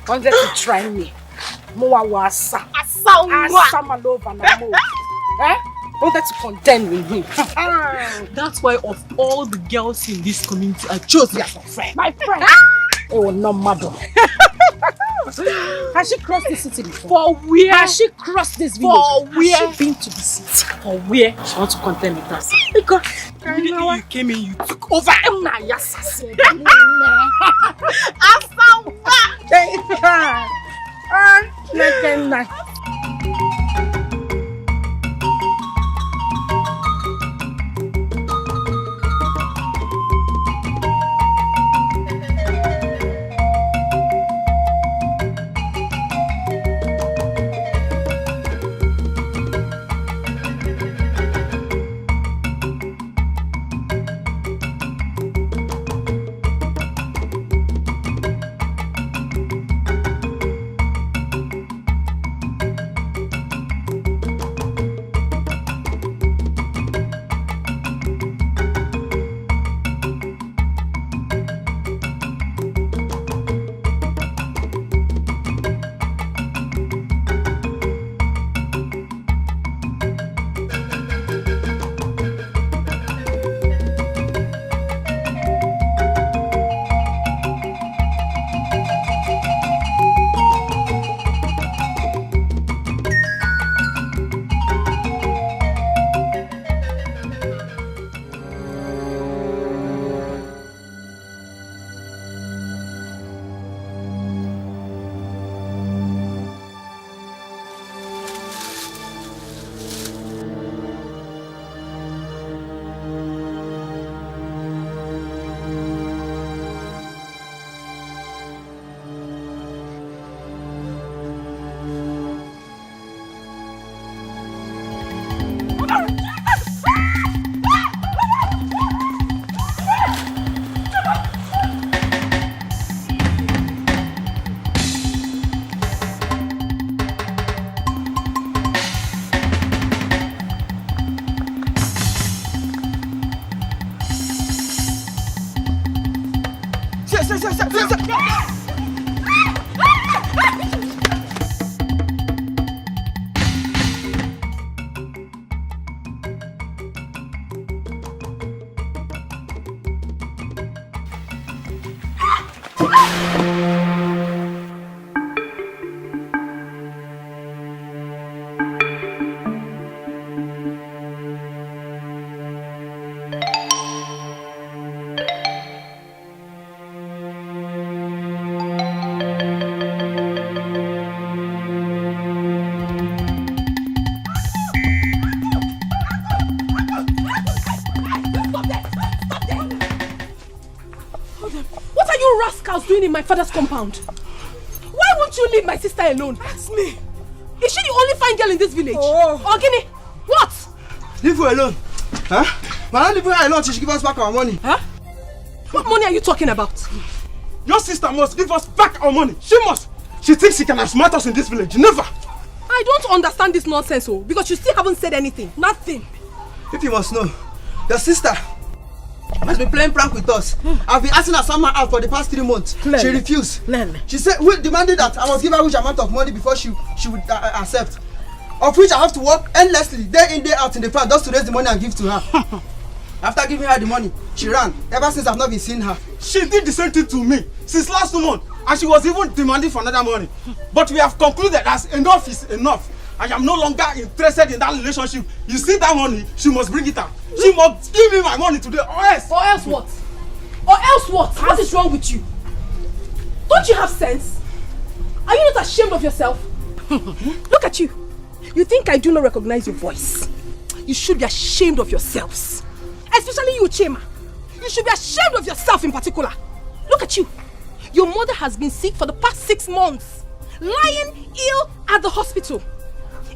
Wanted to try me. Asa Malova Namo. Wanted to contend with me. That's why of all the girls in this community, I chose you as my friend. My friend? Oh, no, madam. Has she crossed the city before? For where? Has she crossed this village? For where? Has she been to the city? For where? She wants to contend with us. Because immediately you came in, you took over. Doing in my father's compound. Why won't you leave my sister alone? That's me. Is she the only fine girl in this village? Oh. Ogini, what? Leave her alone. Huh? Why not leave her alone till she give us back our money? Huh? What money are you talking about? Your sister must give us back our money. She must. She thinks she can outsmart us in this village. Never. I don't understand this nonsense, because you still haven't said anything. Nothing. If you must know, your sister has been playing prank with us. I've been asking her someone out for the past 3 months. She refused. She said, we demanded that I must give her which amount of money before she would accept. Of which I have to work endlessly, day in, day out in the farm just to raise the money and give to her. After giving her the money, she ran. Ever since I've not been seeing her. She did the same thing to me since last month, and she was even demanding for another money. But we have concluded that enough is enough. I am no longer interested in that relationship. You see that money, she must bring it out. She must give me my money today, or else. Or else what? Or else what? What is wrong with you? Don't you have sense? Are you not ashamed of yourself? Look at you. You think I do not recognize your voice? You should be ashamed of yourselves. Especially you, Chema. You should be ashamed of yourself in particular. Look at you. Your mother has been sick for the past 6 months. Lying ill at the hospital.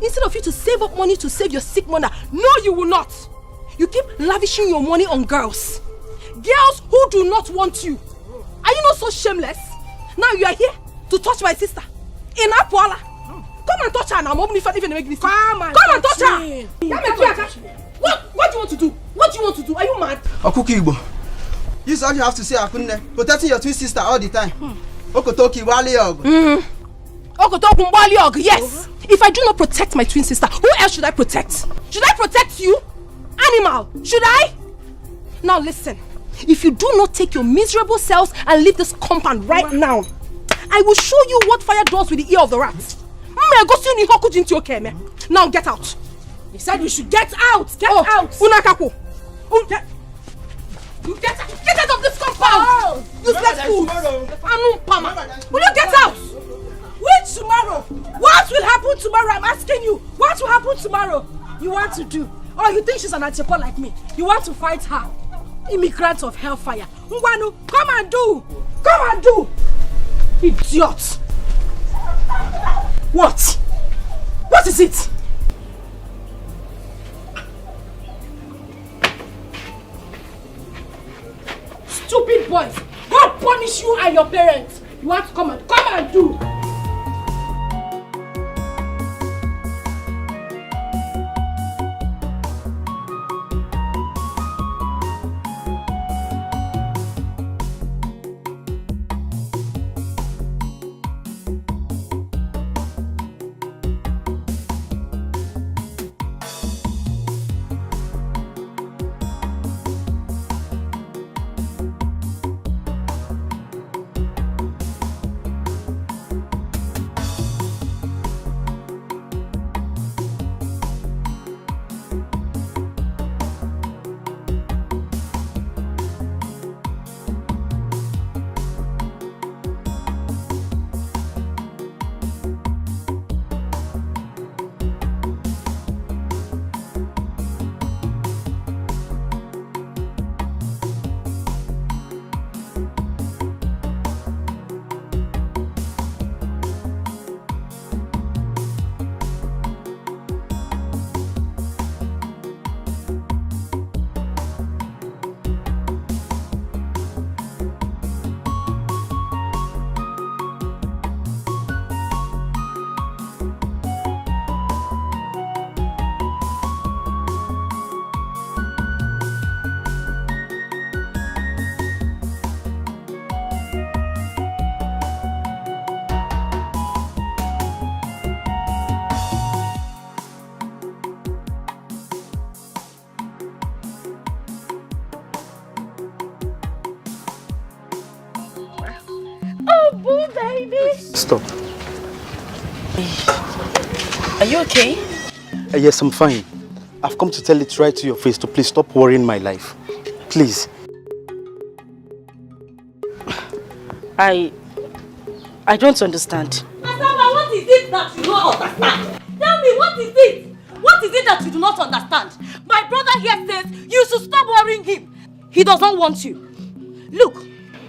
Instead of you to save up money to save your sick mother, no, you will not. You keep lavishing your money on girls. Girls who do not want you. Are you not so shameless? Now you are here to touch my sister. In Apuala. Come and touch her now. Come and touch her. What do you want to do? What do you want to do? Are you mad? Okuki Igbo. This is all you have to say, Akunne. Protecting your twin sister all the time. Okotoki Waliog. Okotoki Waliog, yes. If I do not protect my twin sister, who else should I protect? Should I protect you? Animal, should I? Now listen, if you do not take your miserable selves and leave this compound right now, I will show you what fire does with the ear of the rat. Now get out. He said we should get out. Get out. Unakapo. Get out of this compound. Useless fool. Will you get out? Which tomorrow? What will happen tomorrow? I'm asking you. What will happen tomorrow? You want to do? Oh, you think she's an Etiko like me? You want to fight her? Immigrant of hellfire. Ngwanu, come and do. Come and do. Idiot. What? What is it? Stupid boys. God punish you and your parents. You want to come and do. Stop. Are you okay? Yes, I'm fine. I've come to tell it right to your face to please stop worrying my life. Please. I don't understand. Asama, what is it that you don't understand? Tell me, what is it? What is it that you do not understand? My brother here says you should stop worrying him. He doesn't want you. Look,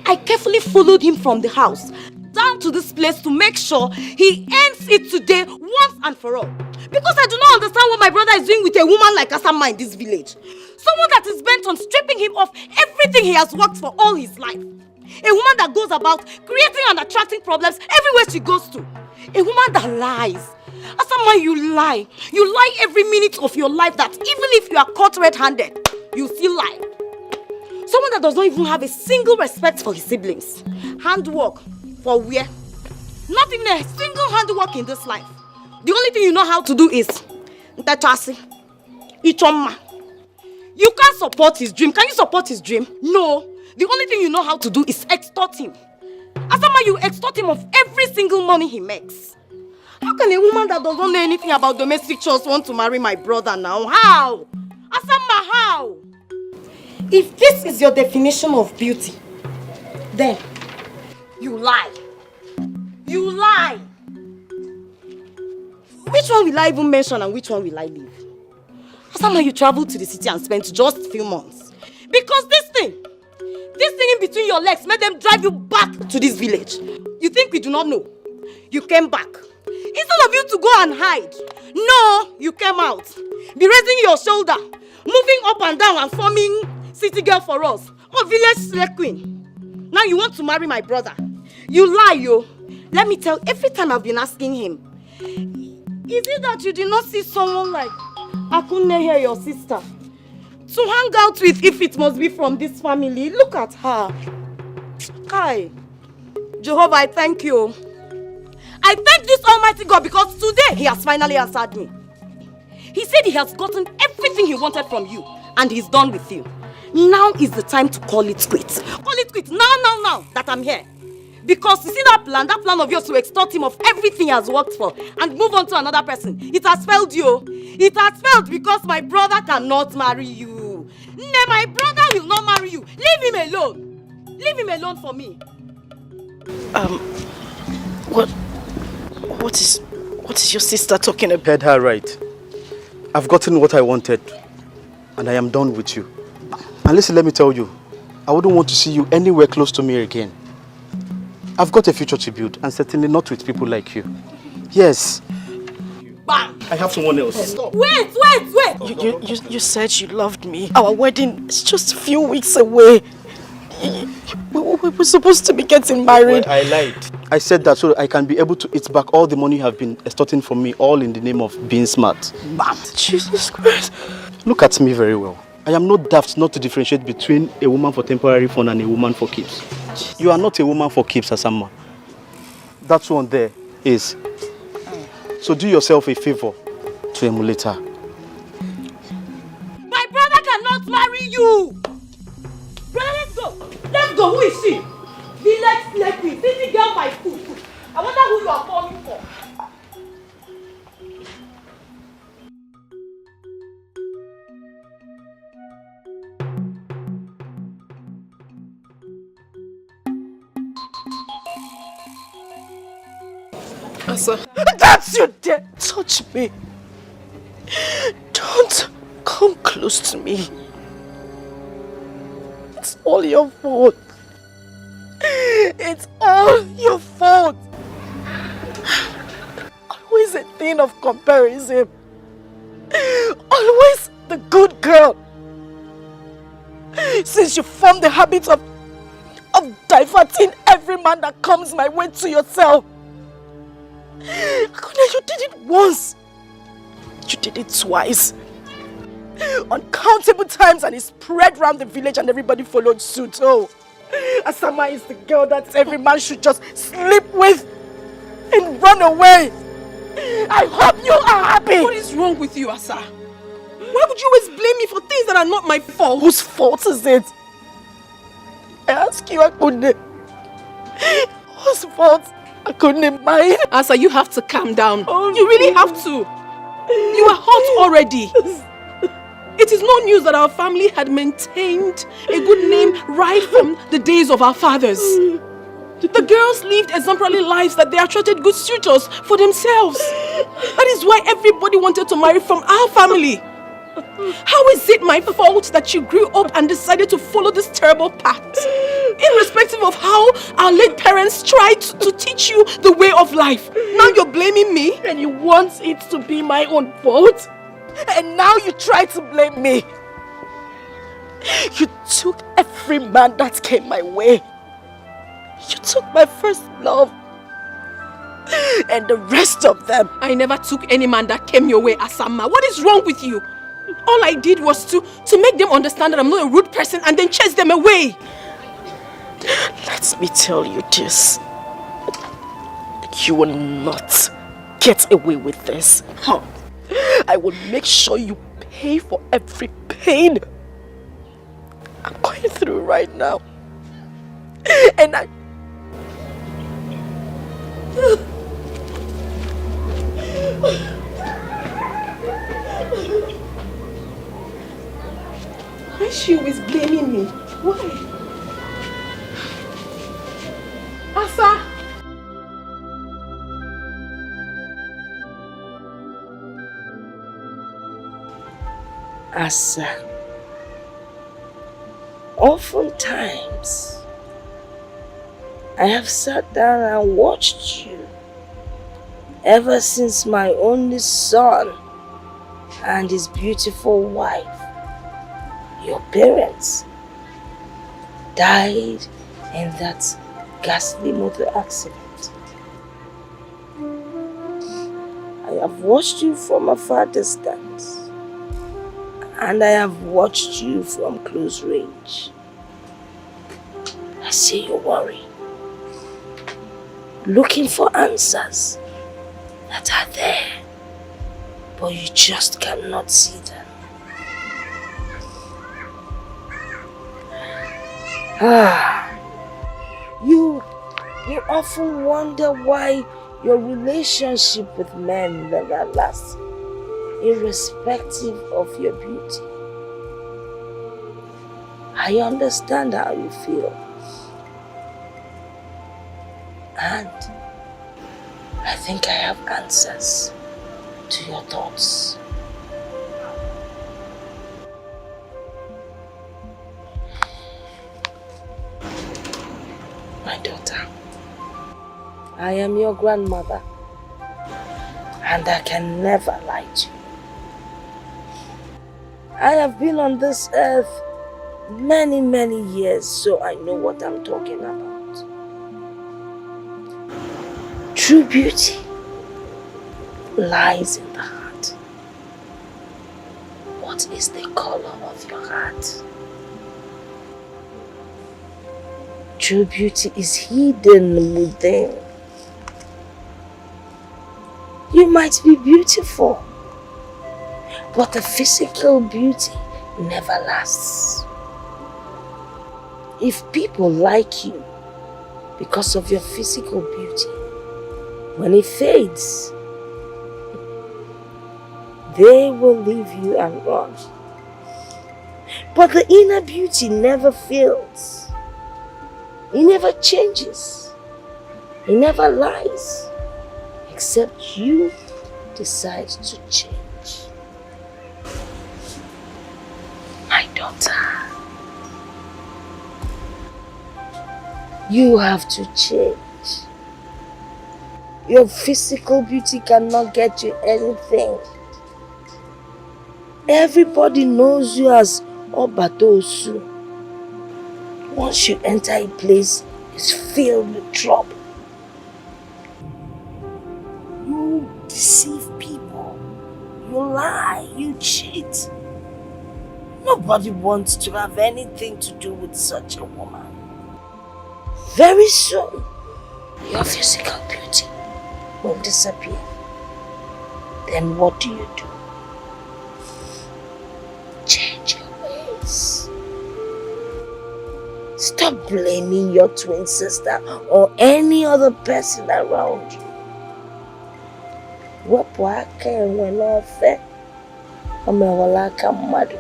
I carefully followed him from the house down to this place to make sure he ends it today once and for all. Because I do not understand what my brother is doing with a woman like Asama in this village. Someone that is bent on stripping him of everything he has worked for all his life. A woman that goes about creating and attracting problems everywhere she goes to. A woman that lies. Asama, you lie. You lie every minute of your life that even if you are caught red-handed, you still lie. Someone that does not even have a single respect for his siblings. Handwork. For where? Not even a single handwork in this life. The only thing you know how to do is Ntachasi. Ichoma. You can't support his dream. Can you support his dream? No. The only thing you know how to do is extort him. Asama, you extort him of every single money he makes. How can a woman that doesn't know anything about domestic chores want to marry my brother now? How? Asama, how? If this is your definition of beauty, then you lie. You lie. Which one will I even mention and which one will I leave? Asama, you traveled to the city and spent just a few months. Because this thing in between your legs made them drive you back to this village. You think we do not know? You came back. Instead of you to go and hide, no, you came out. Be raising your shoulder, moving up and down and forming city girl for us. Or village slave queen. Now you want to marry my brother. You lie, yo. Let me tell, every time I've been asking him, is it that you did not see someone like Akunne here, your sister, to hang out with if it must be from this family? Look at her. Kai, Jehovah, I thank you. I thank this Almighty God because today He has finally answered me. He said He has gotten everything He wanted from you and He's done with you. Now is the time to call it quits. Call it quits now that I'm here. Because you see that plan of yours to extort him of everything he has worked for and move on to another person. It has failed you. It has failed because my brother cannot marry you. No, my brother will not marry you. Leave him alone. Leave him alone for me. What is your sister talking about? Heard her right. I've gotten what I wanted and I am done with you. And listen, let me tell you, I wouldn't want to see you anywhere close to me again. I've got a future to build and certainly not with people like you. Yes. Bam! I have someone else. Stop. Wait! You said you loved me. Our wedding is just a few weeks away. We were supposed to be getting married. Well, I lied. I said that so I can be able to eat back all the money you have been extorting from me, all in the name of being smart. Bam! Jesus Christ. Look at me very well. I am not daft not to differentiate between a woman for temporary fun and a woman for keeps. You are not a woman for keeps, Asama. That one there is. So do yourself a favor to emulate her. My brother cannot marry you! Brother, let's go! Let's go! Who is she? The next lady, city girl by foot. I wonder who you are falling for. Asa. That's you dare touch me. Don't come close to me. It's all your fault. It's all your fault. Always a thing of comparison. Always the good girl. Since you formed the habit of diverting every man that comes my way to yourself. You did it once. You did it twice. Uncountable times, and it spread around the village and everybody followed suit. Oh, Asama is the girl that every man should just sleep with and run away. I hope you are happy. What is wrong with you, Asa? Why would you always blame me for things that are not my fault? Whose fault is it? I ask you, Akunde. Whose fault? Akunde, mine? Asa, you have to calm down. Oh, you really have to. You are hot already. It is no news that our family had maintained a good name right from the days of our fathers. The girls lived exemplary lives that they attracted good suitors for themselves. That is why everybody wanted to marry from our family. How is it my fault that you grew up and decided to follow this terrible path? Irrespective of how our late parents tried to teach you the way of life. Now you're blaming me? And you want it to be my own fault? And now you try to blame me. You took every man that came my way. You took my first love. And the rest of them. I never took any man that came your way, Asama. What is wrong with you? All I did was to make them understand that I'm not a rude person and then chase them away. Let me tell you this. You will not get away with this. I will make sure you pay for every pain I'm going through right now. And why is she always blaming me? Why? Asa! Asa, oftentimes I have sat down and watched you ever since my only son and his beautiful wife, your parents, died in that ghastly motor accident. I have watched you from a far distance. And I have watched you from close range. I see you worry. looking for answers that are there, but you just cannot see them. You often wonder why your relationship with men never lasts, irrespective of your beauty. I understand how you feel. And I think I have answers to your thoughts. My daughter, I am your grandmother, and I can never lie to you. I have been on this earth many, many years, so I know what I'm talking about. True beauty lies in the heart. What is the color of your heart? True beauty is hidden within. You might be beautiful, but the physical beauty never lasts. If people like you because of your physical beauty, when it fades, they will leave you and run. But the inner beauty never fails. It never changes. It never lies. Except you decide to change. My daughter, you have to change. Your physical beauty cannot get you anything. Everybody knows you as Obatosu. Once you enter a place, it's filled with trouble. You deceive people. You lie. You cheat. Nobody wants to have anything to do with such a woman. Very soon, your physical beauty will disappear. Then what do? Change your ways. Stop blaming your twin sister or any other person around you. Wepụ aka enwe n'ofe, o mewala aka mmadụ.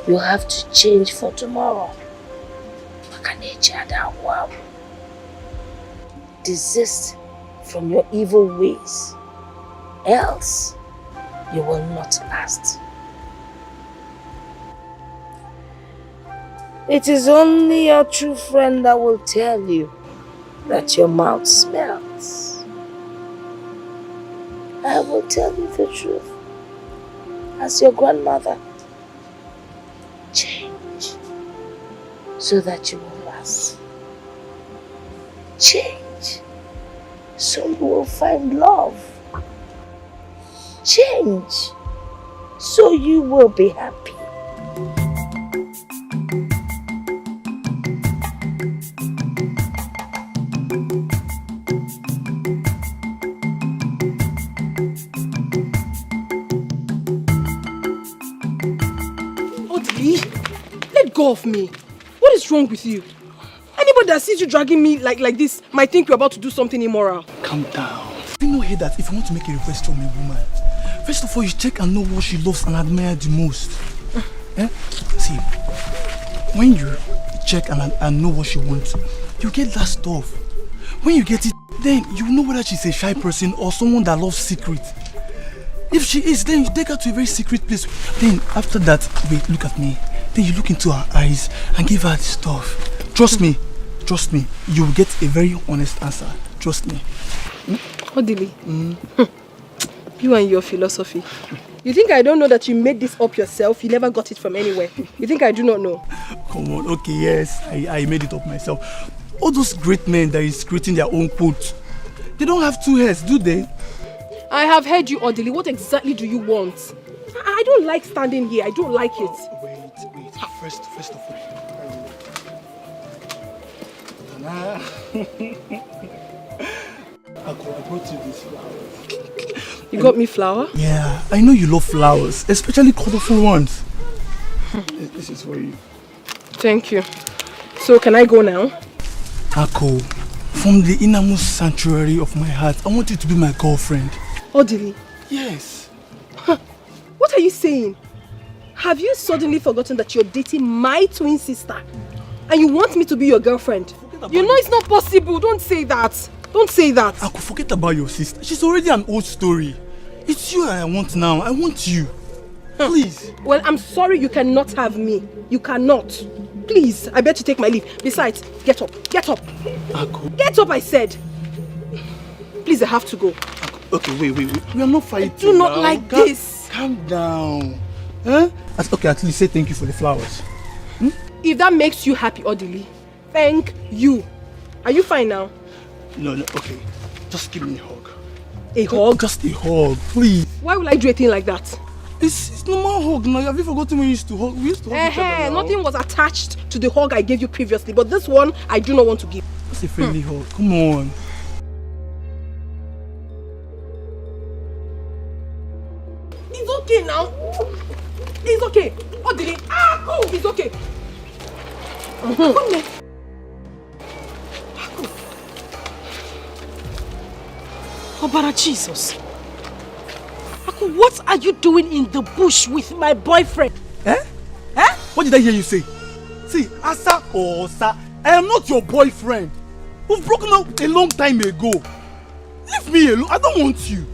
You have to change for tomorrow. Maka na echi ada agwụ agwụ. Desist from your evil ways, else you will not last. It is only your true friend that will tell you that your mouth smells. I will tell you the truth. As your grandmother, change so that you will last. Change so you will find love. Change so you will be happy. Go of me. What is wrong with you? Anybody that sees you dragging me like this might think you're about to do something immoral. Calm down. Do you know here that if you want to make a request from a woman, first of all you check and know what she loves and admires the most. See, when you check and know what she wants, you get that stuff. When you get it, then you know whether she's a shy person or someone that loves secret. If she is, then you take her to a very secret place. Then after that, wait, look at me. Then you look into her eyes and give her the stuff. Trust me, you will get a very honest answer. Trust me. Odili, you and your philosophy. You think I don't know that you made this up yourself? You never got it from anywhere. You think I do not know? Come on, okay, yes, I made it up myself. All those great men that is creating their own quote, they don't have two heads, do they? I have heard you, Odili. What exactly do you want? I don't like standing here. I don't like it. Wait. First of all, Nah. I brought you this flower. You got me flower? Yeah, I know you love flowers, especially colorful ones. This is for you. Thank you. So can I go now? Ako, from the innermost sanctuary of my heart, I want you to be my girlfriend. Odili? Yes. What are you saying? Have you suddenly forgotten that you're dating my twin sister? And you want me to be your girlfriend? You know it's not possible. Don't say that. Don't say that. Ako, forget about your sister. She's already an old story. It's you I want now. I want you. Please. Well, I'm sorry you cannot have me. You cannot. Please, I bet you take my leave. Besides, get up. Get up. Ako. Get up, I said. Please, I have to go. Ako. Okay, wait. We are not fighting. I do not like this. Calm down. Huh? Okay, at least say thank you for the flowers. If that makes you happy, Odili, thank you. Are you fine now? No, okay. Just give me a hug. A hug? Just a hug, please. Why will I do a thing like that? It's normal hug now. Have you forgotten when we used to hug? We used to hug each other now. Nothing was attached to the hug I gave you previously, but this one I do not want to give. It's a friendly hug. Come on. It's okay now. It's okay. Odili, it's okay. Obara Jesus. What are you doing in the bush with my boyfriend? What did I hear you say? See, Asa or Osa, I am not your boyfriend. We've broken up a long time ago. Leave me alone. I don't want you.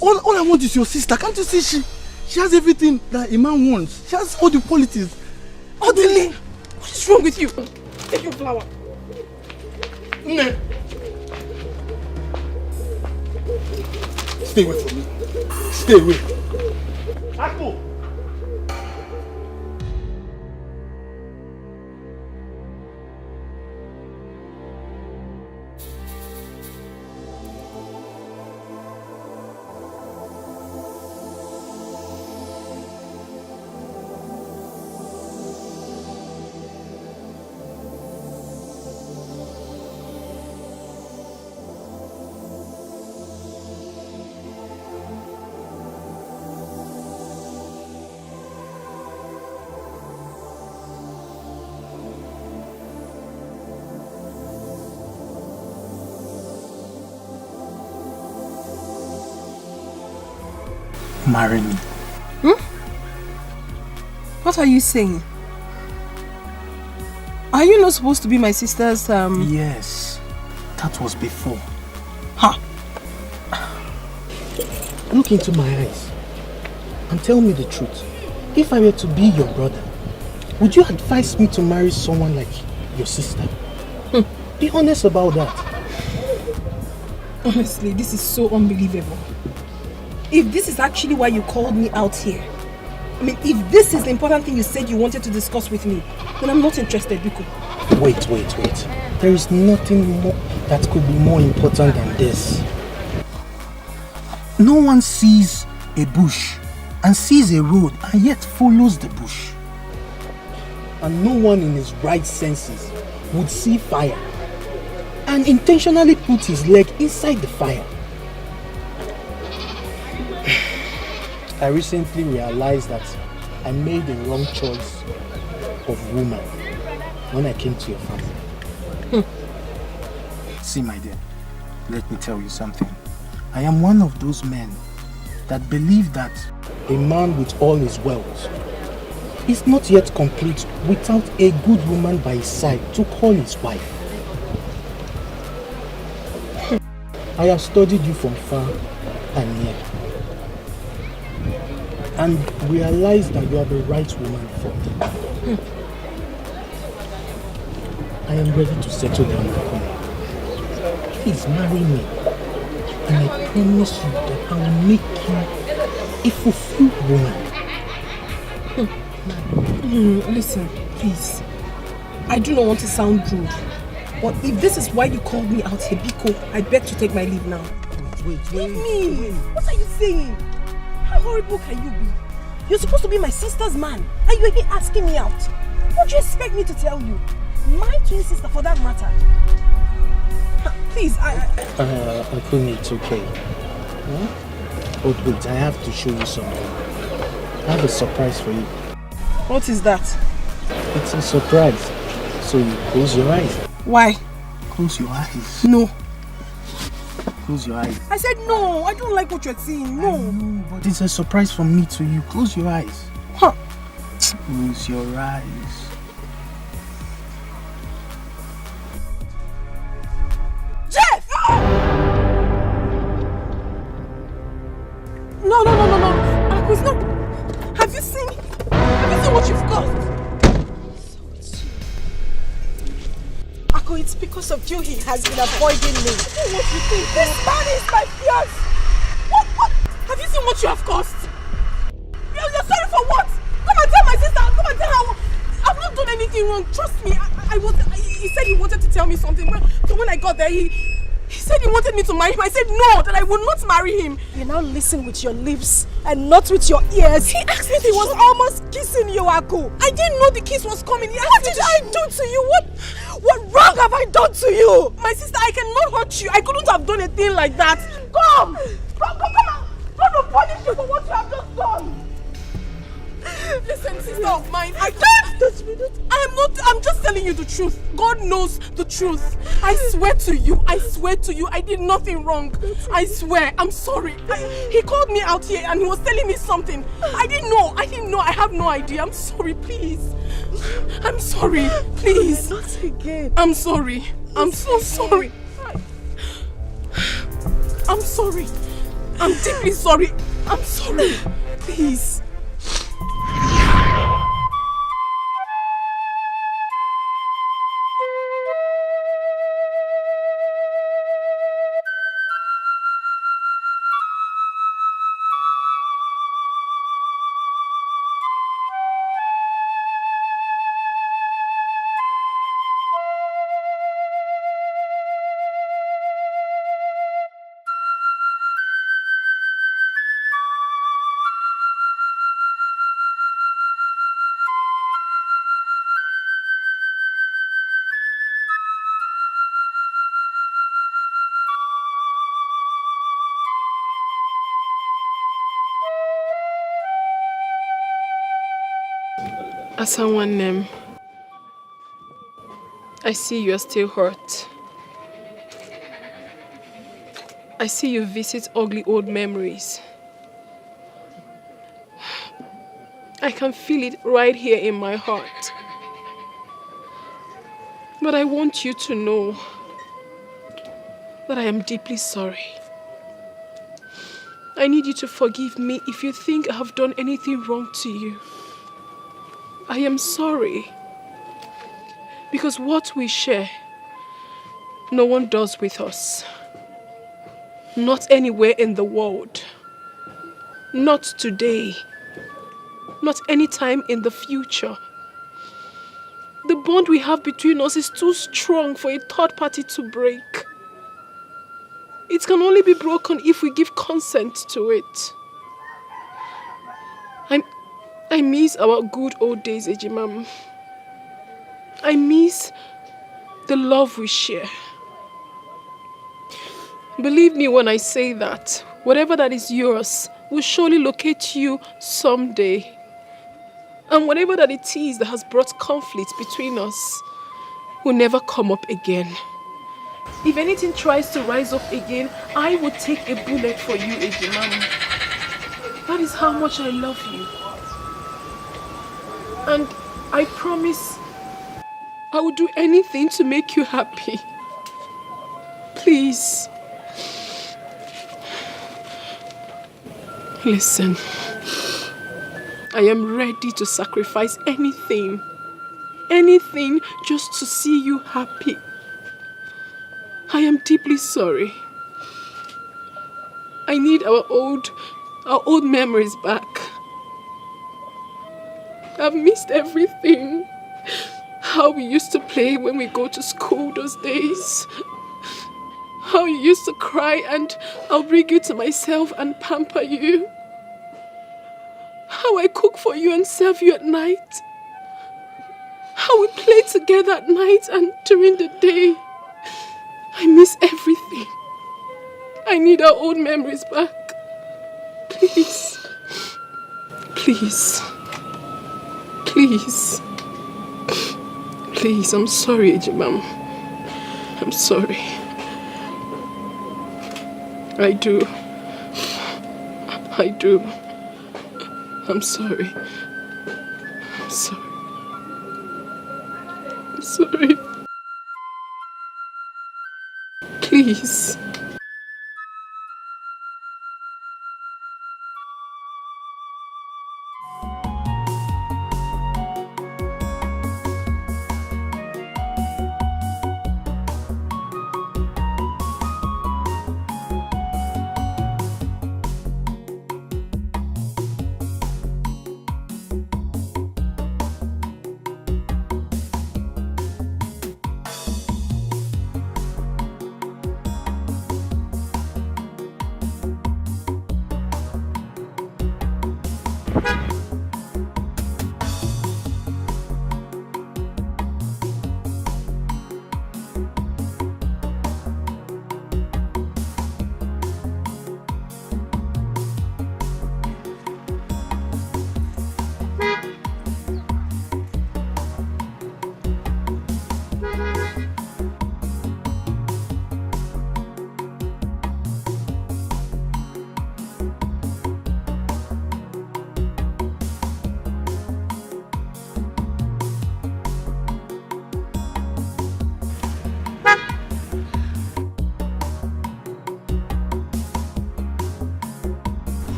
All I want is your sister. Can't you see she has everything that a man wants? She has all the qualities. Odili, what is wrong with you? Take your flower. Stay away from me. Stay away. Ako! Marry me. What are you saying? Are you not supposed to be my sister's Yes. That was before. Look into my eyes and tell me the truth. If I were to be your brother, would you advise me to marry someone like your sister? Be honest about that. Honestly, this is so unbelievable. If this is actually why you called me out here, I mean, if this is the important thing you said you wanted to discuss with me, then I'm not interested, Biko. Wait. There is nothing more that could be more important than this. No one sees a bush and sees a road and yet follows the bush. And no one in his right senses would see fire and intentionally put his leg inside the fire. I recently realized that I made the wrong choice of woman when I came to your family. See, my dear, let me tell you something. I am one of those men that believe that a man with all his wealth is not yet complete without a good woman by his side to call his wife. I have studied you from far and near and realized that you are the right woman for me. I am ready to settle down with you. Please marry me, and I promise you that I will make you a fulfilled woman. Listen, please. I do not want to sound rude, but if this is why you called me out here, Biko, I beg to take my leave now. Wait. Leave me! What are you saying? How horrible can you be? You're supposed to be my sister's man, and you're here asking me out. What do you expect me to tell you? My twin sister for that matter. Please, Akumi, it's okay. Huh? But wait, I have to show you something. I have a surprise for you. What is that? It's a surprise. So you close your eyes. Why? Close your eyes. No. Close your eyes. I said no. I don't like what you're saying. No. I know, but it's a surprise from me to you. Close your eyes. Huh. Close your eyes. Jeff! No. Akuz, no. Have you seen what you've caused? Ako, it's because of you he has been avoiding me. What you think? This man is my fiance. What? Have you seen what you have caused? You're sorry for what? Come and tell my sister. Come and tell her. I've not done anything wrong. Trust me. He said he wanted to tell me something. So when I got there, he said he wanted me to marry him. I said no, that I would not marry him. You now listen with your lips and not with your ears. He asked me. He was almost kissing you, Ako. I didn't know the kiss was coming. What did I do to you? What wrong have I done to you? My sister, I cannot hurt you. I couldn't have done a thing like that. Come on. God will punish you for what you have just done. Listen, sister of mine, I can't touch me. I'm just telling you the truth. God knows the truth. I swear to you, I did nothing wrong. I swear, I'm sorry. He called me out here and he was telling me something. I didn't know. I have no idea. I'm sorry, please. I'm sorry, please. Not again. I'm sorry. I'm so sorry. I'm sorry. I'm deeply sorry. I'm sorry. Please. As someone named, I see you are still hurt. I see you visit ugly old memories. I can feel it right here in my heart. But I want you to know that I am deeply sorry. I need you to forgive me if you think I have done anything wrong to you. I am sorry. Because what we share, no one does with us. Not anywhere in the world. Not today. Not anytime in the future. The bond we have between us is too strong for a third party to break. It can only be broken if we give consent to it. I miss our good old days, Ejimam. I miss the love we share. Believe me when I say that whatever that is yours will surely locate you someday. And whatever that it is that has brought conflict between us will never come up again. If anything tries to rise up again, I will take a bullet for you, Ejimam. That is how much I love you. And I promise I will do anything to make you happy. Please. Listen. I am ready to sacrifice anything. Anything just to see you happy. I am deeply sorry. I need our old memories back. I've missed everything. How we used to play when we go to school those days. How you used to cry and I'll bring you to myself and pamper you. How I cook for you and serve you at night. how we play together at night and during the day. I miss everything. I need our old memories back. Please. Please. Please. Please, I'm sorry, Ejimam. I'm sorry. I do. I'm sorry. I'm sorry. I'm sorry. Please.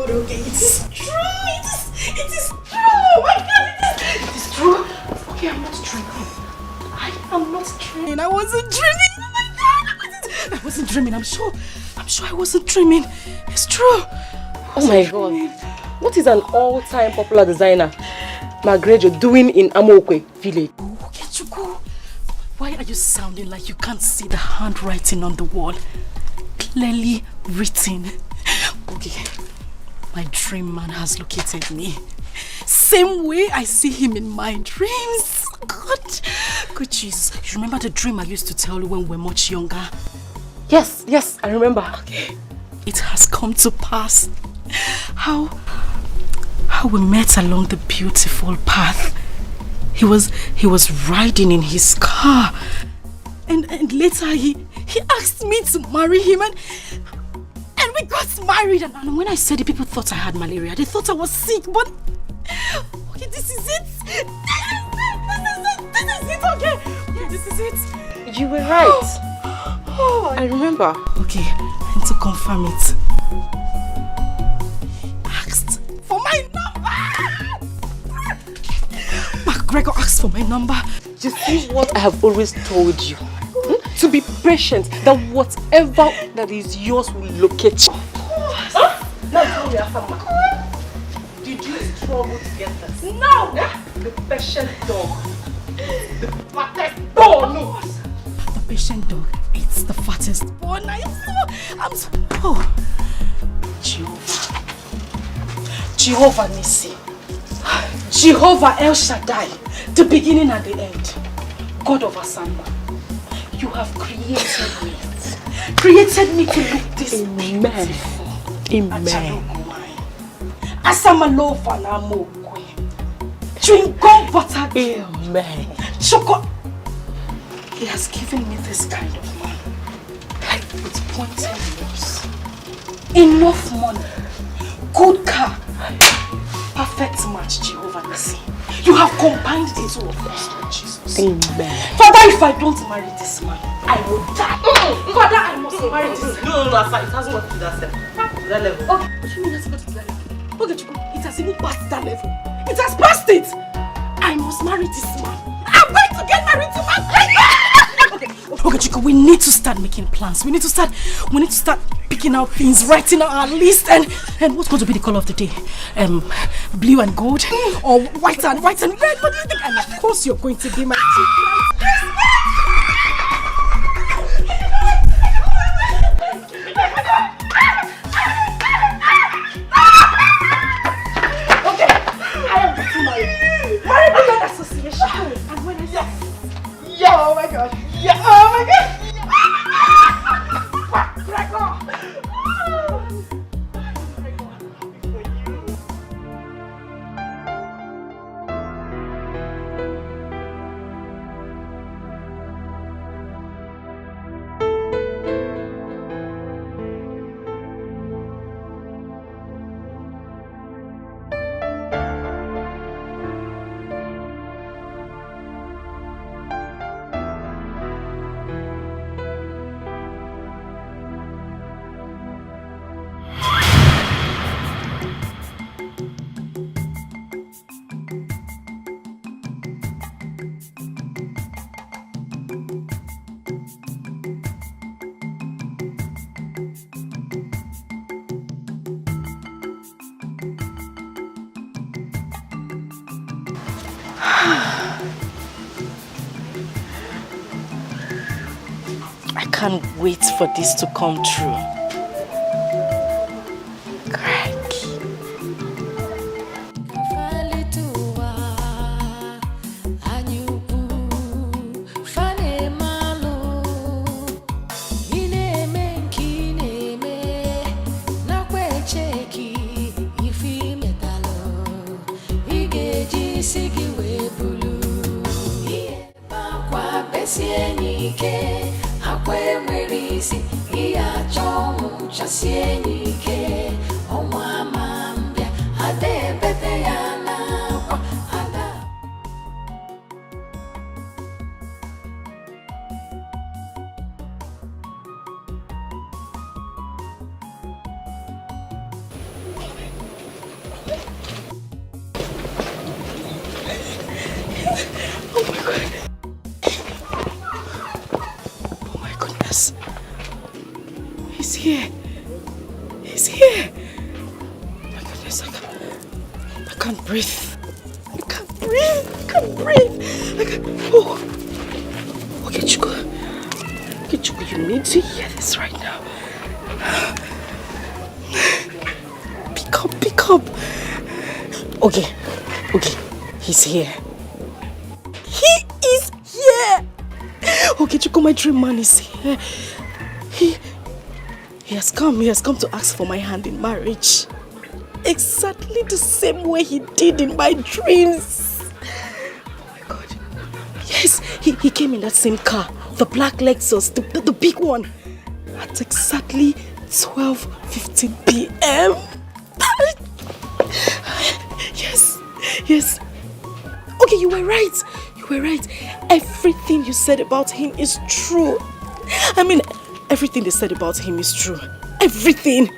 Okay, it is true. It is true. Oh my God, it is true. Okay, I'm not dreaming. I am not dreaming. I wasn't dreaming. Oh my God, I wasn't dreaming. I'm sure I wasn't dreaming. It's true. Oh my God. What is an all-time popular designer, Magrejo, doing in Amokwe village? Okay, Chuku. Why are you sounding like you can't see the handwriting on the wall? Clearly written. Okay. My dream man has located me. Same way I see him in my dreams. God. Good Jesus. You remember the dream I used to tell you when we were much younger? Yes, I remember. Okay. It has come to pass. How we met along the beautiful path. He was riding in his car. And later he asked me to marry him and we got married, and when I said it, people thought I had malaria. They thought I was sick, but okay, this is it. This is it, okay? Okay, this is it. You were right. I remember. Okay, and to confirm it, asked for my number. McGregor asked for my number. You see what I have always told you? To be patient, that whatever that is yours will locate you. Now tell me, Afama, did you struggle to get this? No! The patient dog. The fattest dog! No! The patient dog eats the fattest bone. I'm so... Oh. Jehovah Nissi. Jehovah El Shaddai. The beginning and the end. God of Asamba. You have created me. Created me to look this beautiful. Amen. Asamalofa na mokwe. Chewing gum butter. Amen. Choco. He has given me this kind of man. With pointed nose. Enough money. Good car. Perfect match, Jehovah Nissi. You have combined the two of us, Lord Jesus. Amen. Father, if I don't marry this man, I will die. Father, I must marry this man. No, it hasn't got to that level. Okay, what do you mean it has got to that level? Okay, Chico, it has even passed that level. It has passed it. I must marry this man. I'm going to get married to my Okay, Chico, we need to start making plans. We need to start picking out things, writing out our list, and what's going to be the color of the day? Blue and gold, or white and red? What do you think? And of course, you're going to be my Okay, I am getting married. Oh my god. Yeah. Oh my god. I can't wait for this to come true. Okay, he's here. He is here! Okay, Chuko, my dream man is here. He has come to ask for my hand in marriage. Exactly the same way he did in my dreams. Oh my God. Yes, he came in that same car, the black Lexus, the big one, at exactly 12:15 p.m. Yes. Okay, you were right. Everything you said about him is true. I mean, everything they said about him is true. Everything.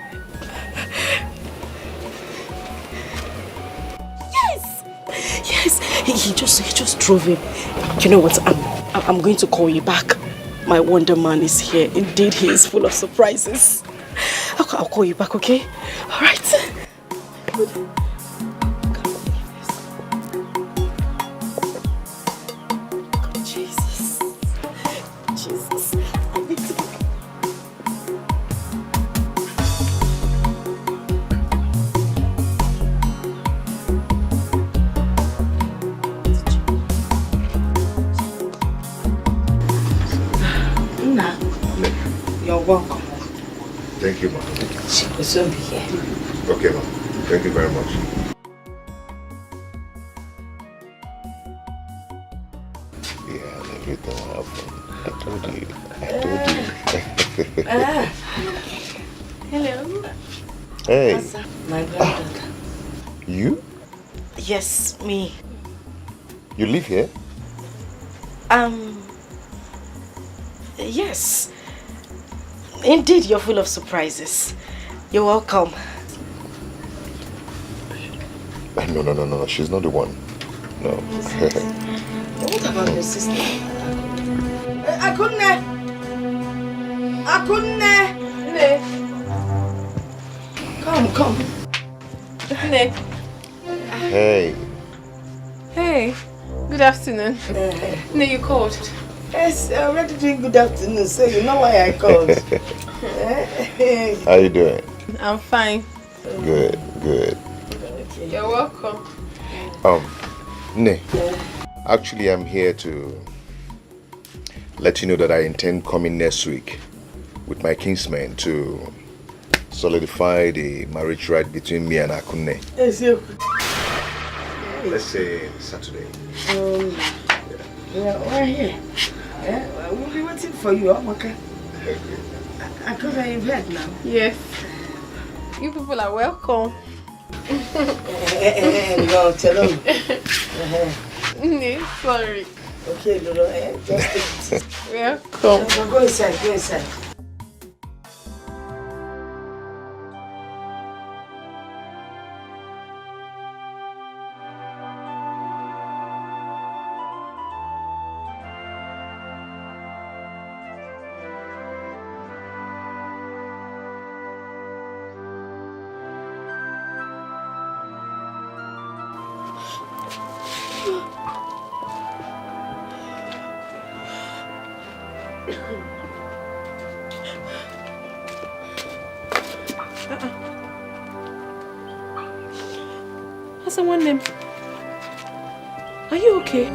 Yes. He just drove in. You know what? I'm going to call you back. My Wonder Man is here. Indeed, he is full of surprises. I'll call you back, okay? All right. Welcome. Thank you, ma'am. She will soon be here. Okay, ma'am. Thank you very much. Yeah, everything will happen. I told you. Hello. Hey. My granddaughter. You? Yes, me. You live here? Yes. Indeed, you're full of surprises. You're welcome. No. She's not the one. No. What about your sister? Akunne. Come. Ne. Hey, good afternoon. No, you called. Yes, I already doing good afternoon, so you know why I called. how you doing? I'm fine. Good. You're welcome. Ne, actually I'm here to let you know that I intend coming next week with my kinsmen to solidify the marriage right between me and Akunne. Yes, you. Let's say Saturday. Yeah, we're here. Yeah, we'll be waiting for you, okay? Akunne, you've heard now? Yes. You people are welcome. No, tell them. Sorry. Okay, Lolo, just take it. Welcome. Go inside, go inside. Someone name. Are you okay?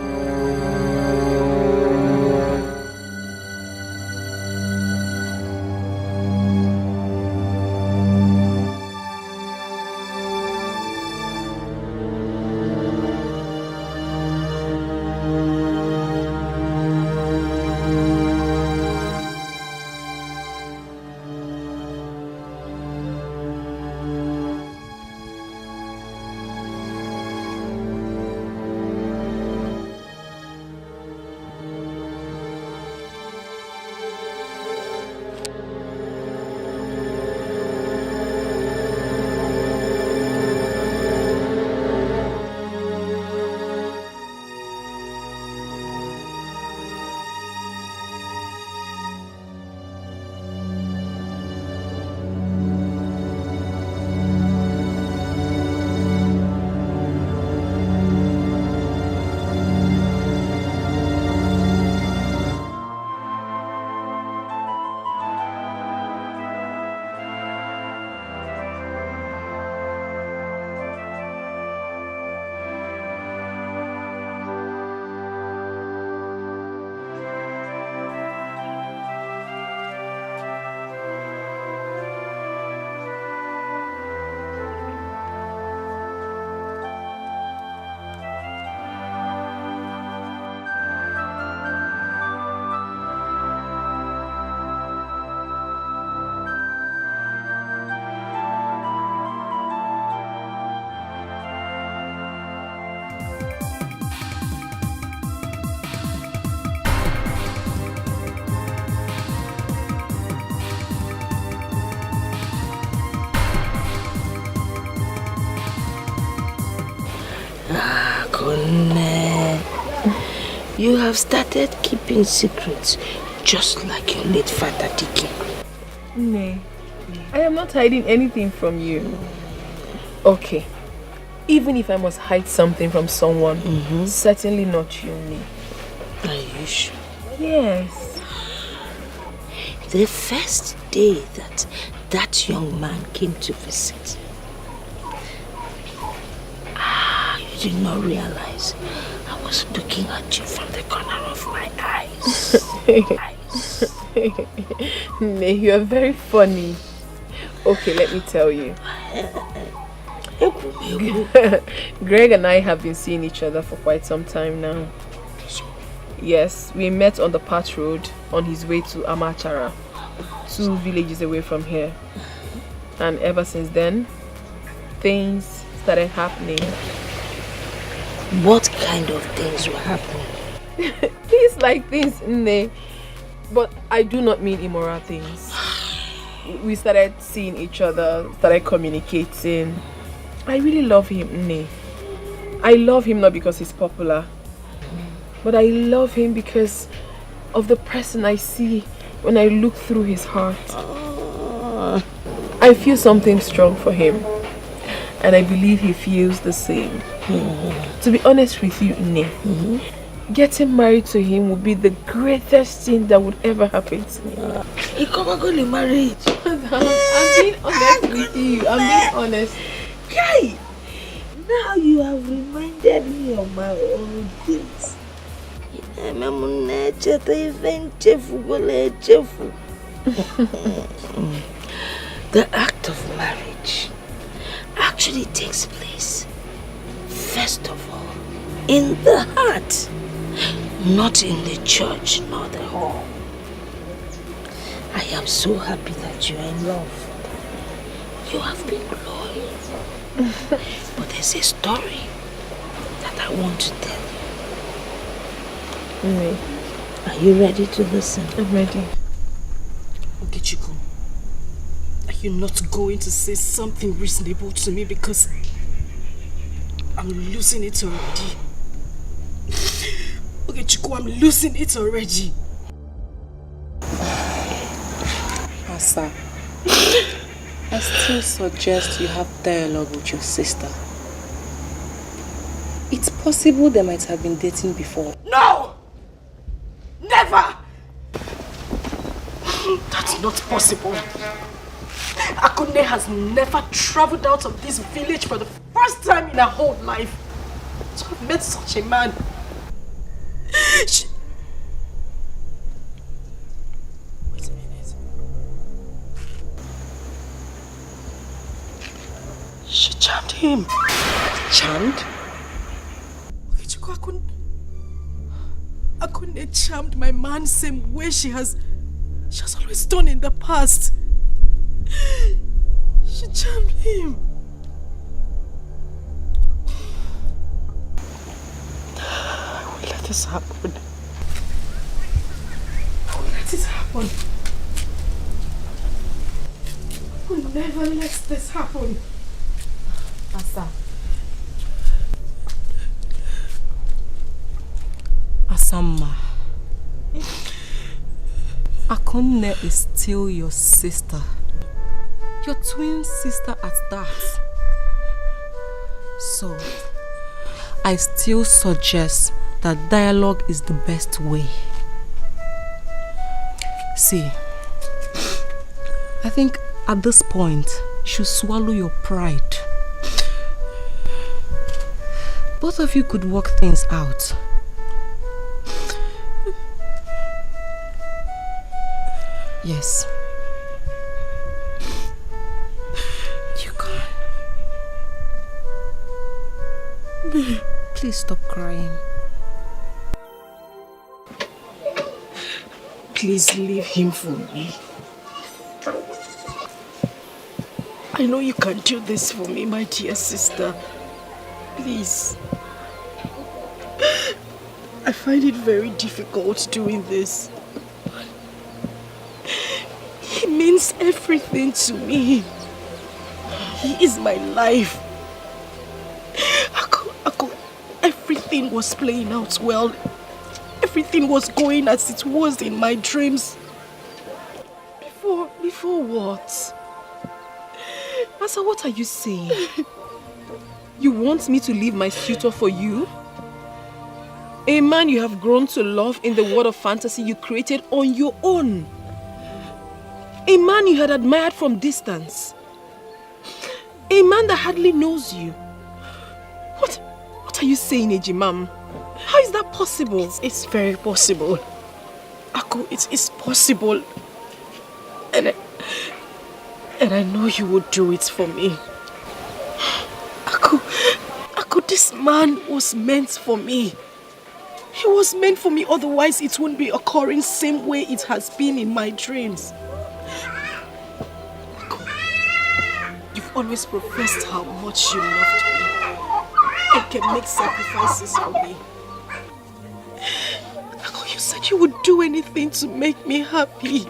You have started keeping secrets just like your late father Dikeh. Nay, I am not hiding anything from you. Okay, even if I must hide something from someone, certainly not you, Nay. Are you sure? Yes. The first day that young man came to visit, you did not realize I was looking at you from the corner of my eyes. Nay, you are very funny. Okay, let me tell you. Greg and I have been seeing each other for quite some time now. Yes, we met on the Path Road on his way to Amachara, 2 villages away from here. And ever since then, things started happening. What kind of things were happening? Things like things, Nne. But I do not mean immoral things. We started seeing each other, started communicating. I really love him, Nne. I love him not because he's popular, but I love him because of the person I see when I look through his heart. I feel something strong for him, and I believe he feels the same. To be honest with you, Nne, getting married to him would be the greatest thing that would ever happen to me. You come and go to marriage. I'm being honest with you. I'm being honest. Hey, now you have reminded me of my old days. The act of marriage actually takes place, first of all, in the heart, not in the church nor the hall. I am so happy that you are in love. You have been glowing. But there's a story that I want to tell you. Are you ready to listen? I'm ready. Okechukwu, are you not going to say something reasonable to me because I'm losing it already? Okechukwu, I'm losing it already. Asa, I still suggest you have dialogue with your sister. It's possible they might have been dating before. No! Never! That's not possible. Akunne has never traveled out of this village for the first time in her whole life. To have met such a man. Wait a minute. She charmed him. Charmed? Akunne charmed my man same way she has always done in the past. She charmed him. I will let this happen. I will let it happen. I will never let this happen. Asa. Asamma. Akunne is still your sister. Your twin sister at that. So, I still suggest that dialogue is the best way. See, I think at this point, you should swallow your pride. Both of you could work things out. Yes. You can. Please stop crying. Please leave him for me. I know you can do this for me, my dear sister. Please. I find it very difficult doing this. He means everything to me. He is my life. Everything was playing out well. Everything was going as it was in my dreams. Before what? Asa, what are you saying? You want me to leave my suitor for you? A man you have grown to love in the world of fantasy you created on your own. A man you had admired from distance. A man that hardly knows you. What are you saying, Ejimam? How is that possible? It's very possible. Aku, it's possible. And I know you would do it for me. Aku, this man was meant for me. He was meant for me, otherwise it wouldn't be occurring same way it has been in my dreams. Aku, you've always professed how much you loved me and can make sacrifices for me. Aku, you said you would do anything to make me happy.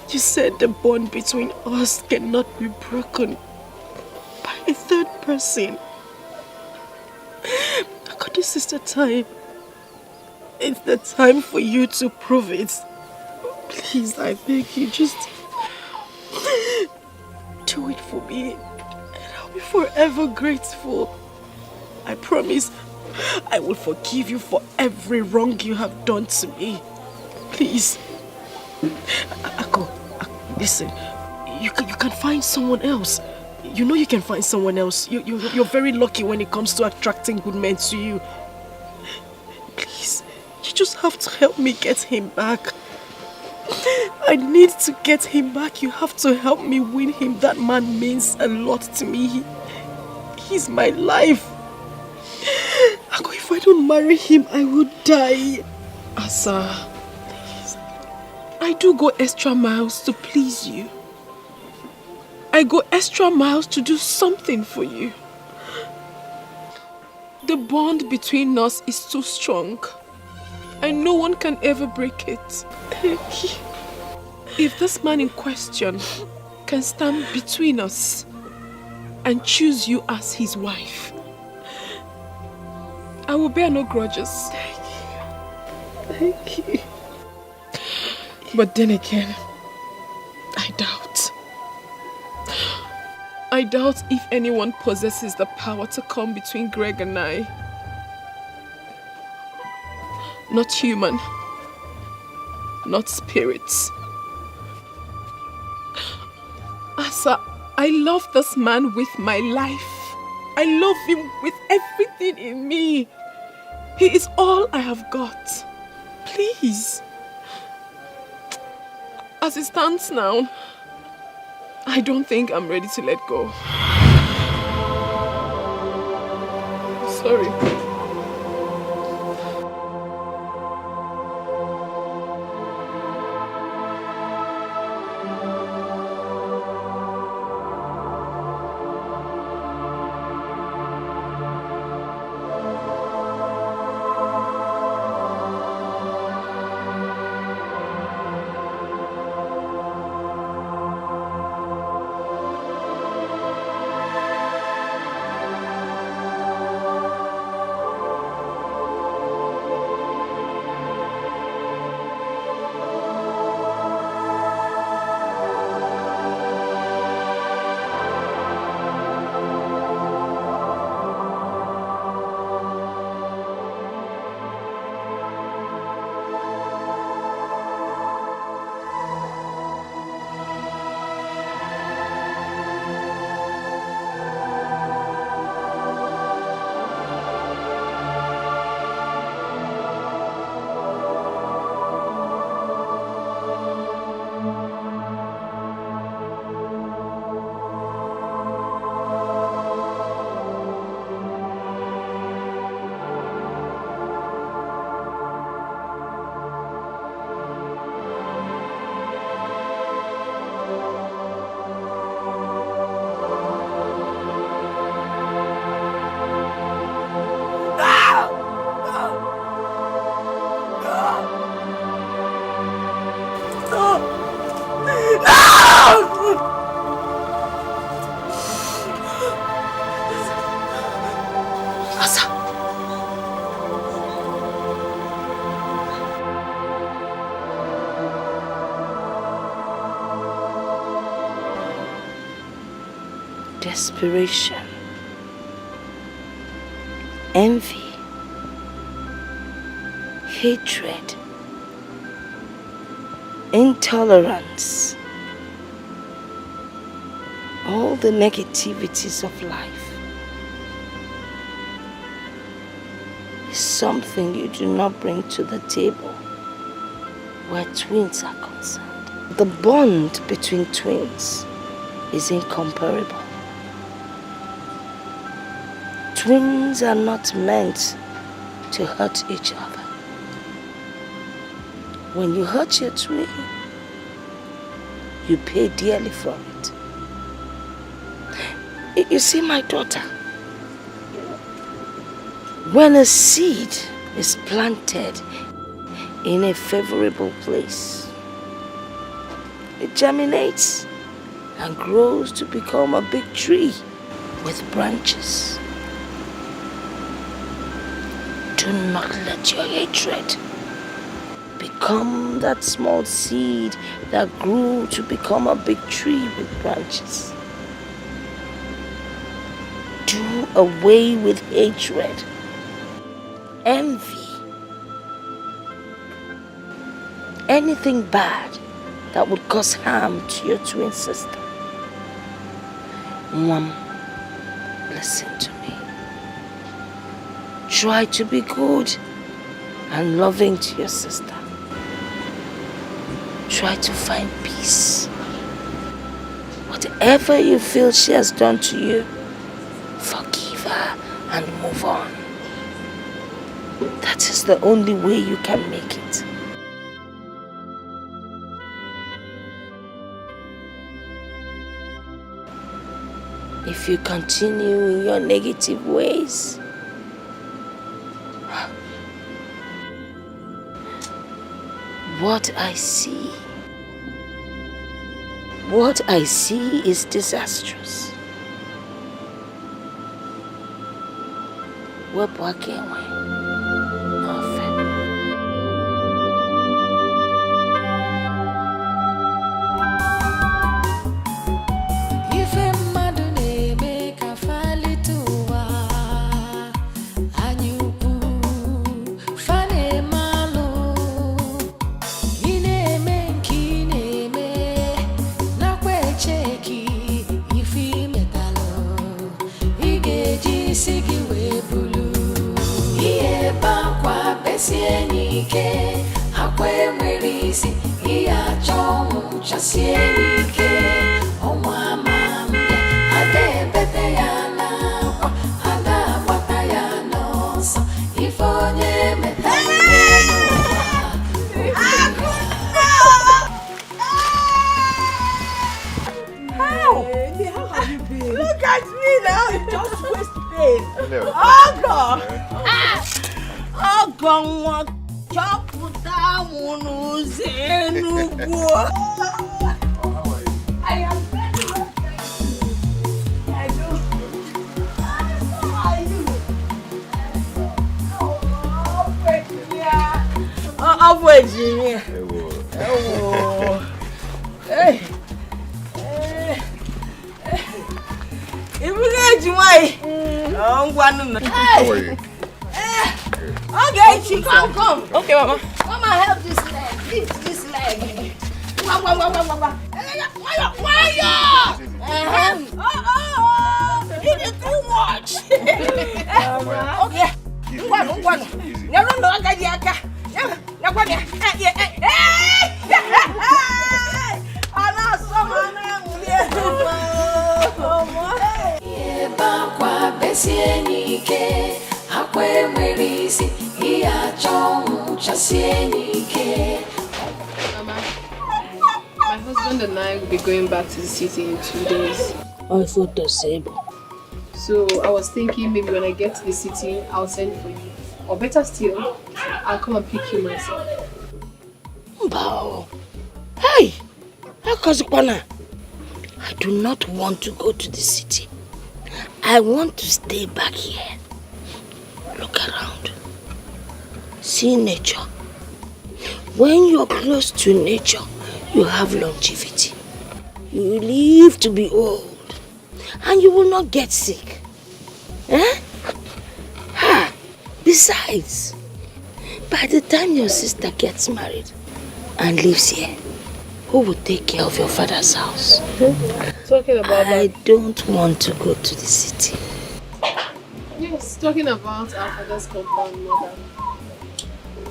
You said the bond between us cannot be broken by a third person. Aku, this is the time. It's the time for you to prove it. Please, I beg you, just do it for me. And I'll be forever grateful. I promise I will forgive you for every wrong you have done to me. Please. Aku, listen. You can find someone else. You know you can find someone else. You're very lucky when it comes to attracting good men to you. Please, you just have to help me get him back. I need to get him back. You have to help me win him. That man means a lot to me. He's my life. Ako, if I don't marry him, I will die. Asa, please. I do go extra miles to please you. I go extra miles to do something for you. The bond between us is too strong, and no one can ever break it. If this man in question can stand between us and choose you as his wife, I will bear no grudges. Thank you. But then again, I doubt. I doubt if anyone possesses the power to come between Greg and I. Not human, not spirits. Asa, I love this man with my life. I love him with everything in me. He is all I have got. Please. As it stands now, I don't think I'm ready to let go. Sorry. Desperation, envy, hatred, intolerance, all the negativities of life is something you do not bring to the table where twins are concerned. The bond between twins is incomparable. Twins are not meant to hurt each other. When you hurt your twin, you pay dearly for it. You see, my daughter, when a seed is planted in a favorable place, it germinates and grows to become a big tree with branches. Do not let your hatred become that small seed that grew to become a big tree with branches. Do away with hatred, envy, anything bad that would cause harm to your twin sister. Mom, listen to me. Try to be good and loving to your sister. Try to find peace. Whatever you feel she has done to you, forgive her and move on. That is the only way you can make it. If you continue in your negative ways, what I see is disastrous. Wepụ aka enwe n'ofe. Ife mmadụ na-eme ka falite ụwa anyị ukwu fa na-eme alụ ị na-eme nke ị na-eme nakwa echeki ife imetalụ ị ga-eji isi gị wee bulu ihe bakwa besie n'ike akwa enwere isi ihe achọ ọnwụ chasie n'ike ọnwa ama mbịa ada ebete ya n'akwa ada agbata ya n'ọsọ ife onye metalụ n'ụwa. How have you been? Look at me now. Just waste pain. Oh God. Oh God. Chọpụta mụ n'ụzọ Enugu. I am very well, thank you. I do. How are you? Oh, Virginia. Oh, hey. If we get you, why? Oh, one. How are you? Okay, she come. Okay, Mama. Come and help this leg. Lift this leg. Why? It is too much. Okay. One. Never know I got yaka. Never. Bakwa besie n'ike akwa enwere isi ihe achọ ọnwụ chasie n'ike. Mama, my husband and I will be going back to the city in 2 days. I thought the same. So I was thinking maybe when I get to the city, I'll send for you. Or better still, I'll come and pick you myself. Wow. Hey! Akazukwana. I do not want to go to the city. I want to stay back here. Look around. See nature. When you're close to nature, you have longevity. You live to be old. And you will not get sick. Eh? Ha! Besides, by the time your sister gets married and lives here, who will take care of your father's house? Talking about I don't want to go to the city. Yes, talking about our father's compound, mother.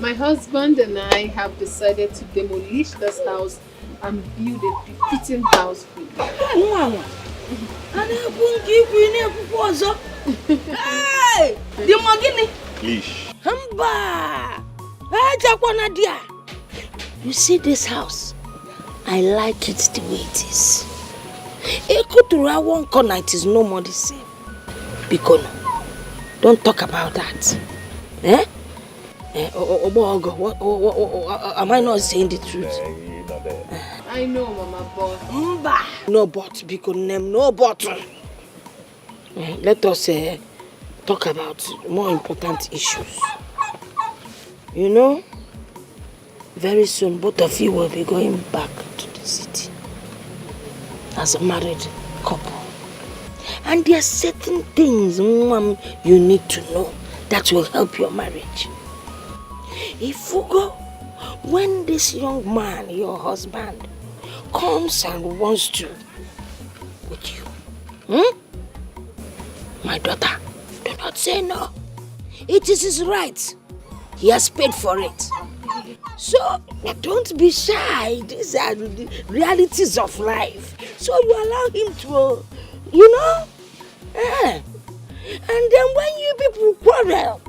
My husband and I have decided to demolish this house and build a befitting house for you. Hey! The Mogini! Leash. You see this house? I like it the way it is. Ekutura one corner, it is no more the same. Bikono, don't talk about that. Eh? Am I not saying the truth? I know, Mama, but... No but, Bikono, no but. Let us talk about more important issues. You know, very soon both of you will be going back to the city as a married couple. And there are certain things, Mom, you need to know that will help your marriage. If you go, when this young man, your husband, comes and wants to with you, My daughter, do not say no. It is his right. He has paid for it. So, don't be shy. These are the realities of life. So you allow him to, And then when you people quarrel,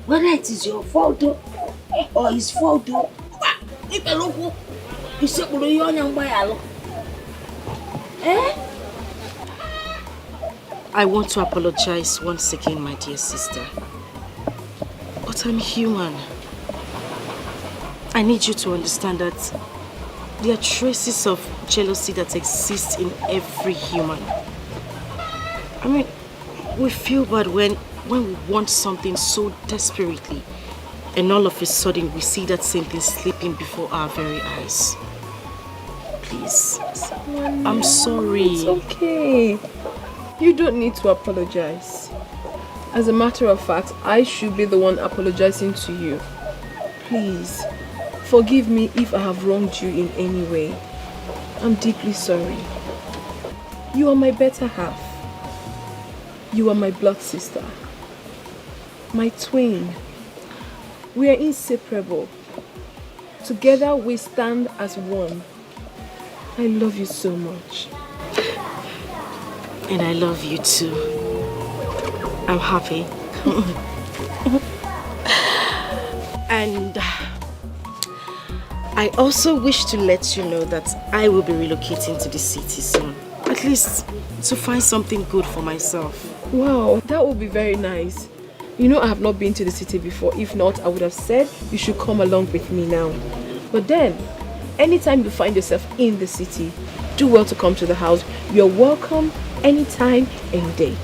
whether it is your fault or his fault, I want to apologize once again, my dear sister. But I'm human. I need you to understand that there are traces of jealousy that exist in every human. I mean, we feel bad when we want something so desperately, and all of a sudden we see that same thing slipping before our very eyes. Please, I'm sorry. It's okay. You don't need to apologize. As a matter of fact, I should be the one apologizing to you. Please, forgive me if I have wronged you in any way. I'm deeply sorry. You are my better half. You are my blood sister. My twin. We are inseparable. Together we stand as one. I love you so much. And I love you too. I'm happy. And I also wish to let you know that I will be relocating to the city soon. At least to find something good for myself. Wow, that would be very nice. You know I have not been to the city before. If not, I would have said you should come along with me now. But then, anytime you find yourself in the city, do well to come to the house. You're welcome anytime, any day.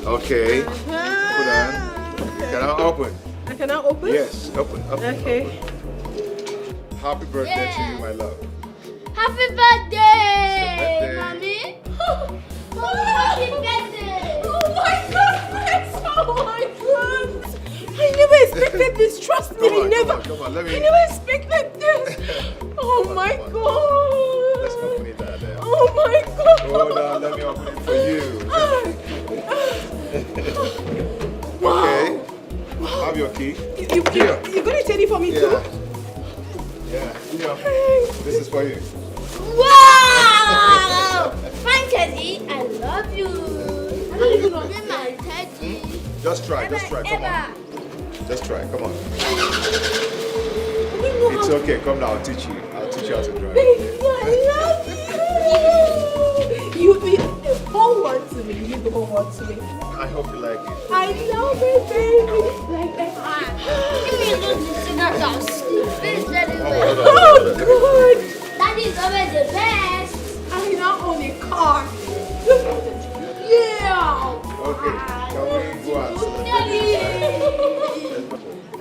Okay. Put on. Can I open? I cannot open? Yes, open. Okay. Open. Happy birthday to you, my love. Happy birthday, Mommy. Happy birthday. Oh my goodness. Oh my goodness. I never expected this. Trust me, Come on, I never expected this. Oh my God. Let's open it there. Oh my God. Hold on, let me open it for you. Wow. Okay. Have your key. You're going to take it for me too? Yeah. This is for you. Wow! Fine, Teddy. I love you. I don't even know my Teddy. Just try. Come on. Just try. Come on. It's okay. Come now. I'll teach you. I'll teach you how to drive. Baby, I love you. You be the whole one to me. You be the whole one to me. I hope you like it. I love it, baby. Like that. Give me a little cigarette. feels very well. Oh, good. Daddy is always the best. I now own a car. Yeah. Okay, can we go outside? Daddy.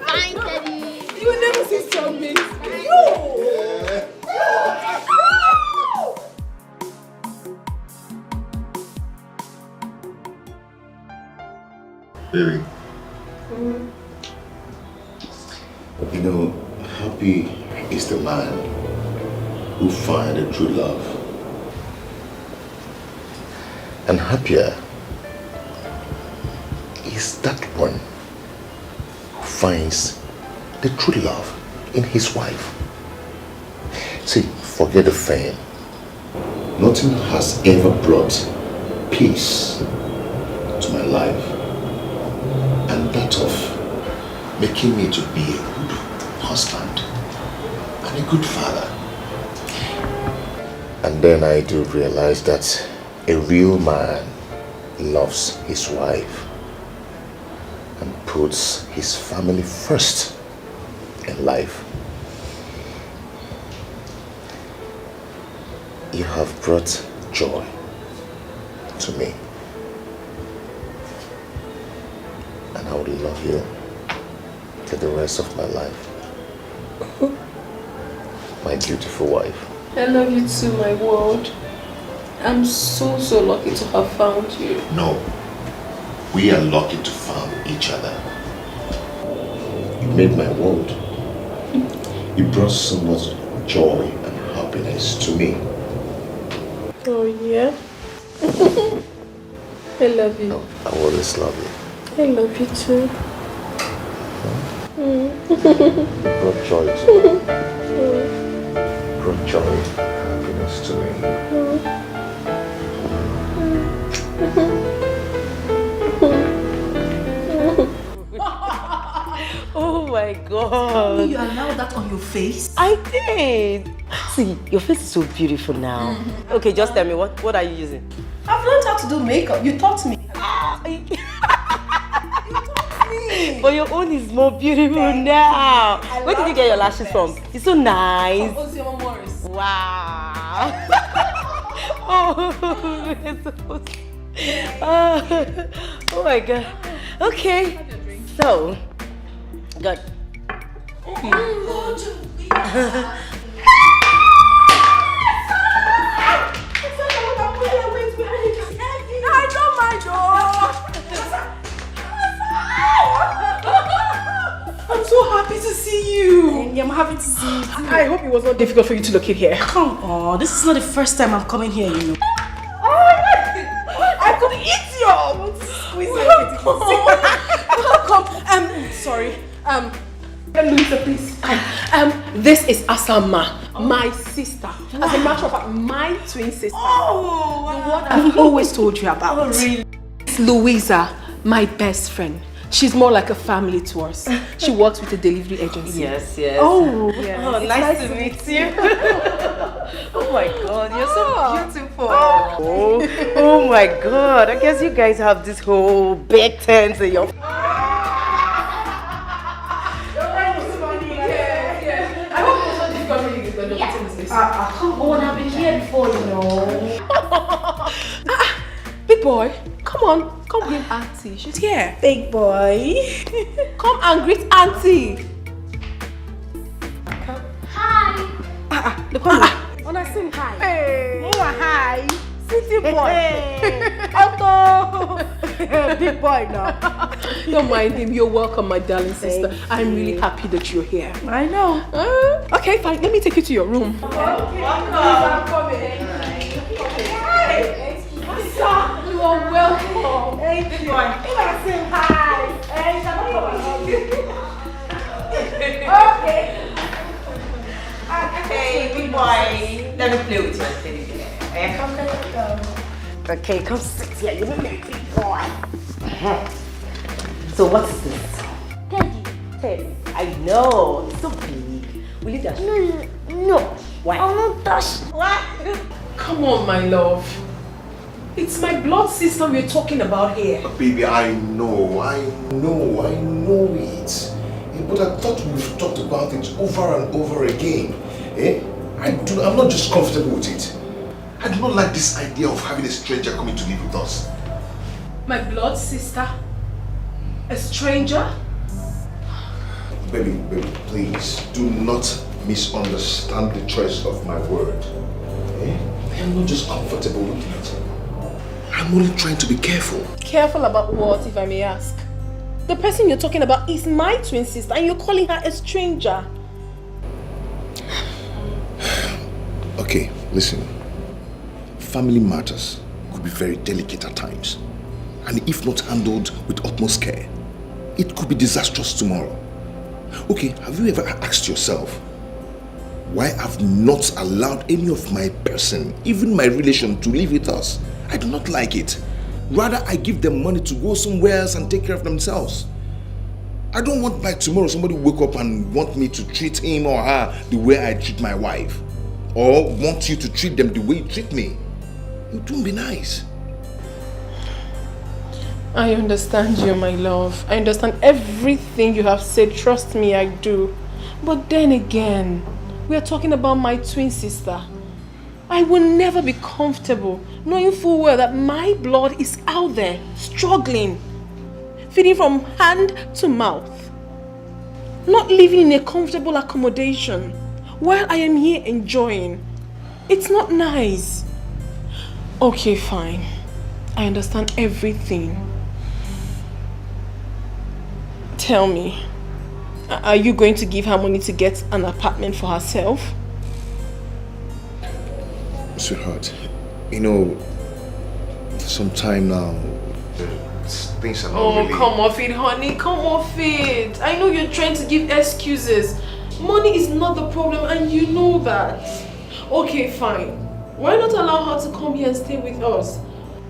Fine, Daddy. You will never see something. Baby. You know, happy is the man who finds a true love. And happier is that one who finds the true love in his wife. See, forget the fame. Nothing has ever brought peace to my life, and that of making me to be a good husband and a good father. And then I do realize that a real man loves his wife and puts his family first in life. You have brought joy to me, and I will love you till the rest of my life. My beautiful wife. I love you too, my world. I'm so lucky to have found you. No, we are lucky to find each other. You made my world. You brought so much joy and happiness to me. Oh yeah? I love you. I always love you. I love you too. You brought joy to me. Brought joy and happiness to me. Oh my God. You allowed that on your face? I did. See, your face is so beautiful now. Okay, just tell me, what are you using? I've learned how to do makeup. You taught me. But your own is more beautiful now. Where did you get your lashes from? It's so nice. From Morris. Wow. Oh my God. Okay. So, good. I don't mind, I'm so happy to see you. I'm happy to see you too. I hope it was not difficult for you to locate here. Come on, this is not the first time I'm coming here, you know. I could eat you. I want to squeeze Welcome. Sorry. Louisa, please. This is Asama, my sister. As a matter of fact, my twin sister. Oh, the one I've always told you about. Oh, really? It's Louisa, my best friend. She's more like a family to us. She works with a delivery agency. Yes, yes. Oh, yes. Oh, nice to meet you. Oh my God, you're so beautiful. Oh my God, I guess you guys have this whole big tent in your... Come on, I've been here before, you know. Big boy, come on. Come greet Auntie. She's here. Big boy. Come and greet Auntie. Hi. Look on When I sing hi. Hey. Oh, hi. City boy. Otto. Big boy now. Don't mind him. You're welcome, my darling sister. I'm really happy that you're here. I know. Okay, fine. Let me take you to your room. Okay. I'm coming. You are welcome. Thank you. I sing hi. Okay. Hey, big boy. Let me play with you. Okay, come sit here. You know me, big boy. So what is this? Teddy. I know. It's so big. Will you touch? No. Why? I will not touch. What? Come on, my love. It's my blood sister we're talking about here. Baby, I know it. But I thought we've talked about it over and over again. I'm not just comfortable with it. I do not like this idea of having a stranger coming to live with us. My blood sister? A stranger? Baby, please do not misunderstand the choice of my word. I am not just comfortable with it. I'm only trying to be careful. Careful about what, if I may ask? The person you're talking about is my twin sister and you're calling her a stranger. Okay, listen. Family matters could be very delicate at times. And if not handled with utmost care, it could be disastrous tomorrow. Okay, have you ever asked yourself why I've not allowed any of my person, even my relation, to live with us? I do not like it. Rather, I give them money to go somewhere else and take care of themselves. I don't want by tomorrow somebody wake up and want me to treat him or her the way I treat my wife. Or want you to treat them the way you treat me. It won't be nice. I understand you, my love. I understand everything you have said. Trust me, I do. But then again, we are talking about my twin sister. I will never be comfortable knowing full well that my blood is out there, struggling, feeding from hand to mouth, not living in a comfortable accommodation while I am here enjoying. It's not nice. Okay, fine. I understand everything. Tell me, are you going to give her money to get an apartment for herself? Sweetheart, you know, some time now, things are not really... Come off it, honey. Come off it. I know you're trying to give excuses. Money is not the problem and you know that. Okay, fine. Why not allow her to come here and stay with us?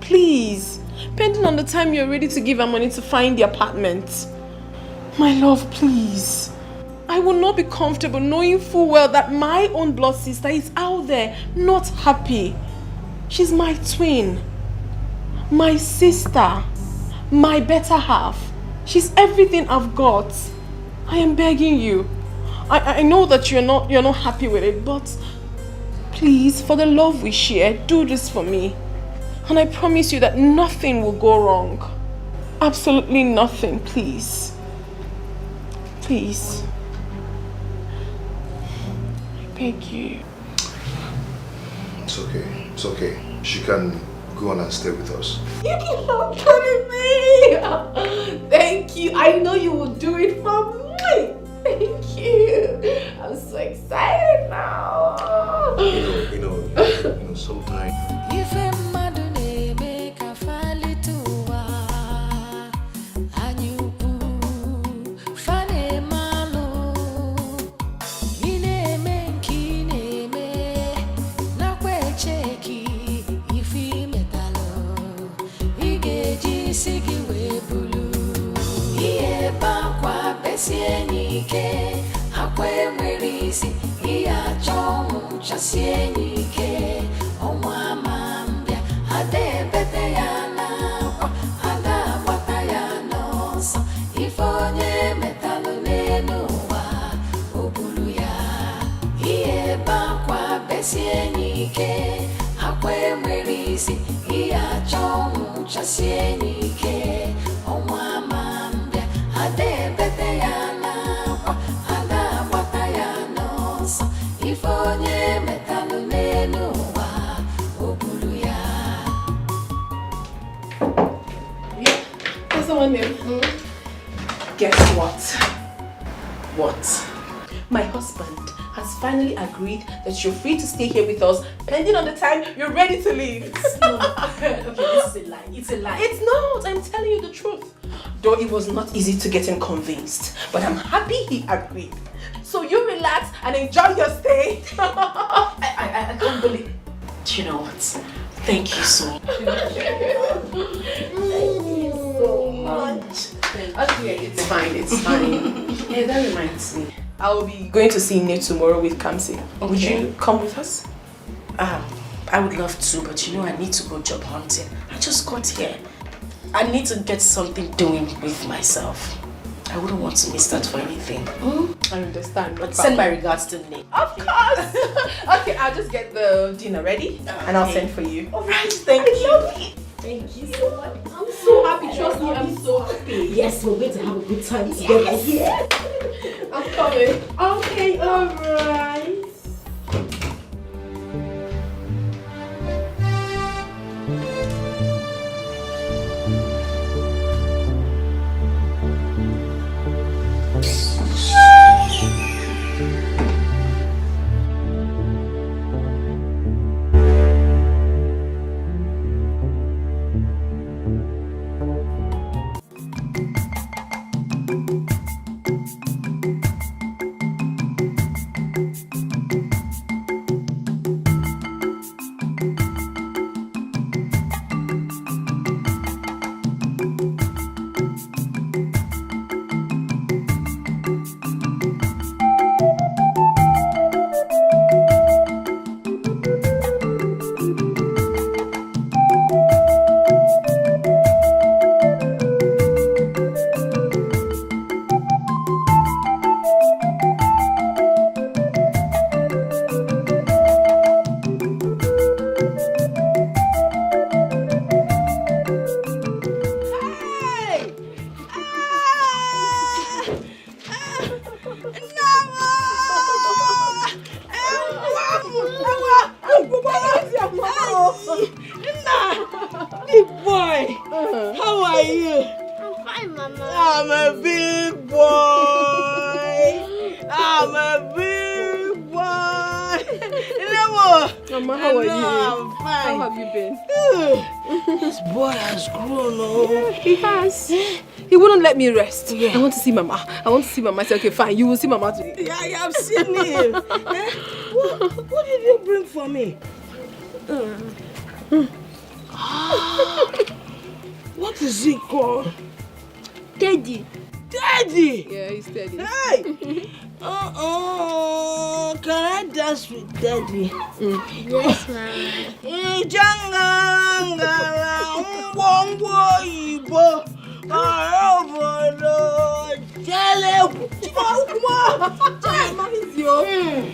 Please. Pending on the time you're ready to give her money to find the apartment. My love, please. I will not be comfortable knowing full well that my own blood sister is out there, not happy. She's my twin, my sister, my better half. She's everything I've got. I am begging you. I know that you're not happy with it, but please, for the love we share, do this for me. And I promise you that nothing will go wrong. Absolutely nothing, please. Please. I beg you. It's okay. It's okay. She can go on and stay with us. You keep on telling me. Thank you. I know you will do it for me. Thank you. I'm so excited now. You know, sometimes. Guess what? What? My husband has finally agreed that you're free to stay here with us, pending on the time you're ready to leave. No. Okay, this is a lie. It's a lie. It's not. I'm telling you the truth. Though it was not easy to get him convinced, but I'm happy he agreed. So you relax and enjoy your stay. I can't believe. Do you know what? Thank you so much. Thank you so much. Okay, it's fine. It's fine. Yeah, that reminds me. I'll be going to see Ini tomorrow with Kamsi. Okay. Would you come with us? I would love to, but you know I need to go job hunting. I just got here. I need to get something doing with myself. I wouldn't want to miss that for anything. I understand. But send my regards to Nick. Of course. Okay, I'll just get the dinner ready and I'll send for you. Alright, thank you. Thank you so much. I'm so happy. Trust me, I'm so happy. Yes, we're going to have a good time together. Yes. I'm coming. Okay, alright. Let me rest. Yeah. I want to see Mama. I said, okay, fine. You will see Mama today. Yeah, I have seen him. What did you bring for me? What is it called? Teddy. Teddy? Yeah, he's Teddy. Hey! Can I dance with Teddy? Yes, Mama.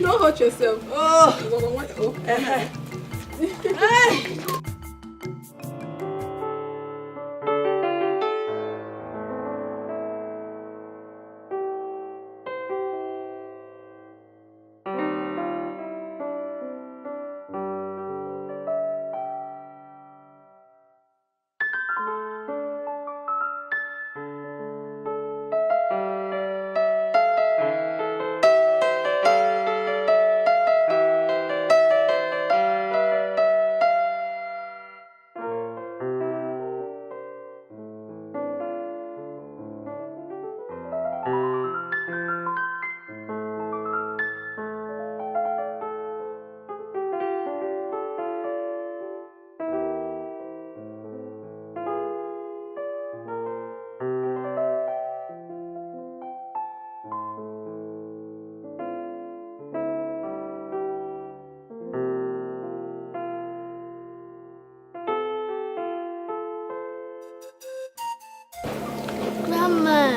Don't hurt yourself.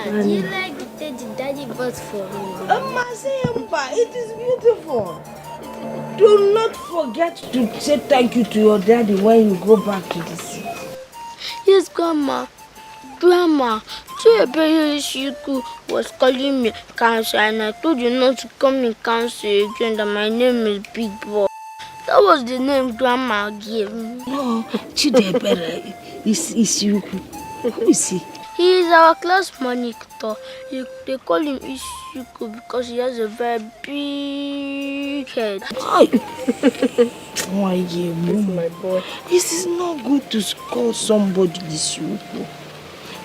Do you like the teddy daddy bought for me? Masimba, it is beautiful. Do not forget to say thank you to your daddy when you go back to the city. Yes, Grandma. Grandma, Shiku was calling me cancer and I told you not to call me cancer again, that my name is Big Boy. That was the name Grandma gave me. No, Chidebere is Shiku. Who is he? He is our class monitor. They call him Ishiku because he has a very big head. Why, my boy? This is not good to call somebody Ishiku.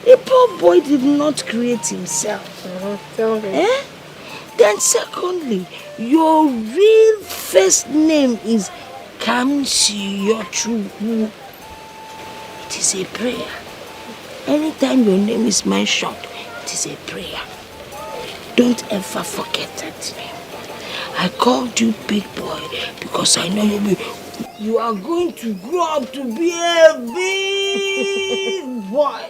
The poor boy did not create himself. Tell me. Then secondly, your real first name is Kamsiyochu. It is a prayer. Anytime your name is mentioned, it is a prayer. Don't ever forget that name. I called you Big Boy because I know you are going to grow up to be a big boy.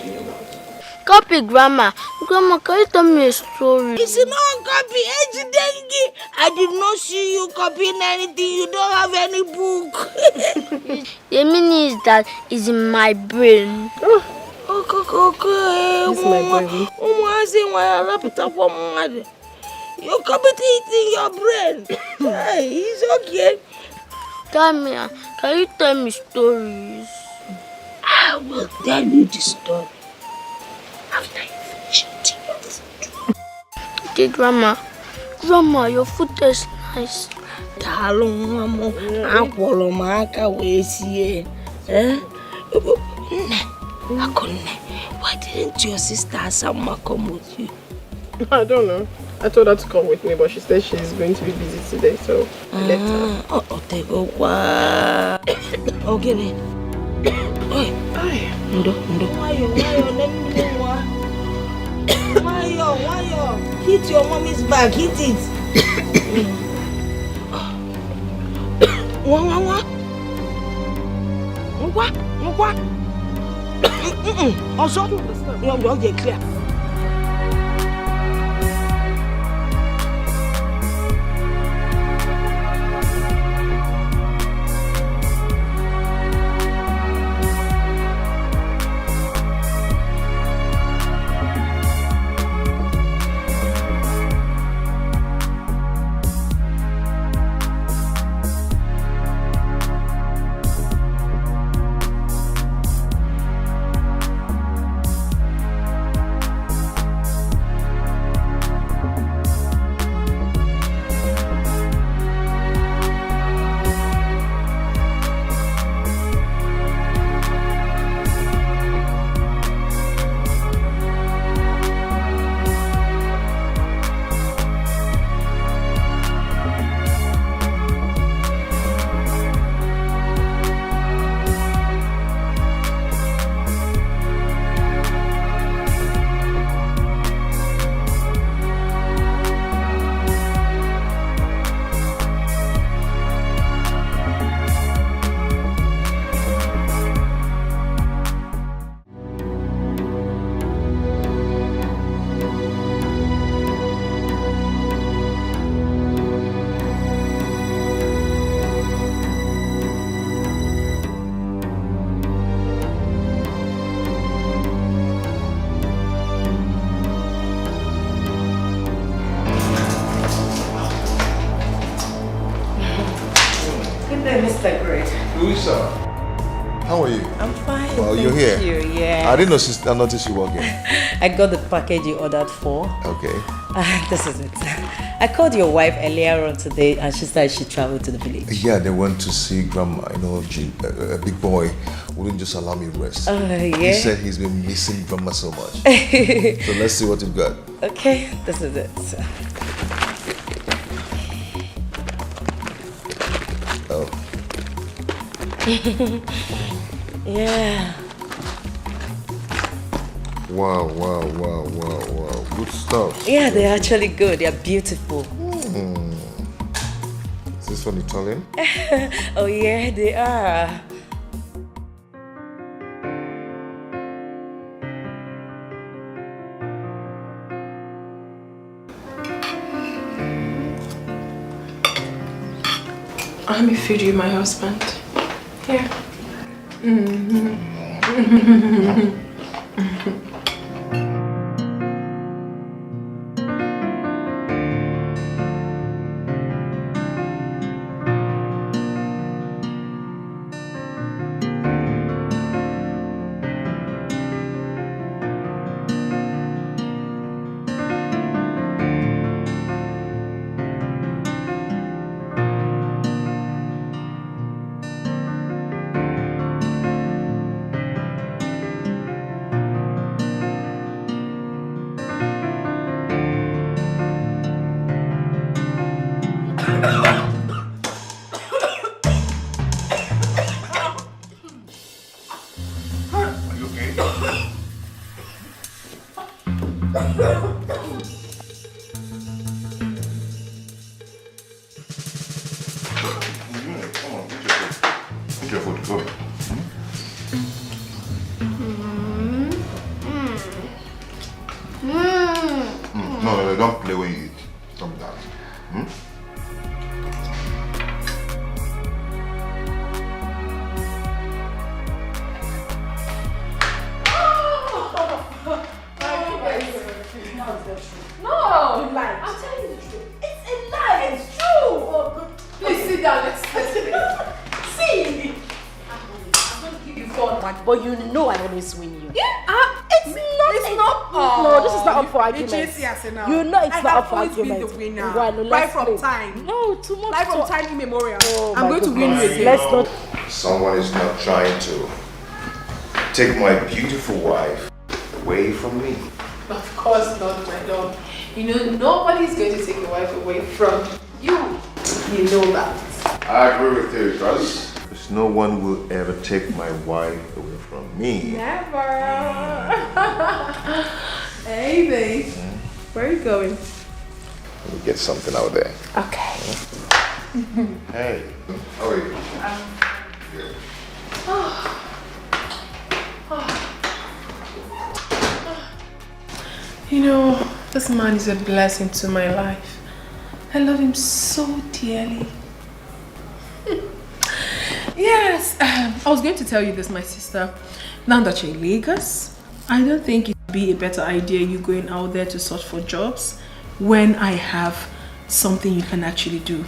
talking about? Copy, Grandma. Grandma, can you tell me a story? It's not copy. I did not see you copying anything. You don't have any book. The meaning is that it's in my brain. Okay. It's my brain. You copy it in your brain. Hey, it's okay. Tamia, can you tell me stories? I will tell you the story after you finish eating your food. Okay, Grandma. Grandma, your food tastes nice. Why didn't your sister Asama come with you? I don't know. I told her to come with me, but she said she's going to be busy today, so I left her. Okay then. Why? Hit your mommy's back, hit it. What? Also, you're clear. How are you? I'm fine. Well, you're thank here. You, yeah. I didn't notice you walking. I got the package you ordered for. Okay. This is it. I called your wife earlier on today and she said she traveled to the village. Yeah, they went to see Grandma. You know, a big boy wouldn't just allow me rest. Yeah? He said he's been missing Grandma so much. So let's see what you've got. Okay, this is it. Oh. Yeah. Wow. Good stuff. Yeah, they're actually good. They're beautiful. Is this one Italian? Oh yeah, they are. Let me feed you, my husband. Here. No, don't play when you eat. Stop that. No, lie. I'll tell you the truth. It's a lie. It's true. Oh, please sit down. Let's see. I'm going to give you fun. But you know I always win you. Yeah, it's not. No, this is not up for argument. Yes, You know it's not up for argument. I have always been the winner. Why, no, right from time. No, too much. Right from time immemorial. Oh, I'm going to win you again. Let's not. Someone is not trying to take my beautiful wife away from me. Of course not, my love. You know, nobody's going to take your wife away from you. You know that. I agree with you, because no one will ever take my wife away from me. Never. Hey, babe. Where are you going? Let me get something out there. Okay. Hey, how are you? Good. You know, this man is a blessing to my life. I love him so dearly. Yes, I was going to tell you this, my sister. Now that you're in Lagos, I don't think it would be a better idea you going out there to search for jobs when I have something you can actually do.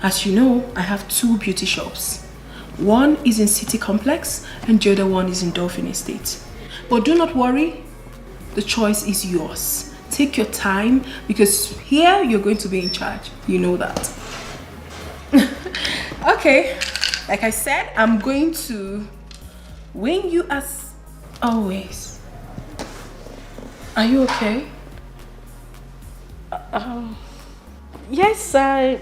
As you know, I have 2 beauty shops. One is in City Complex and the other one is in Dolphin Estate. But do not worry, the choice is yours. Take your time because here you're going to be in charge. You know that. Okay, like I said, I'm going to win you as always. Are you okay? Yes, I'm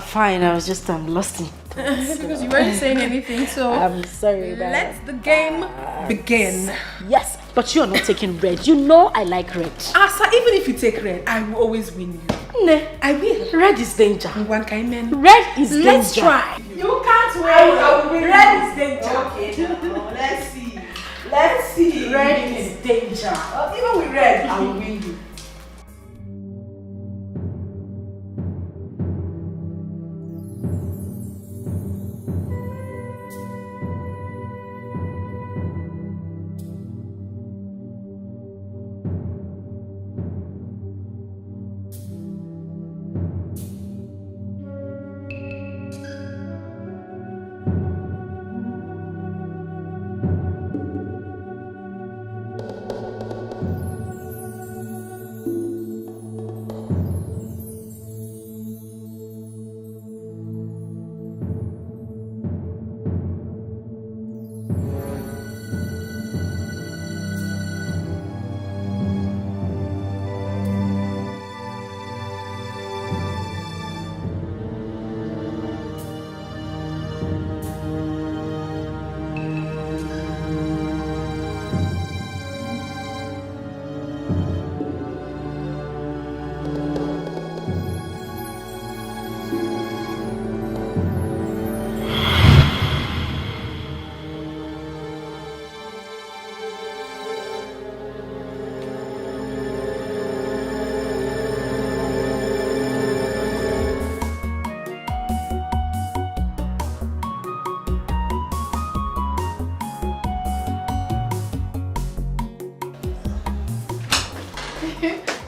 fine. I was just lost in thoughts. Because you weren't saying anything, so I'm sorry. Let the game begin. Yes, but you're not taking red. You know I like red. Asa, even if you take red, I will always win you. Ne, I will. Red is danger. One kind man. Red is danger. Let's try. You can't win. I will win. Red is danger. Okay, now, let's see. Let's see. Red is danger. Even with red, I will win you.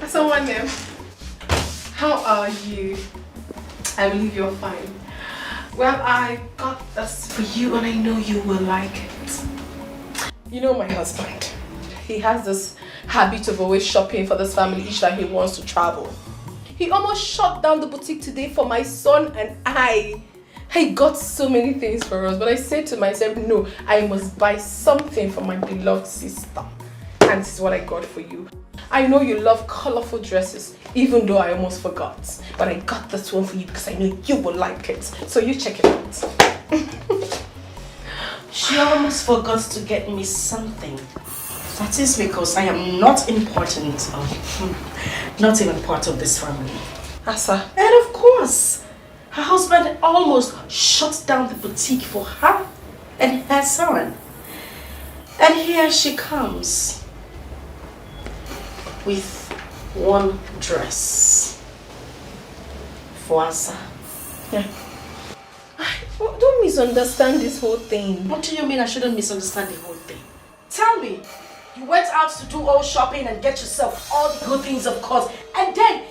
Someone there. How are you? I believe you're fine. Well, I got this for you and I know you will like it. You know my husband. He has this habit of always shopping for this family each time he wants to travel. He almost shut down the boutique today for my son and I. He got so many things for us, but I said to myself, no, I must buy something for my beloved sister. And this is what I got for you. I know you love colorful dresses, even though I almost forgot. But I got this one for you because I know you will like it. So you check it out. She almost forgot to get me something. That is because I am not important, not even part of this family. Asa. And of course, her husband almost shut down the boutique for her and her son. And here she comes. with one dress for answer. Yeah. Don't misunderstand this whole thing. What do you mean I shouldn't misunderstand the whole thing? Tell me, you went out to do all shopping and get yourself all the good things, of course, and then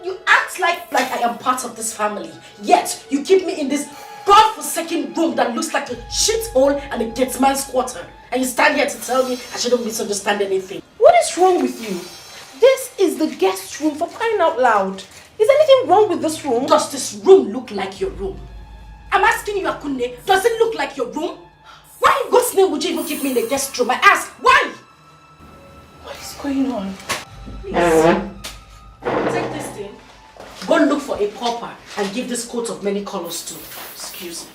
you act like I am part of this family. Yet you keep me in this God-forsaken room that looks like a shithole and a gatesman's quarter, and you stand here to tell me I shouldn't misunderstand anything. What is wrong with you? This is the guest room, for crying out loud. Is anything wrong with this room? Does this room look like your room? I'm asking you, Akunne, does it look like your room? Why in God's name would you even keep me in the guest room? I ask, why? What is going on? Please, take this thing, go look for a pauper and give this coat of many colors to. Excuse me.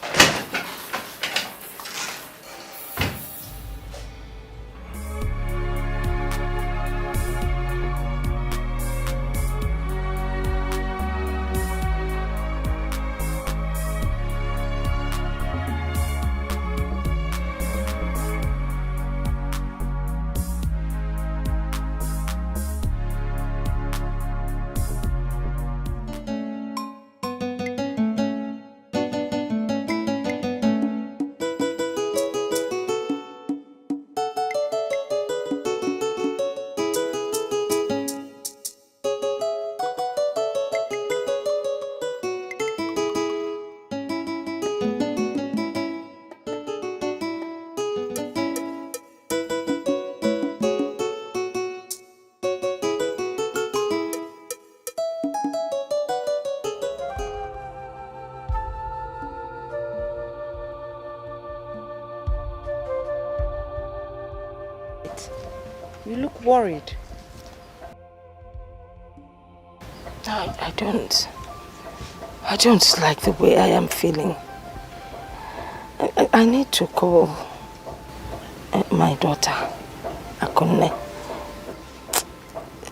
You look worried. I don't like the way I am feeling. I need to call my daughter, Akunne.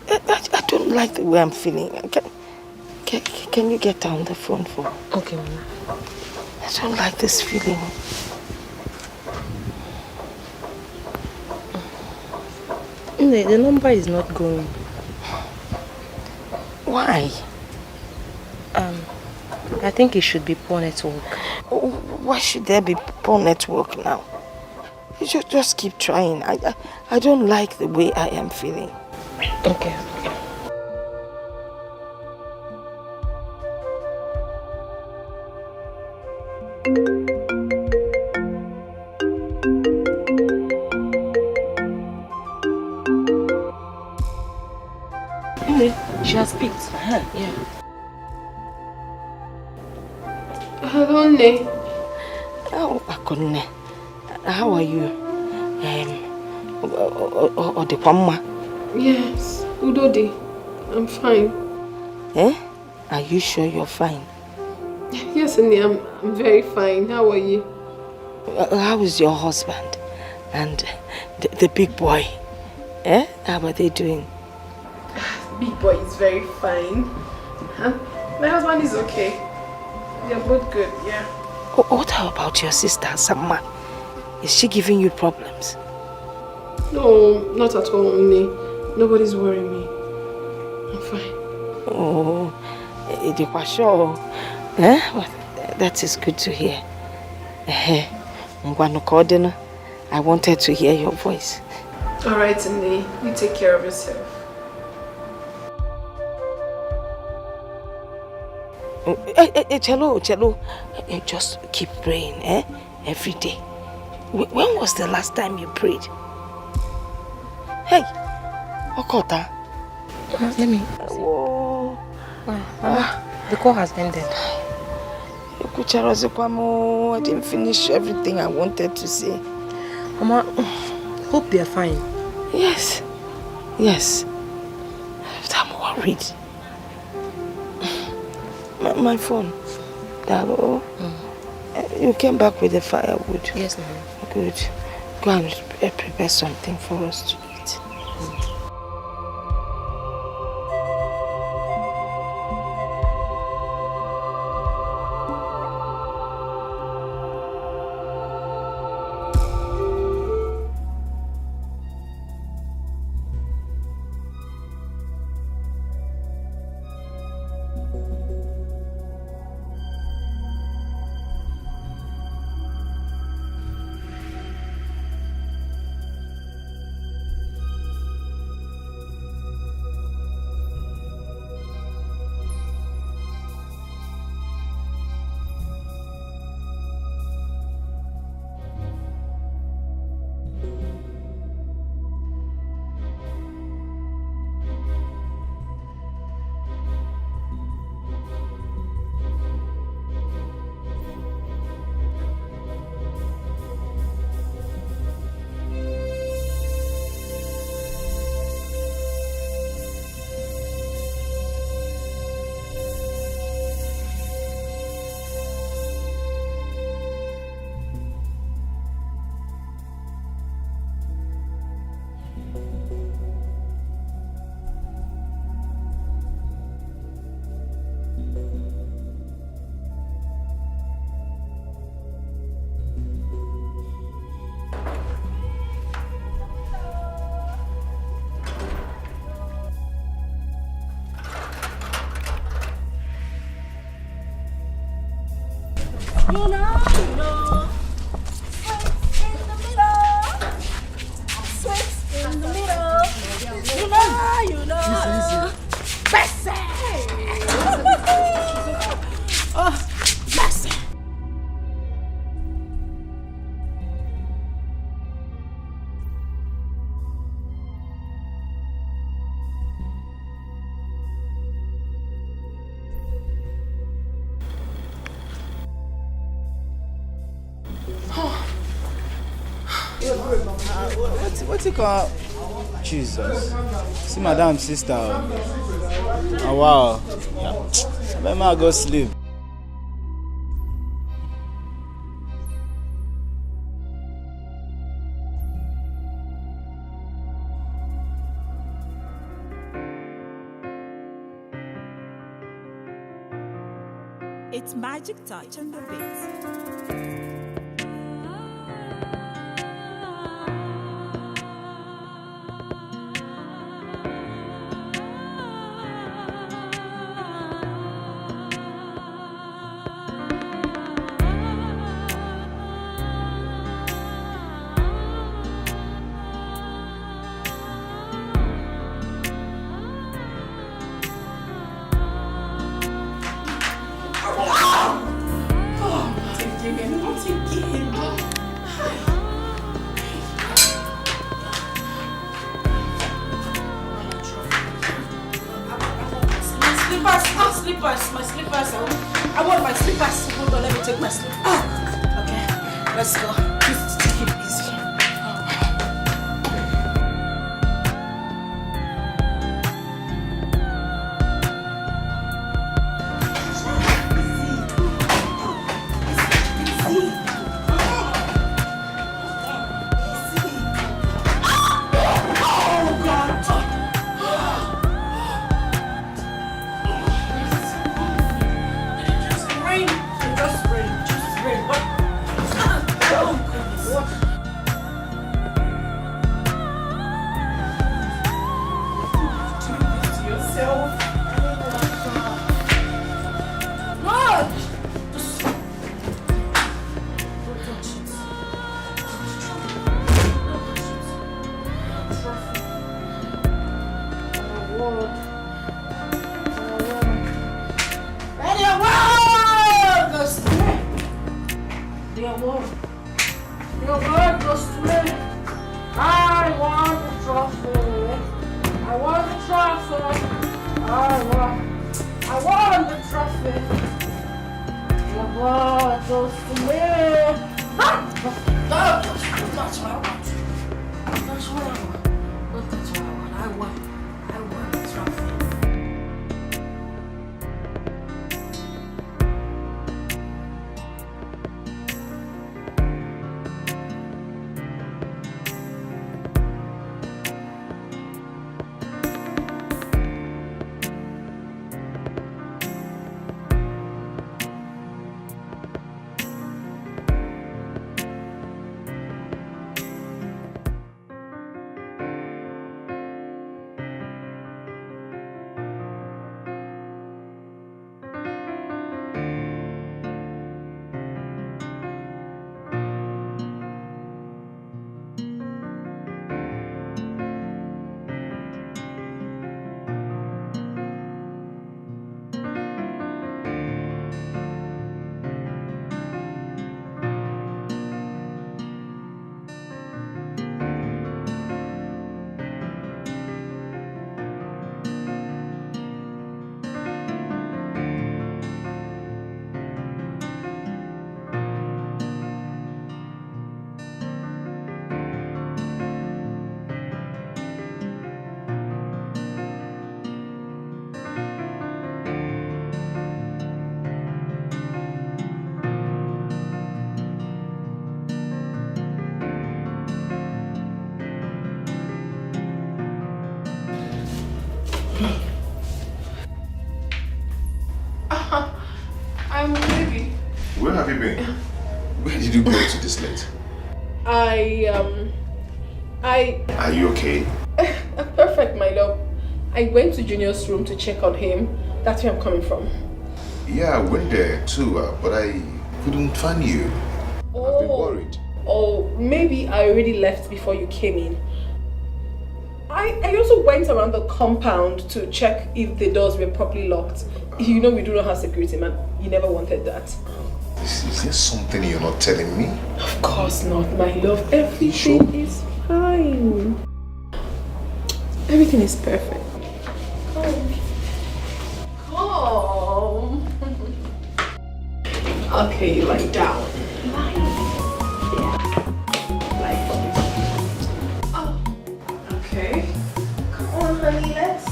I don't like the way I'm feeling. Can you get her on the phone for me? Okay, Mama. I don't like this feeling. The number is not going. Why? I think it should be poor network. Why should there be poor network now? You should just keep trying. I don't like the way I am feeling. Okay. She has picked. Yeah. Hello, Onny. Oh, Akunne. How are you? Odekwamma? Yes, Udodi. I'm fine. Eh? Are you sure you're fine? Yes, Onny, I'm very fine. How are you? How is your husband? And the big boy? Eh? How are they doing? Big boy is very fine. My husband is okay. They're both good, yeah. What about your sister, Samma? Is she giving you problems? No, not at all, Onny. Nobody's worrying me. I'm fine. Oh, sure. Eh? Well, that is good to hear. I wanted to hear your voice. Alright, Onny. You take care of yourself. Chelo, just keep praying, every day. When was the last time you prayed? Hey, Okota. Let me. Oh. The call has ended. I didn't finish everything I wanted to say. Mama, hope they're fine. Yes. I'm worried. My phone. Hello? You came back with the firewood? Yes, ma'am. Good. Go and prepare something for us to eat. You know. Sweet in the middle. You know. Bessie. Oh, Bessie. What's it called? Jesus. See madam sister. Oh wow. Yeah. Let me go sleep. It's magic touch on the beat. My slippers. I want my slippers. Hold on, let me take my slippers. Okay, let's go. Just take it easy. I'm ready. Where have you been? Where did you go to this late? Are you okay? Perfect, my love. I went to Junior's room to check on him. That's where I'm coming from. Yeah, I went there too, but I couldn't find you. I've been worried. Oh, maybe I already left before you came in. I also went around the compound to check if the doors were properly locked. You know we do not have security, man. You never wanted that. Is there something you're not telling me? Of course not, my love. Everything is fine. Everything is perfect. Come. Okay, you lie down. Okay. Come on, honey, let's.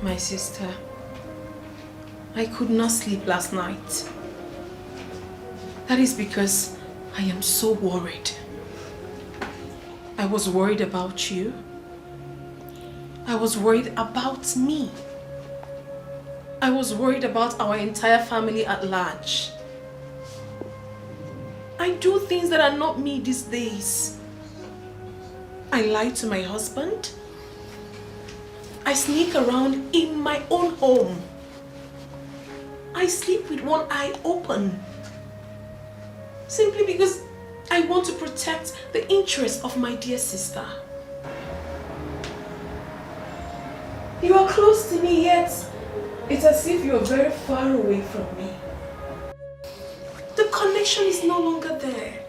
My sister, I could not sleep last night. That is because I am so worried. I was worried about you. I was worried about me. I was worried about our entire family at large. I do things that are not me these days. I lie to my husband. I sneak around in my own home. I sleep with one eye open. Simply because I want to protect the interests of my dear sister. You are close to me, yet it's as if you are very far away from me. The connection is no longer there.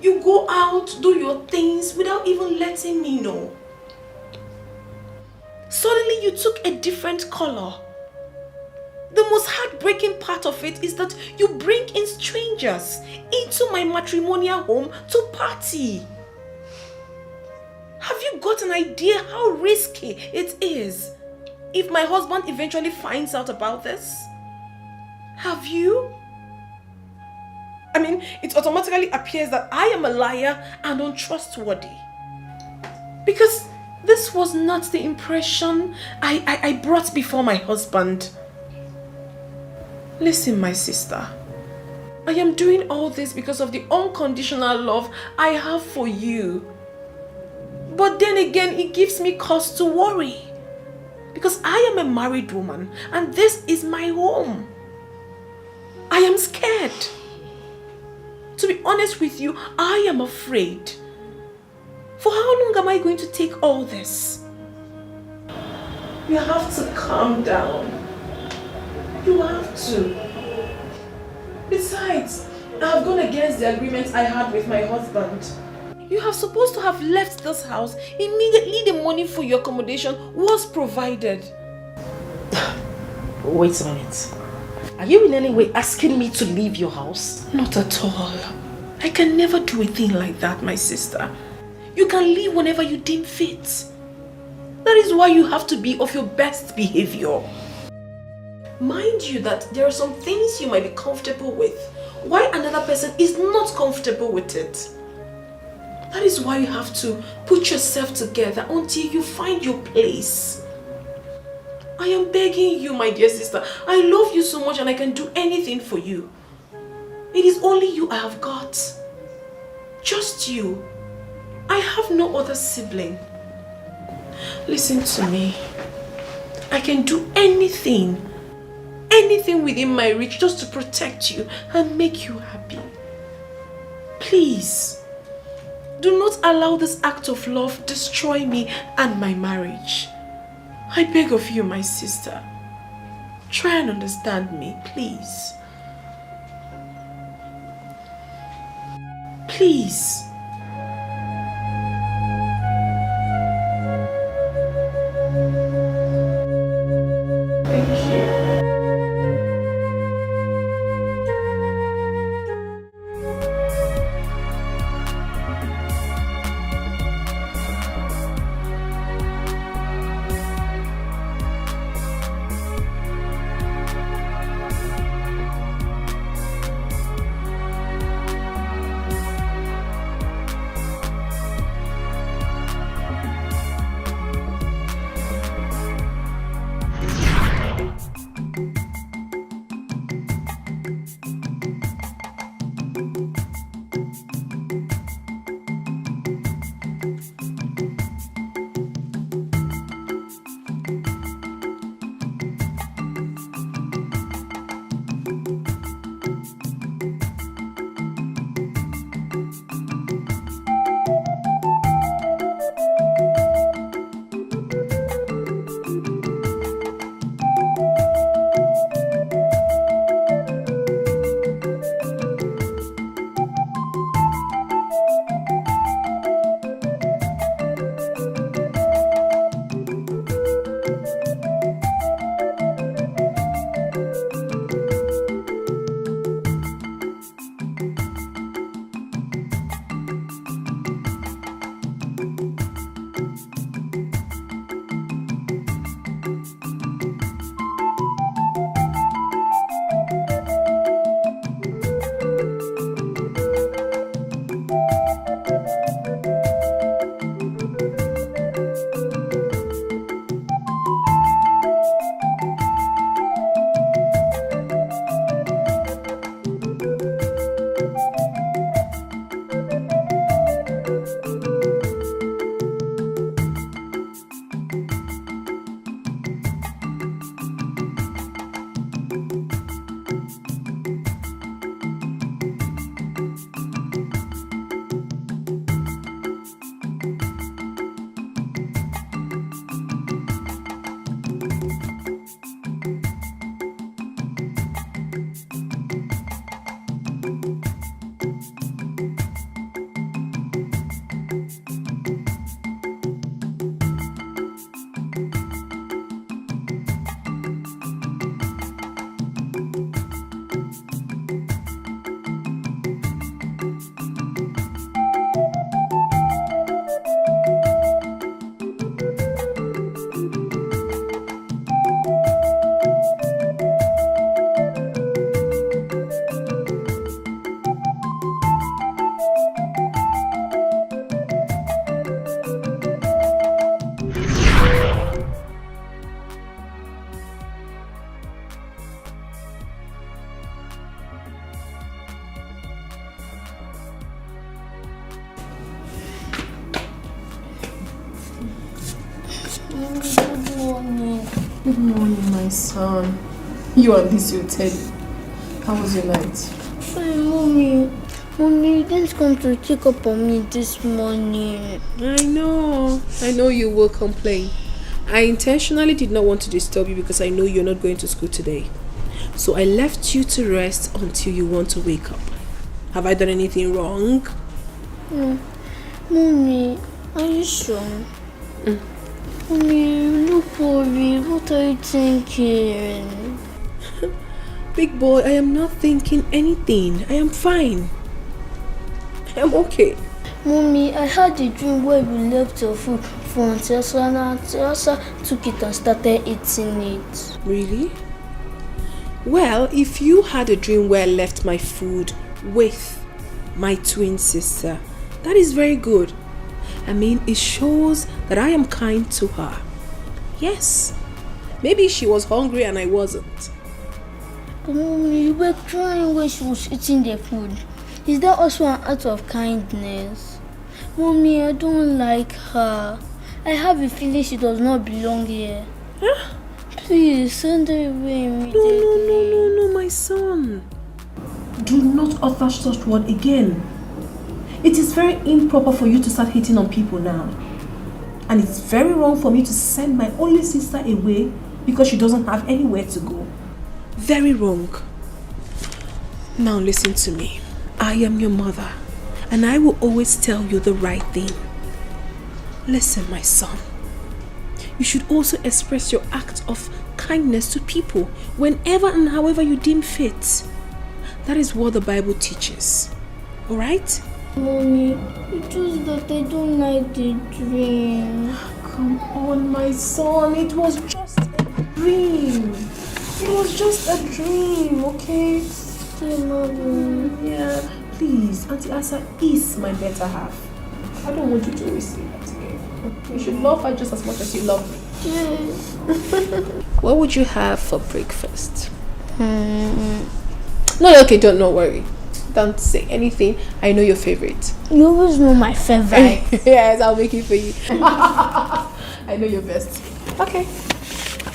You go out, do your things without even letting me know. Suddenly you took a different color. The most heartbreaking part of it is that you bring in strangers into my matrimonial home to party. Have you got an idea how risky it is if my husband eventually finds out about this? Have you? I mean, it automatically appears that I am a liar and untrustworthy. Because this was not the impression I brought before my husband. Listen, my sister. I am doing all this because of the unconditional love I have for you. But then again, it gives me cause to worry. Because I am a married woman and this is my home. I am scared. To be honest with you, I am afraid. For how long am I going to take all this? You have to calm down. You have to. Besides, I have gone against the agreement I had with my husband. You are supposed to have left this house immediately the money for your accommodation was provided. Wait a minute. Are you in any way asking me to leave your house? Not at all. I can never do a thing like that, my sister. You can leave whenever you deem fit. That is why you have to be of your best behavior. Mind you that there are some things you might be comfortable with, while another person is not comfortable with it. That is why you have to put yourself together until you find your place. I am begging you, my dear sister. I love you so much and I can do anything for you. It is only you I have got. Just you. I have no other sibling. Listen to me. I can do anything within my reach just to protect you and make you happy. Please, do not allow this act of love destroy me and my marriage. I beg of you, my sister. Try and understand me, please. Please. Good morning, my son. You and this your Teddy. How was your night? Hey, Mommy. Mommy, you didn't come to check up on me this morning. I know you will complain. I intentionally did not want to disturb you because I know you're not going to school today. So I left you to rest until you want to wake up. Have I done anything wrong? Mommy, are you sure? Mommy, look worried. What are you thinking? Big boy, I am not thinking anything. I am fine. I am okay. Mommy, I had a dream where we left your food for Auntie Elsa and Auntie Elsa took it and started eating it. Really? Well, if you had a dream where I left my food with my twin sister, that is very good. I mean, it shows that I am kind to her. Yes. Maybe she was hungry and I wasn't. But Mommy, you were crying when she was eating the food. Is that also an act of kindness? Mommy, I don't like her. I have a feeling she does not belong here. Huh? Please, send her away immediately. No, my son. Do not utter such word again. It is very improper for you to start hating on people now. And it's very wrong for me to send my only sister away because she doesn't have anywhere to go. Very wrong. Now listen to me. I am your mother, and I will always tell you the right thing. Listen, my son. You should also express your act of kindness to people whenever and however you deem fit. That is what the Bible teaches. Alright? Mommy, it's just that I don't like the dream. Come on, my son. It was just a dream. It was just a dream, okay? Yeah, please. Auntie Asa is my better half. I don't want you to always say that again. You should love her just as much as you love me. Yes. What would you have for breakfast? No, okay, don't worry. Don't say anything. I know your favorite. You always know my favorite. Yes, I'll make it for you. I know your best. Okay.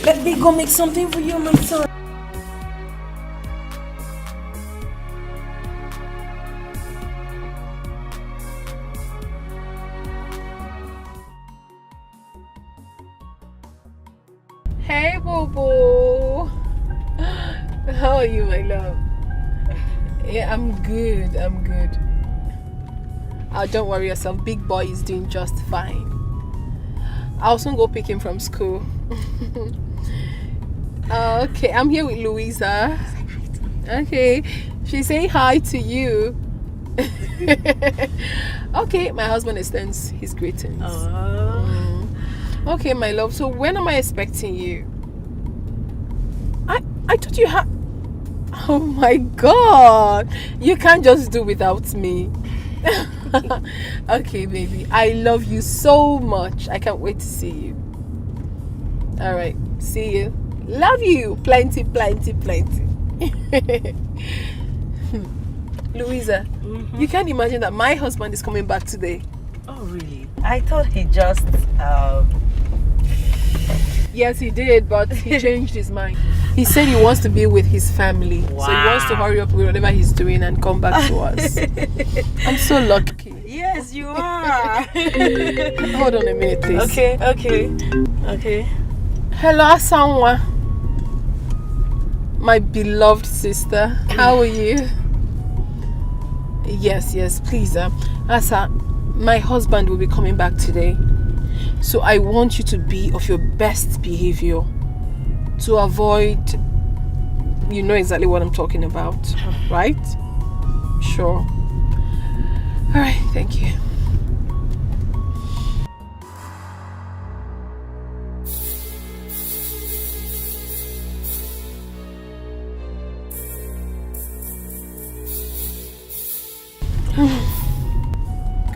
Let me go make something for you, my son. Hey, Bobo. How are you, my love? Yeah, I'm good. Don't worry yourself. Big boy is doing just fine. I'll soon go pick him from school. Okay, I'm here with Louisa. Okay, she's saying hi to you. Okay, my husband extends his greetings. Okay, my love. So when am I expecting you? I thought you had... Oh my God! You can't just do without me. Okay, baby. I love you so much. I can't wait to see you. Alright, see you. Love you. Plenty. Louisa, you can't imagine that my husband is coming back today. Oh, really? I thought he just... Yes, he did, but he changed his mind. He said he wants to be with his family. Wow. So he wants to hurry up with whatever he's doing and come back to us. I'm so lucky. Yes, you are. Hold on a minute, please. Okay. Hello, Asanwa. My beloved sister. How are you? Yes, please. Asa, my husband will be coming back today. So I want you to be of your best behavior to avoid, you know exactly what I'm talking about, right? Sure. All right, thank you.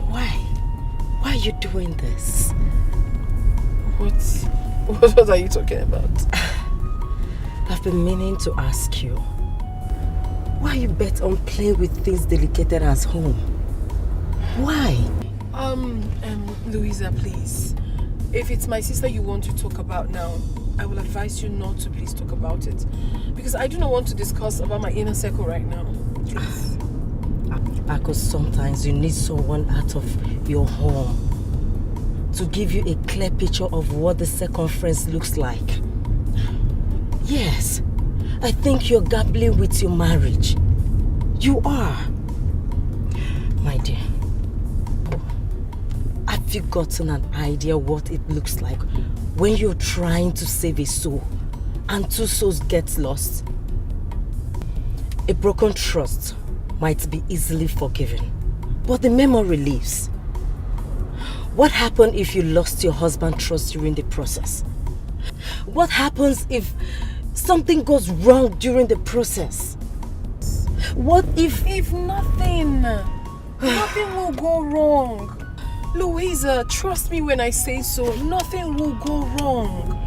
Why are you doing this? What are you talking about? I've been meaning to ask you. Why you bet on playing with things delicate as home? Why? Louisa, please. If it's my sister you want to talk about now, I will advise you not to please talk about it. Because I do not want to discuss about my inner circle right now. Please. Because sometimes you need someone out of your home to give you a clear picture of what the circumference looks like. Yes, I think you're gambling with your marriage. You are. My dear, have you gotten an idea what it looks like when you're trying to save a soul and two souls get lost? A broken trust might be easily forgiven, but the memory lives. What happened if you lost your husband's trust during the process? What happens if something goes wrong during the process? What if nothing will go wrong. Louisa, trust me when I say so, nothing will go wrong.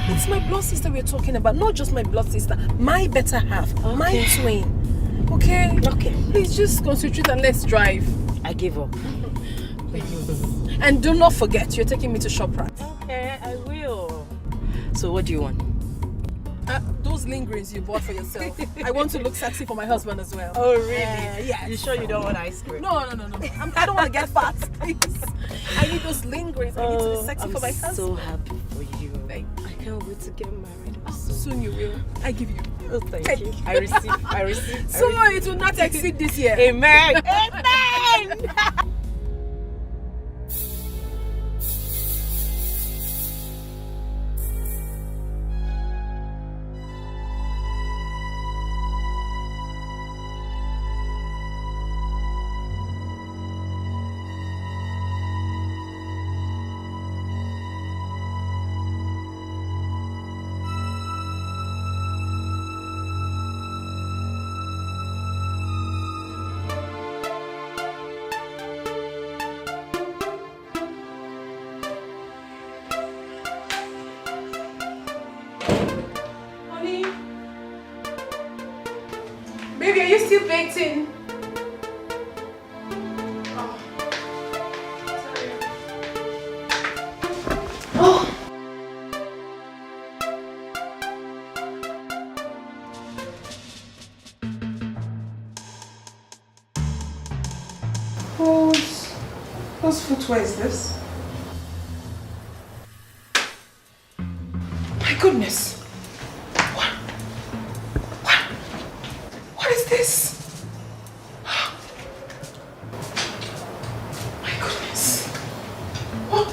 It's my blood sister we're talking about, not just my blood sister, my better half, my twin. Okay? Okay. Please just concentrate and let's drive. I give up. And do not forget, you're taking me to ShopRite. Okay, I will. So what do you want? Those lingerings you bought for yourself. I want to look sexy for my husband as well. Oh, really? Yeah. You sure you don't want ice cream? No. I don't want to get fat, please. I need those lingerings. I need to be sexy for my husband. I'm so happy for you. I can't wait to get married. Soon you will. I give you. Oh, thank you. I receive. So it will not exceed this year. Amen. Amen. Baby, are you still baking? Oh. Sorry. Oh. Whose footwear is this? My goodness. What is this? My goodness. What?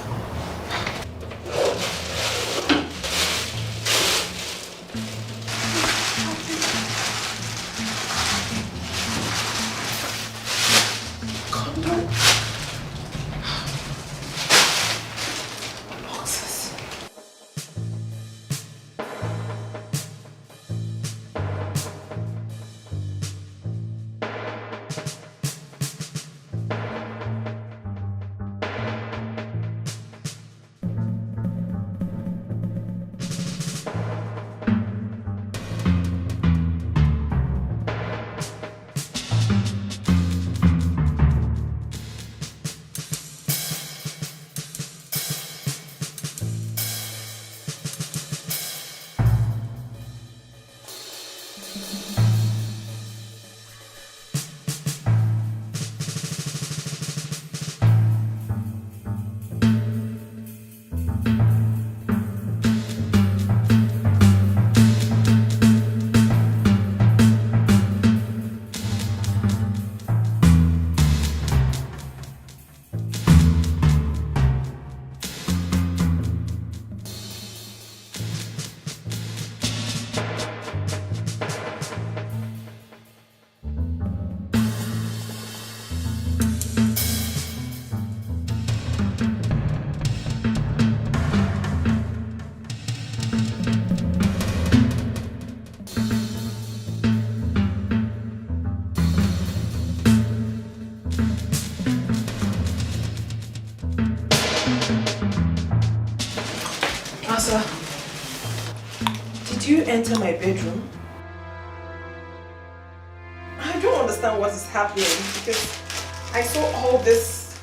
Condom. Boxes. Asa, did you enter my bedroom? I don't understand what is happening because I saw all this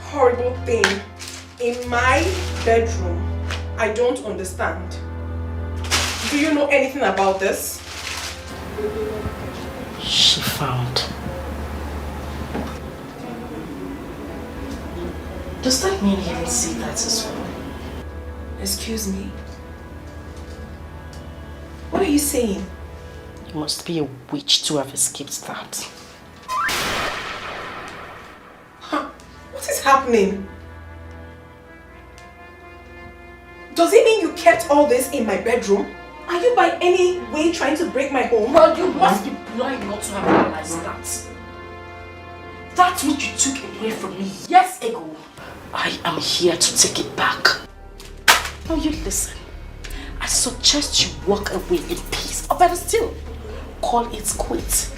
horrible thing in my bedroom. I don't understand. Do you know anything about this? She found. Does that mean you didn't see that as well? Excuse me? What are you saying? You must be a witch to have escaped that. What is happening? Does it mean you kept all this in my bedroom? Are you by any way trying to break my home? Well, you must be blind not to have realized that. That's what you took away from me years ago. I am here to take it back. Now you listen. I suggest you walk away in peace. Or better still, call it quits.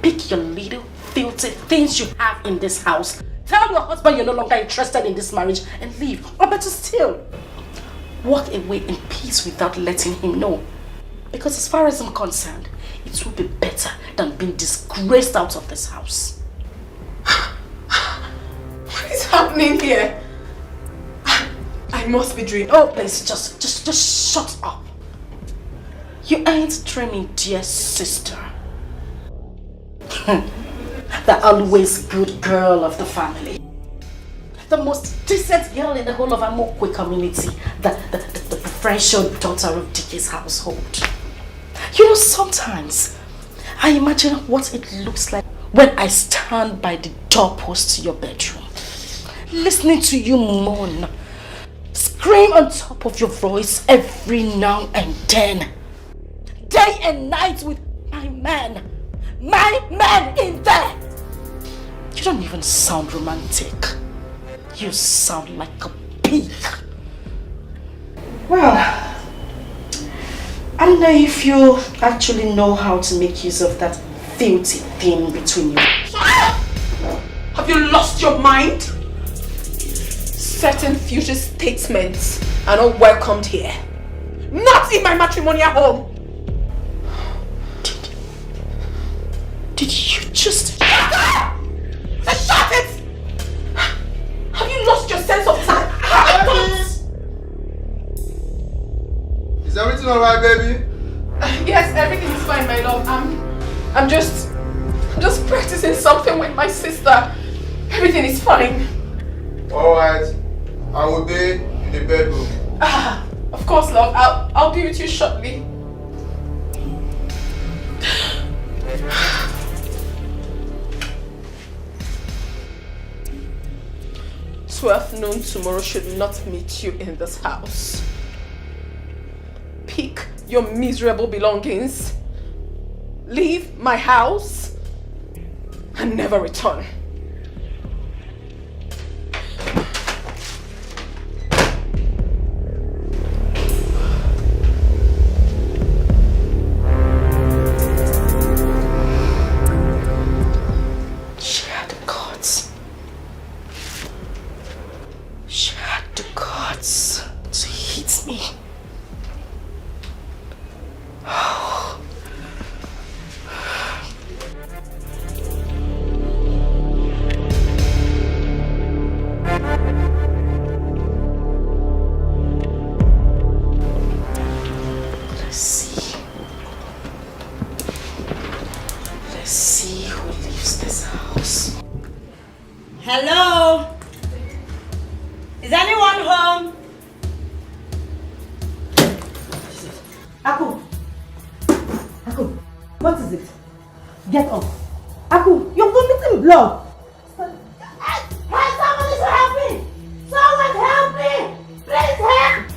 Pick your little filthy things you have in this house. Tell your husband you're no longer interested in this marriage and leave. Or better still, walk away in peace without letting him know. Because as far as I'm concerned, it will be better than being disgraced out of this house. What is happening here? I must be dreaming. Oh, please, just shut up. You ain't dreaming, dear sister. The always good girl of the family. The most decent girl in the whole of Amokwe community. The preferential daughter of Dikeh's household. You know, sometimes I imagine what it looks like when I stand by the doorpost to your bedroom, listening to you moan, scream on top of your voice every now and then, day and night with my man in there. You don't even sound romantic. You sound like a pig. Well, I don't know if you actually know how to make use of that filthy thing between you. Have you lost your mind? Certain future statements are not welcomed here. Not in my matrimonial home. Did you just... Shut it! Have you lost your sense of time? Is everything alright, baby? Yes, everything is fine, my love. I'm just practicing something with my sister. Everything is fine. Alright. I will be in the bedroom. Of course, love. I'll be with you shortly. 12 noon tomorrow should not meet you in this house. Pick your miserable belongings, leave my house, and never return. Hello? Is anyone home? Aku! Aku! What is it? Get up! Aku! You're vomiting blood! Hey, someone is helping! Someone help me! Please help!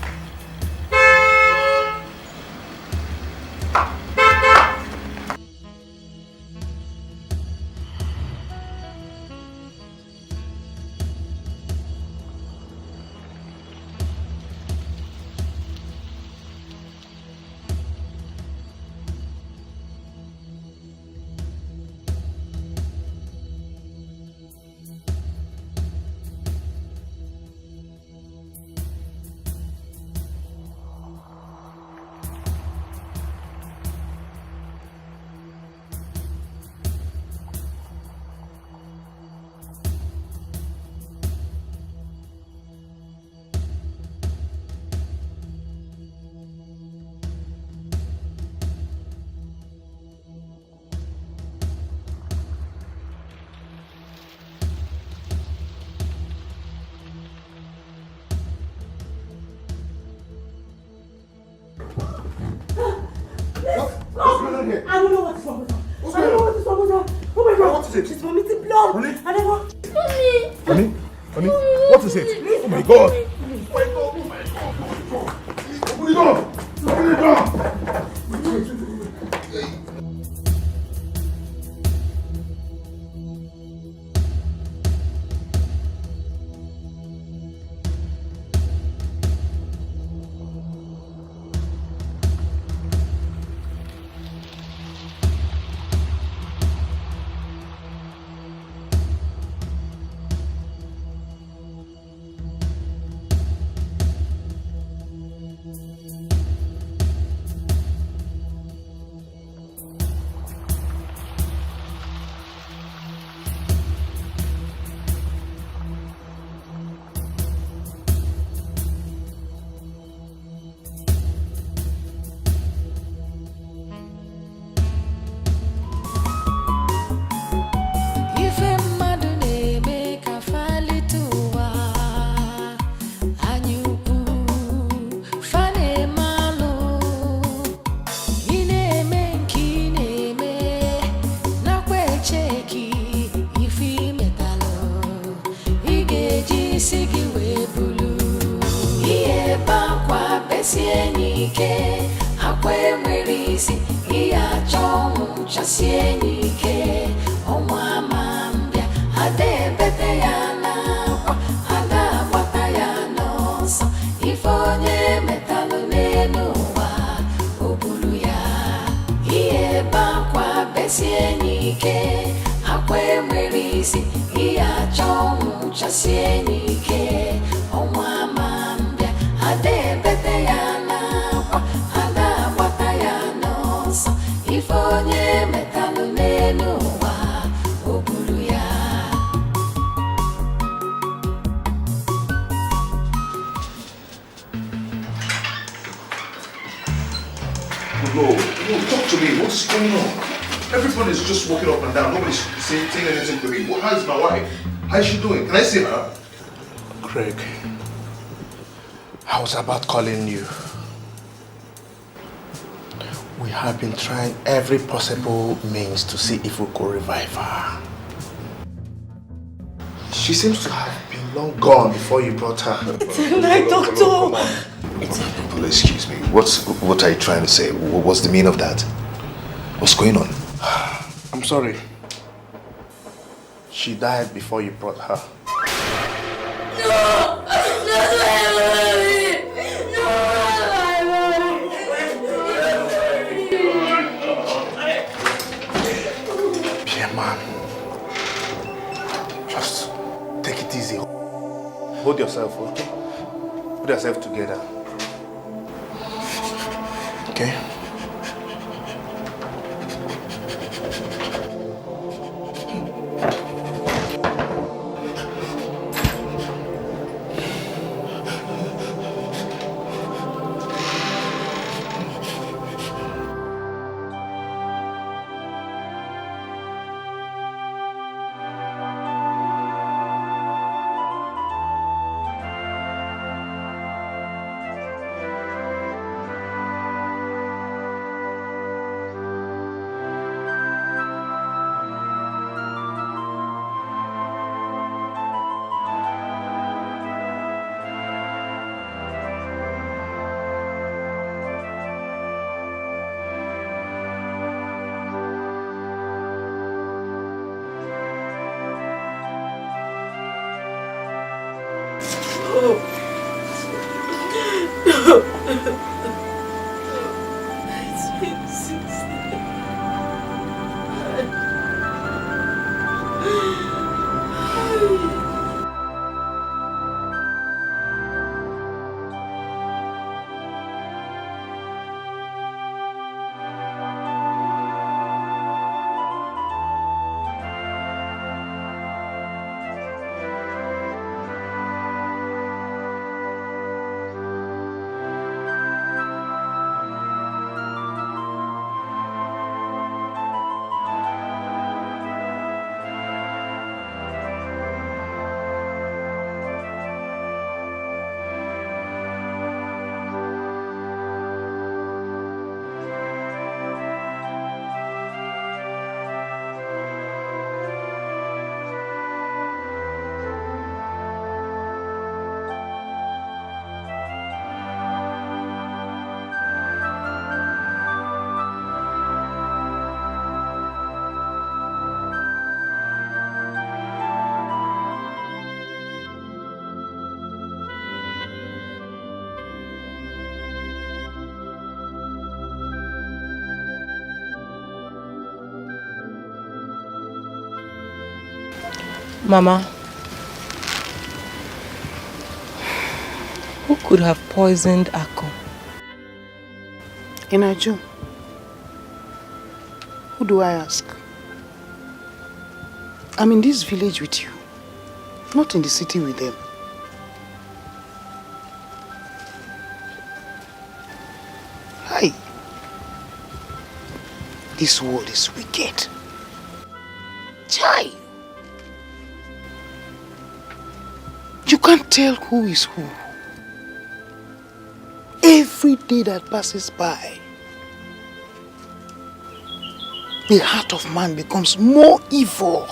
here? I don't know what is wrong with her. I don't know what is wrong with her. Oh my God. What is it? She's vomiting blood. Honey? I don't know. Honey? Honey? What is it? Oh my God. Open the door. Open the door. Ife mmadụ na-eme ka falite ụwa anyị ukwu fa na-eme alụ ị na-eme nke ị na-eme nakwa echeki ife imetalụ ị ga-eji isi gị wee bulu ihe ebe akwa besie n'ike akwa enwere isi ihe achọ ọnwụ chasie n'ike ọnwa ma mbịa ada ebete ya n'akwa ada agbata ya n'ọsọ ife onye metalụ n'elu ụwa o buru ya ihe ebe akwa besie n'ike akwa enwere isi ihe achọ ọnwụ chasie n'ike ọnwa ma mbịa ada ebete ya n'akwa ada agbata ya n'ọsọ ife onye metalụ n'elu ụwa o buru ya. No, talk to me. What's going on? Everyone is just walking up and down. Nobody's saying anything to me. How is my wife? How is she doing? Can I see her? Craig, I was about calling you. We have been trying every possible means to see if we could revive her. She seems to have been long gone before you brought her. It's a lie, doctor. Well, excuse me. What are you trying to say? What's the meaning of that? What's going on? I'm sorry. She died before you brought her. No! Be a man. Just take it easy. Hold yourself, okay? Put yourself together. Okay? Mama, who could have poisoned Akko? Ini Edo, who do I ask? I'm in this village with you, not in the city with them. Hi. This world is wicked. Chai. You can't tell who is who. Every day that passes by, the heart of man becomes more evil.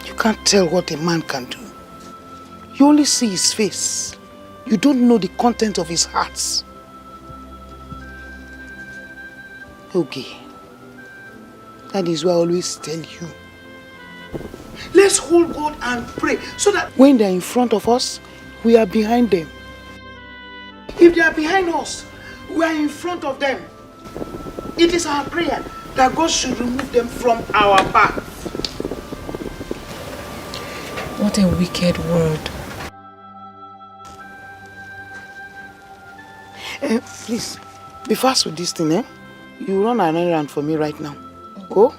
You can't tell what a man can do. You only see his face. You don't know the content of his heart. Okay. That is why I always tell you. Let's hold God and pray so that when they're in front of us, we are behind them. If they are behind us, we are in front of them. It is our prayer that God should remove them from our path. What a wicked word. Please, be fast with this thing, eh? You run an errand for me right now. Go.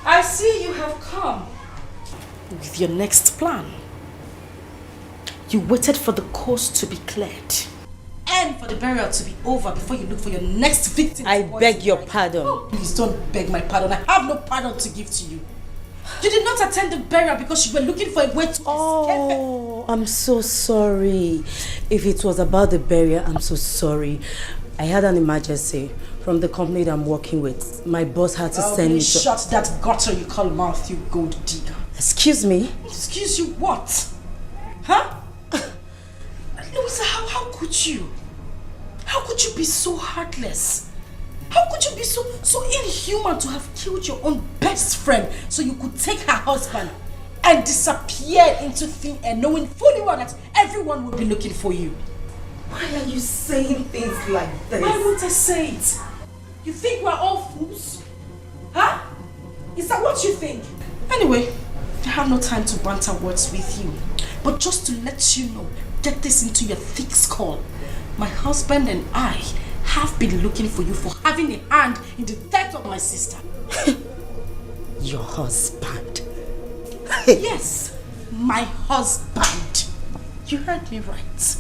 I see you have come with your next plan. You waited for the coast to be cleared and for the burial to be over before you look for your next victim. I beg your pardon. Oh, please don't beg my pardon. I have no pardon to give to you. You did not attend the burial because you were looking for a way to escape. Oh, I'm so sorry. If it was about the burial, I'm so sorry. I had an emergency from the company that I'm working with. My boss had to send me to... Shut that gutter you call mouth, you gold digger. Excuse me? Excuse you what? Huh? Louisa, how could you? How could you be so heartless? How could you be so inhuman to have killed your own best friend so you could take her husband and disappear into thin air knowing fully well that everyone will be looking for you? Why are you saying things like this? Why won't I say it? You think we're all fools? Huh? Is that what you think? Anyway, I have no time to banter words with you. But just to let you know, get this into your thick skull. My husband and I have been looking for you for having a hand in the death of my sister. Your husband? Yes, my husband. You heard me right.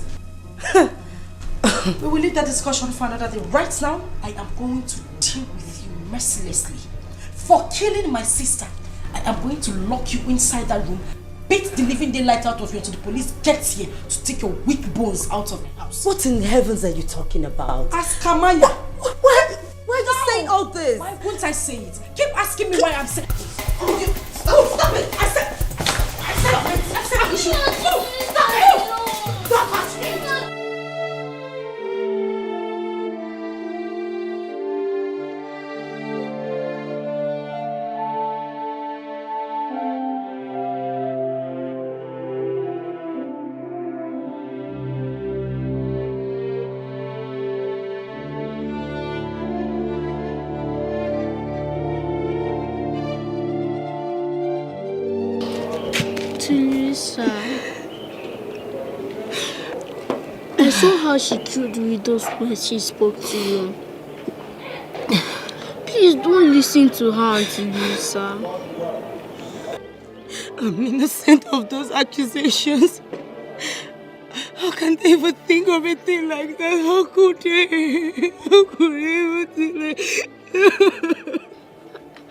We will leave that discussion for another day. Right now, I am going to deal with you mercilessly. For killing my sister, I am going to lock you inside that room, beat the living daylight out of you until the police gets here to take your weak bones out of the house. What in heavens are you talking about? Ask Kamaya. Why are you saying all this? Why won't I say it? Keep asking me why I'm saying it. Stop it! I said you should move! Stop asking! I saw how she killed with those words she spoke to you. Please don't listen to her, Auntie Lisa. I'm innocent of those accusations. How can they even think of a thing like that? How could they? How could they even think like that?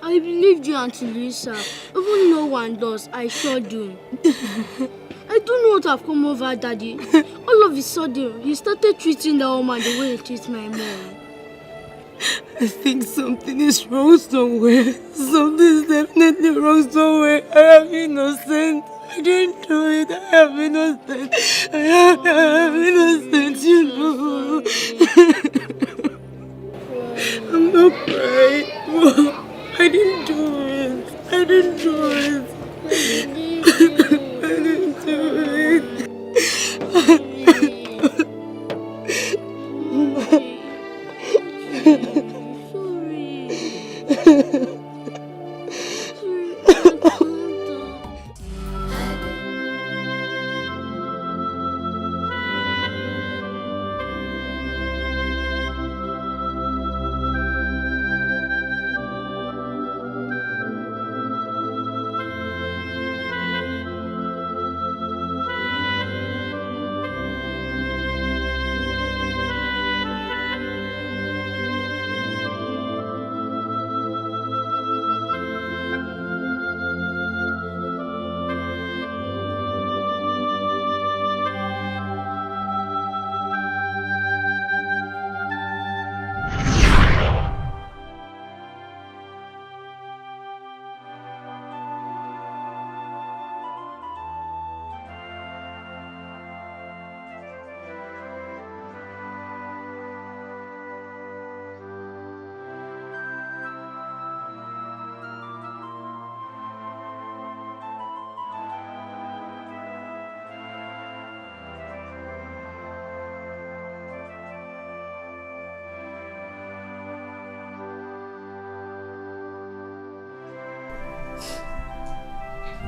I believed you, Auntie Lisa. Even no one does, I sure do. I don't know what have come over Daddy. All of a sudden, he started treating that woman the way he treats my mom. I think something is wrong somewhere. Something is definitely wrong somewhere. I am innocent. I didn't do it. I am innocent. I am innocent, you know. I'm not crying. I didn't do it. I didn't do it. I didn't do it.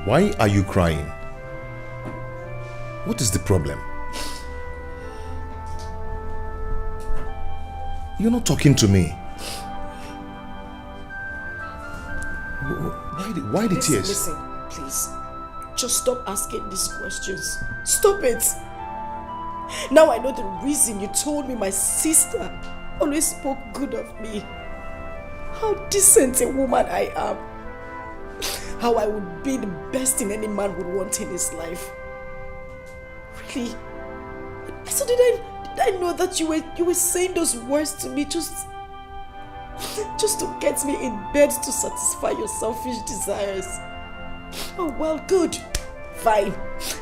Why are you crying? What is the problem? You're not talking to me. Why the tears? Listen, please. Just stop asking these questions. Stop it. Now I know the reason you told me my sister always spoke good of me. How decent a woman I am. How I would be the best thing any man would want in his life. Really? So did I know that you were saying those words to me just to get me in bed to satisfy your selfish desires? Oh well, good. Fine.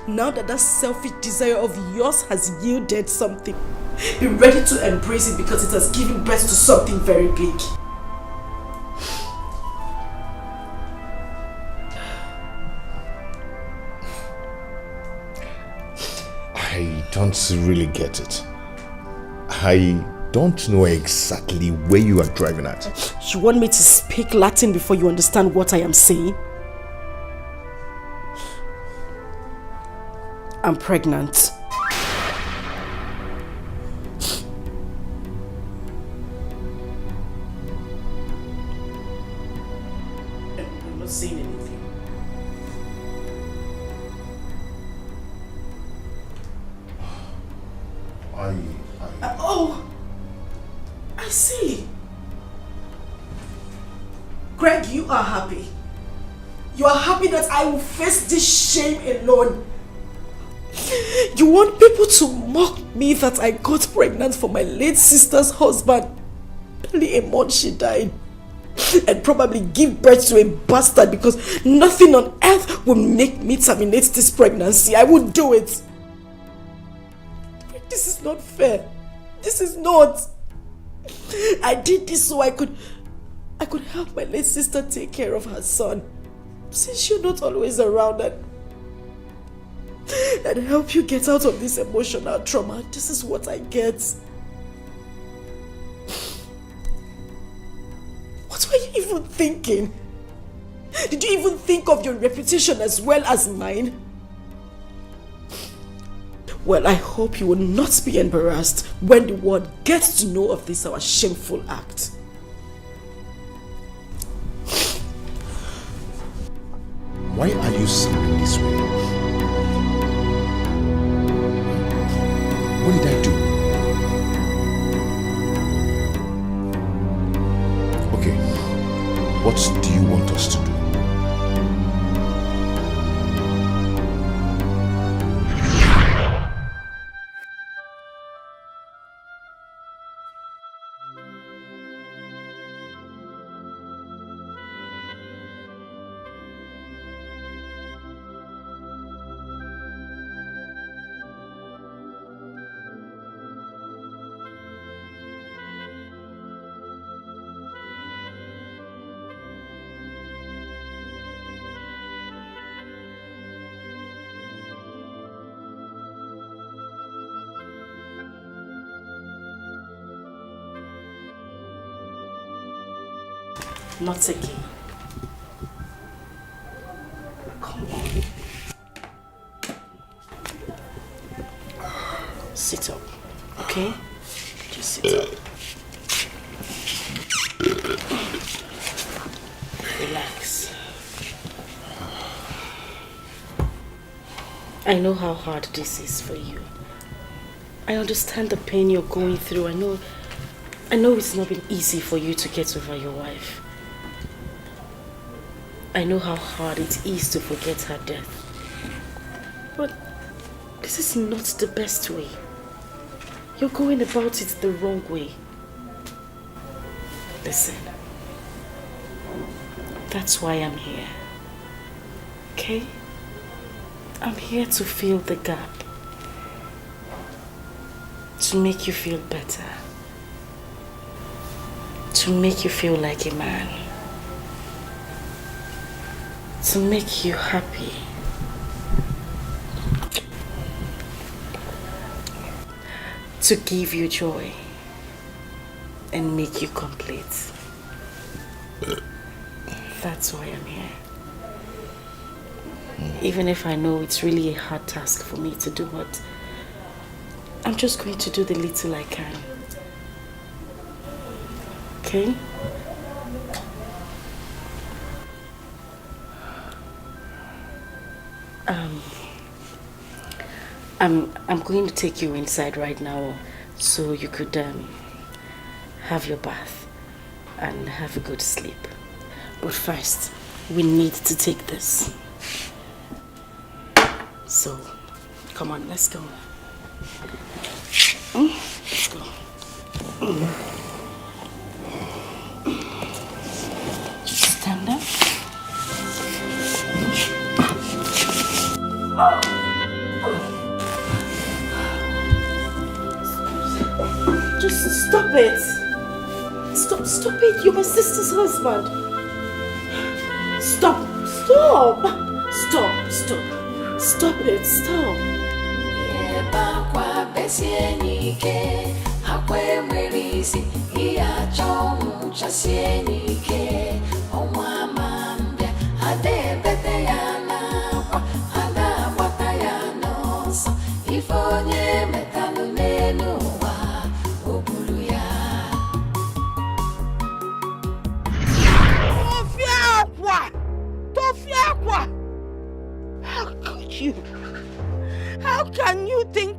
Now that selfish desire of yours has yielded something, be ready to embrace it because it has given birth to something very big. I don't really get it. I don't know exactly where you are driving at. You want me to speak Latin before you understand what I am saying? I'm pregnant. not saying anything. Oh, I see. Greg, you are happy. You are happy that I will face this shame alone. You want people to mock me that I got pregnant for my late sister's husband. Barely a month she died. And probably give birth to a bastard because nothing on earth will make me terminate this pregnancy. I would do it. This is not fair. This is not. I did this so I could help my late sister take care of her son. Since you're not always around and help you get out of this emotional trauma, this is what I get. What were you even thinking? Did you even think of your reputation as well as mine? Well, I hope you will not be embarrassed when the world gets to know of this our shameful act. Why are you sounding this way? What did I do? Okay, what do you want us to do? Not again. Come on. Sit up, okay? Just sit up. Relax. I know how hard this is for you. I understand the pain you're going through. I know it's not been easy for you to get over your wife. I know how hard it is to forget her death. But this is not the best way. You're going about it the wrong way. Listen. That's why I'm here. Okay? I'm here to fill the gap. To make you feel better. To make you feel like a man. To make you happy. To give you joy and make you complete. That's why I'm here. Even if I know it's really a hard task for me to do, but I'm just going to do the little I can. Okay? I'm going to take you inside right now so you could have your bath and have a good sleep. But first, we need to take this. So, come on, let's go. Let's go. Just stand up. Just stop it. Stop it. You're my sister's husband. Stop it. Stop.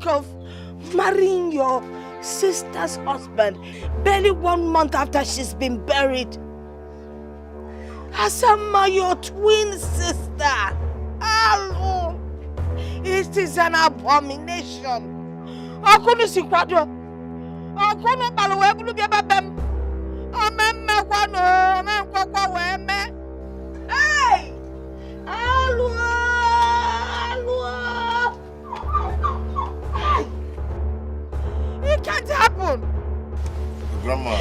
think of marrying your sister's husband barely 1 month after she's been buried? Asama, your twin sister. Hello. It is an abomination. Akunu sikwado. Akunu balwe bulu biaba bem. Amemme kwano, amemkwakwa weme. Hey! Hello. It can't happen. Grandma,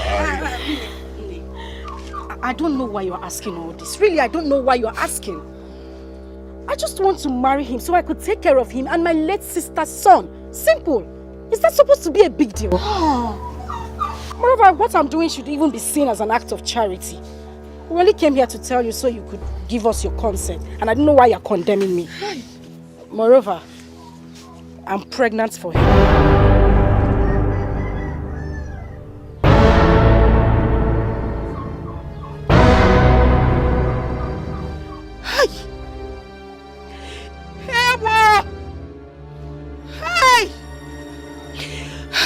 I don't know why you're asking all this. Really, I don't know why you're asking. I just want to marry him so I could take care of him and my late sister's son. Simple. Is that supposed to be a big deal? Moreover, what I'm doing should even be seen as an act of charity. We only came here to tell you so you could give us your consent. And I don't know why you're condemning me. Moreover, I'm pregnant for him.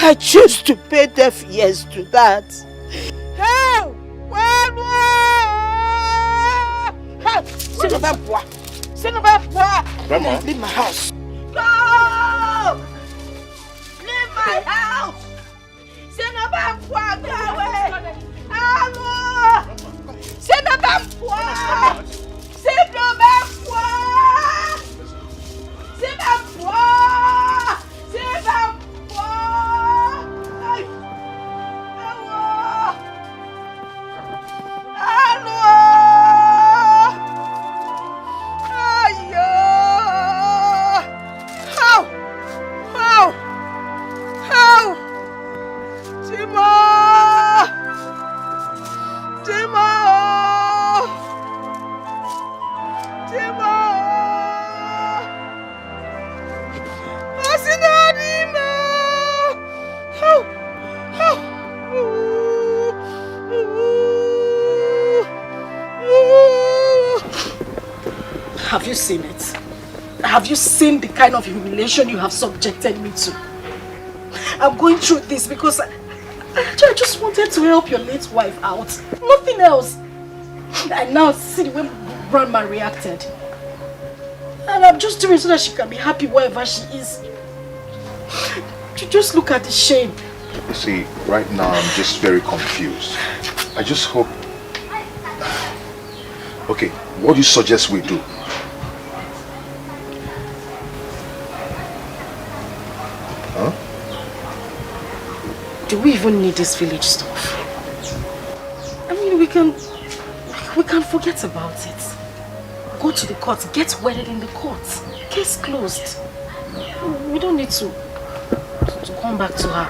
I choose to pay deaf ears to that. Hey! Grandma? Leave my house. No! Leave my house! Go away! Hello! Have you seen it? Have you seen the kind of humiliation you have subjected me to? I'm going through this because I just wanted to help your late wife out. Nothing else. I now see the way Grandma reacted. And I'm just doing it so that she can be happy wherever she is. Just look at the shame. You see, right now I'm just very confused. I just hope... Okay, what do you suggest we do? Huh? Do we even need this village stuff? I mean, we can forget about it. Go to the court, get wedded in the court. Case closed. We don't need to come back to her.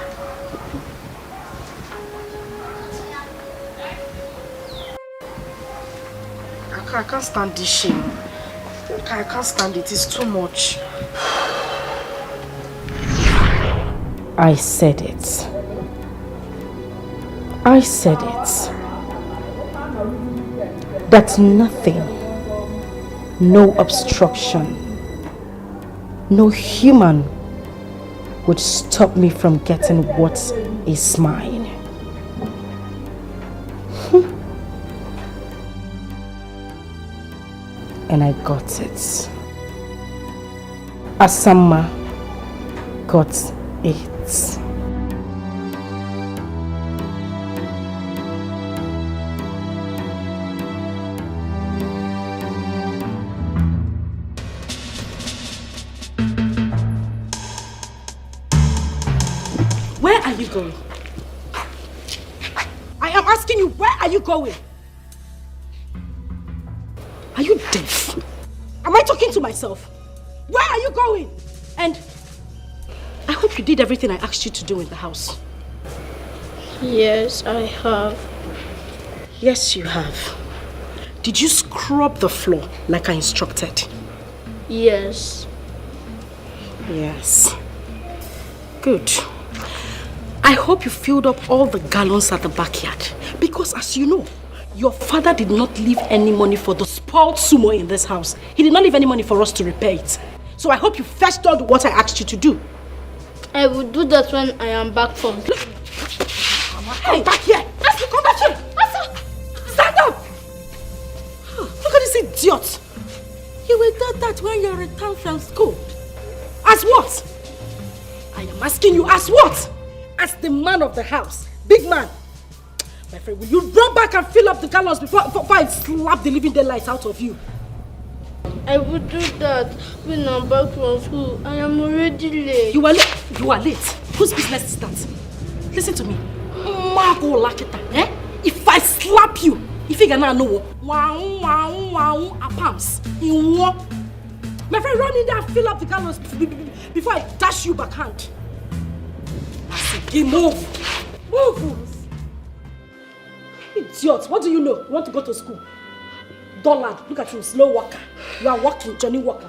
I can't stand this shame. I can't stand it. It's too much. I said it. I said it. That nothing, no obstruction, no human would stop me from getting what is mine. And I got it. Asama got it. Where are you going? I am asking you, where are you going? Are you deaf? Am I talking to myself? Where are you going? And I hope you did everything I asked you to do in the house. Yes, I have. Yes, you have. Did you scrub the floor like I instructed? Yes. Yes. Good. I hope you filled up all the gallons at the backyard. Because as you know, your father did not leave any money for the spoiled sumo in this house. He did not leave any money for us to repair it. So I hope you fetched all the water I asked you to do. I will do that when I am back from. Hey, back here! Asa, come back here! Asa! Stand up! Look at this idiot! You will do that when you return from school. As what? I am asking you, as what? As the man of the house. Big man. My friend, will you run back and fill up the gallons before I slap the living daylights out of you? I will do that when I'm back from school. I am already late. You are late? You are late. Whose business is that? Listen to me. Margo Lakita, eh? If I slap you, if you cannot know, palms. My friend, run in there and fill up the gallons before I dash you backhand. Move. Move. Idiot, what do you know? You want to go to school? Dull lad, look at you, slow walker. You are walking, Johnny Walker.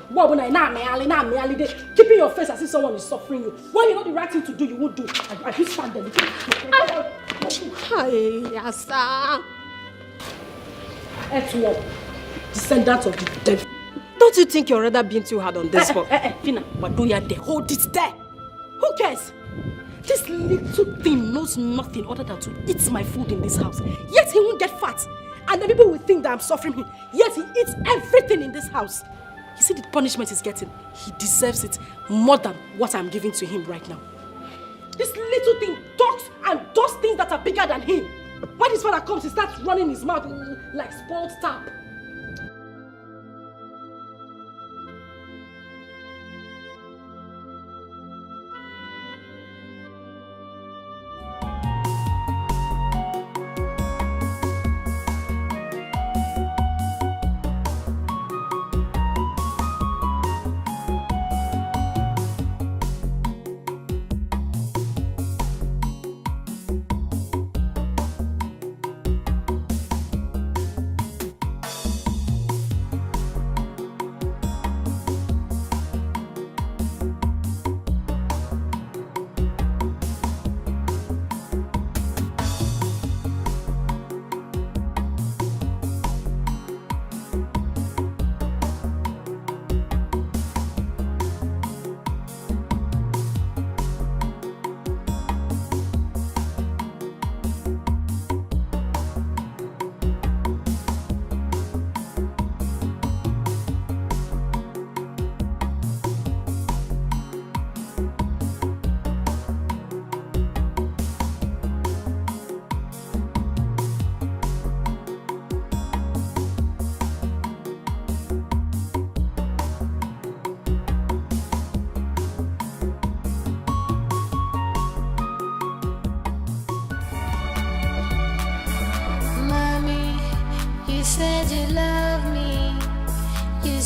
Keeping your face as if someone is suffering you. When you know the right thing to do, you won't do. I just stand there. Hi, Yasa. Etiko, descendant of the devil. Don't you think you're rather being too hard on this one? Fina, but do you there? Hold it there. Who cares? This little thing knows nothing other than to eat my food in this house. Yet he won't get fat. And the people will think that I'm suffering him. Yet he eats everything in this house. You see the punishment he's getting? He deserves it more than what I'm giving to him right now. This little thing talks and does things that are bigger than him. When his father comes, he starts running his mouth like spoiled tap.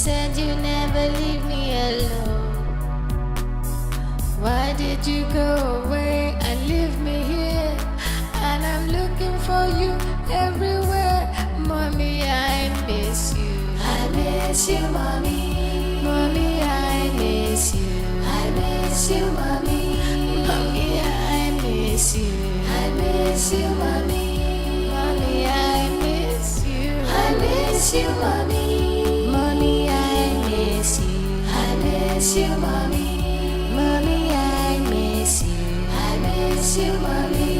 said you never leave me alone. Why did you go away and leave me here? And I'm looking for you everywhere. Mommy, I miss you. I miss you, mommy. Mommy, I miss you. I miss you, mommy. Mommy, I miss you. I miss you, mommy. Mommy, I miss you. I miss you, mommy. Mommy, I miss you. I miss you, mommy. Mommy, I miss you. I miss you, mommy.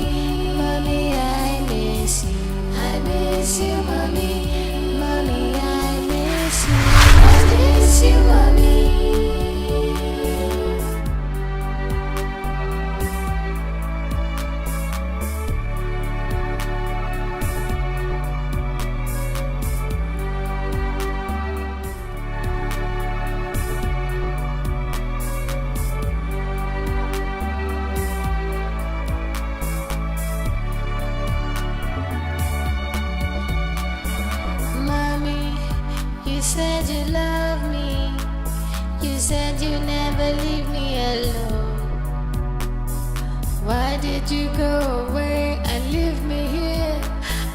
Mommy, I miss you. I miss you, mommy. Mommy, I miss you. I miss you, mommy. You said you love me. You said you never leave me alone. Why did you go away and leave me here?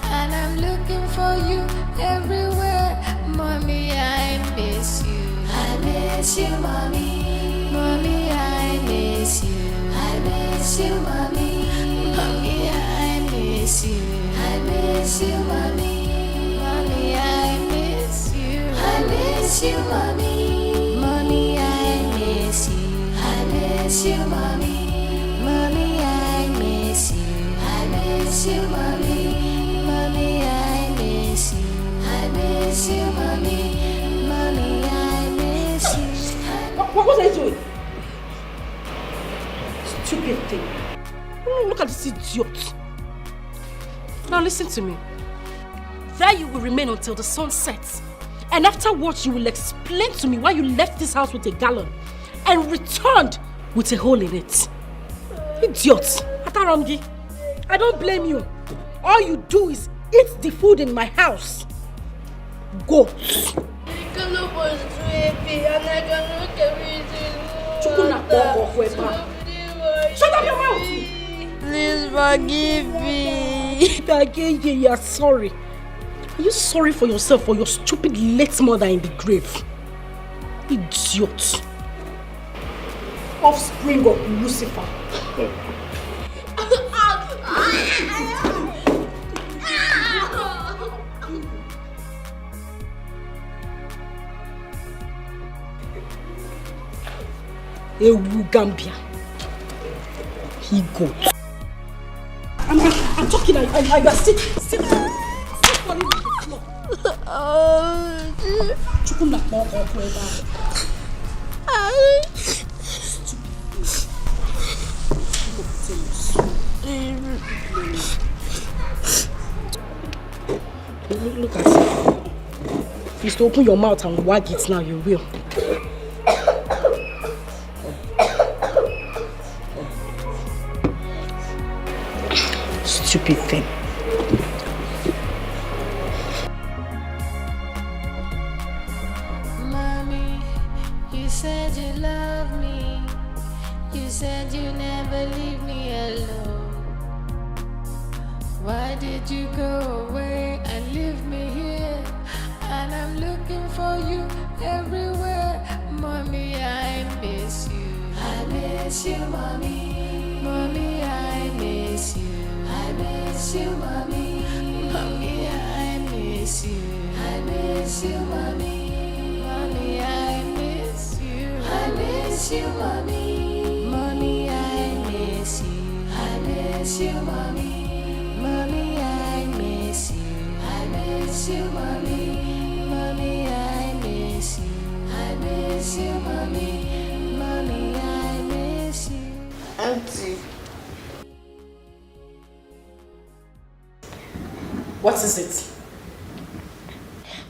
And I'm looking for you everywhere. Mommy, I miss you. I miss you, mommy. Mommy, I miss you. I miss you, mommy. Mommy, I miss you. I miss you, mommy. Mommy, I miss you. I miss you, mommy. Mommy, I miss you. I miss you, mommy. are you doing? Stupid thing. Look at this idiot. Now listen to me. There you will remain until the sun sets. And afterwards you will explain to me why you left this house with a gallon and returned with a hole in it. Idiot. Atarangi, I don't blame you. All you do is eat the food in my house. Go. The gallon was too heavy and I cannot carry it. Shut up your mouth! Please forgive me. Again, you are sorry. Are you sorry for yourself or your stupid late mother in the grave? Idiot. Offspring of Lucifer. Ewu Gambia. He goat. I'm talking. I sit on the floor. Chukuna moko kweba. Look at it. If you still open your mouth and wag it now, you will. Stupid thing. Mommy, you said you love me. You said you never leave me alone. Why did you go away and leave me here? And I'm looking for you everywhere. Mommy, I miss you. I miss you, mommy. Mommy, I miss you. I miss you, mommy. Mommy, I miss you. I miss you, mommy. Mommy, I miss you. I miss you, mommy. Mommy, I miss you. I miss you, mommy. Mommy, I miss you. I miss you, mommy. Mommy, I miss you. I miss you, mommy. Mommy, I miss you. Auntie. What is it?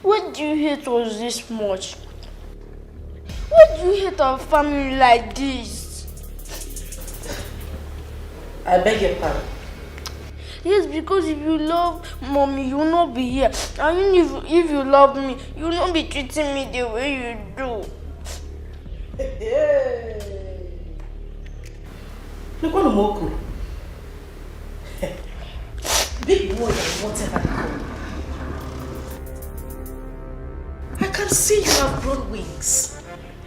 Why do you hate us this much? Why do you hate our family like this? I beg your pardon. Yes, because if you love mommy, you will not be here. And if you love me, you will not be treating me the way you do. Look what Moku. Big boy or whatever they call you. I can see you have grown wings.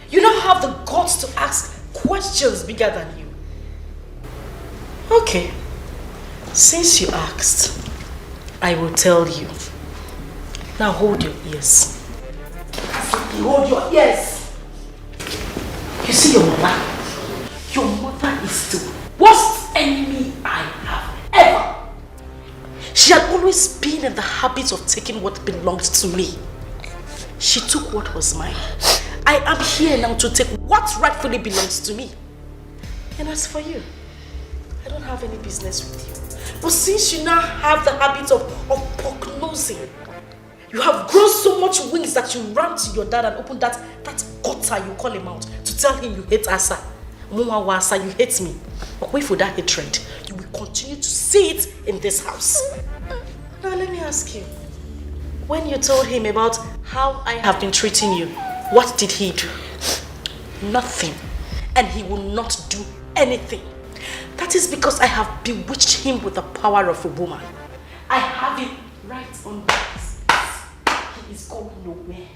You now have the guts to ask questions bigger than you. Okay. Since you asked, I will tell you. Now hold your ears. Hold your ears. You see your mother? Your mother is the worst enemy I have ever. She had always been in the habit of taking what belonged to me. She took what was mine. I am here now to take what rightfully belongs to me. And as for you, I don't have any business with you. But since you now have the habit of pock-nosing, you have grown so much wings that you ran to your dad and opened that gutter you call him out to tell him you hate Asa. Mwa Wasa, you hate me. But wait for that hatred. You will continue to see it in this house. Now let me ask you. When you told him about how I have been treating you, what did he do? Nothing. And he will not do anything. That is because I have bewitched him with the power of a woman. I have him right on this. He is going nowhere.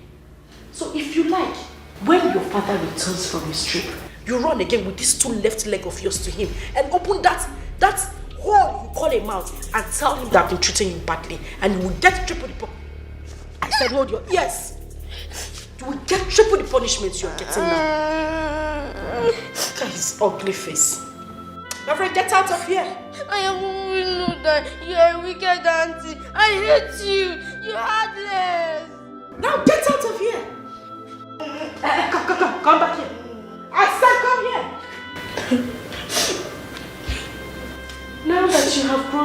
So if you like, when your father returns from his trip, you run again with this two left leg of yours to him and open that hole you call him out and tell him that I've been treating you badly, and you will get triple the I said hold your ears. You will get triple the punishment you are getting now. Look at his ugly face. My friend, get out of here. I am know that you are a wicked auntie. I hate you. You're heartless. Now get out of here. Come back here. I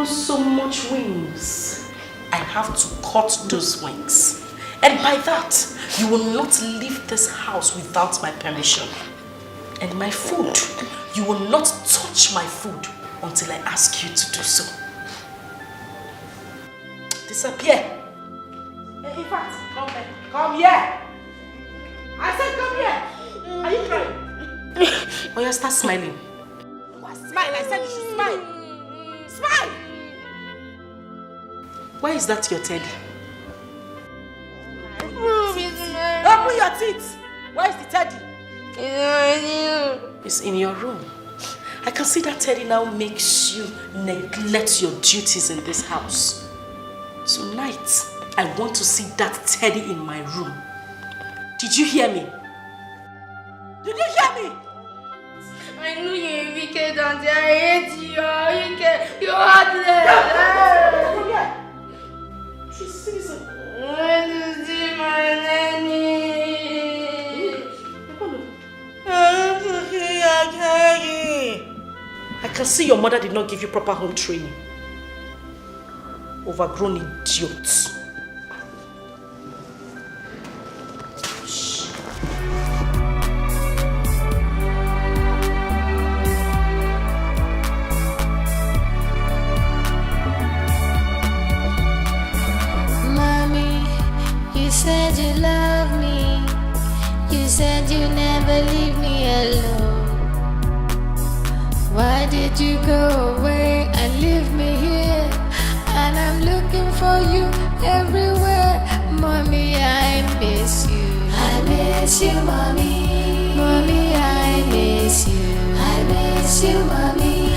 so much wings. I have to cut those wings. And by that, you will not leave this house without my permission. And my food, you will not touch my food until I ask you to do so. Disappear. In fact, come here. Come here. I said come here. Are you crying? Oh, you start smiling. Smile. I said you should smile. Smile. Why is that your teddy? Open your teeth. Where is the teddy? It's in your room. I can see that teddy now makes you neglect your duties in this house. Tonight, I want to see that teddy in my room. Did you hear me? Did you hear me? I know you're wicked and I hate you. You're wicked. You're heartless. Come here. She sees it. I want to see my nanny. I want to see your daddy. I can see your mother did not give you proper home training. Overgrown idiots. You said you love me. You said you never leave me alone. Why did you go away and leave me here? And I'm looking for you everywhere. Mommy, I miss you. I miss you, mommy. Mommy, I miss you. I miss you, mommy.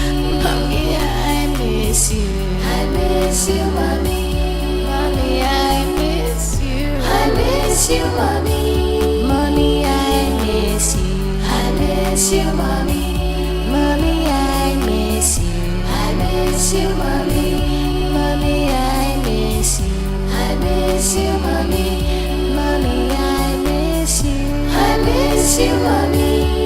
Mommy, I miss you. I miss you, mommy. Mommy, I miss you. I miss you, mommy. Mommy, I miss you. I miss you, mommy. Mommy, I miss you. I miss you, mommy. Mommy, I miss you. I miss you, mommy. Mommy, I miss you. I miss you, mommy.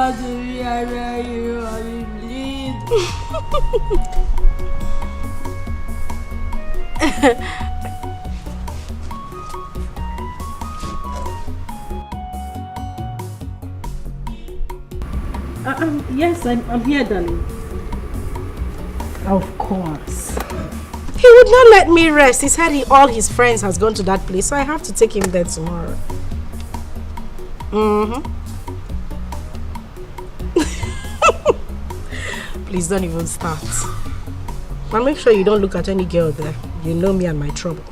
want to rearrange you, Onny, please. Yes, I'm here, darling. Of course. He would not let me rest. He said all his friends has gone to that place, so I have to take him there tomorrow. Please don't even start. But make sure you don't look at any girl there. You know me and my trouble.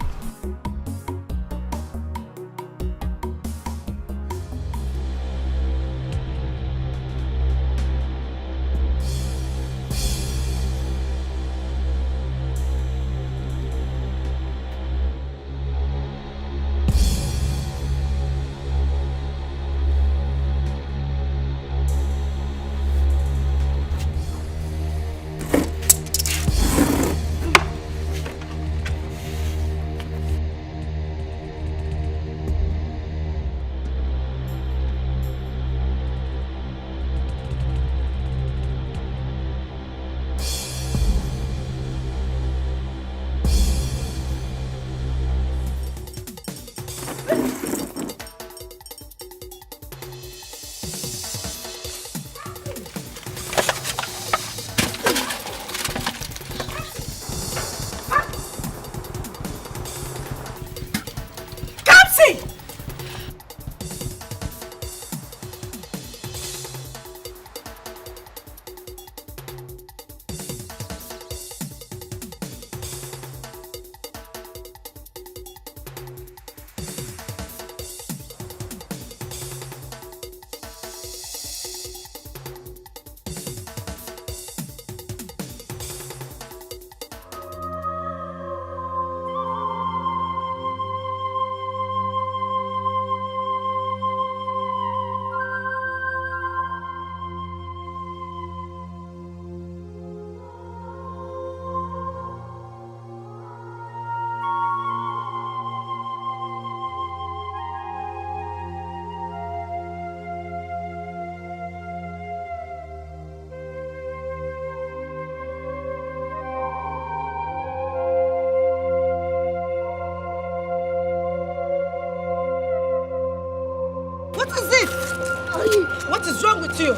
What is wrong with you?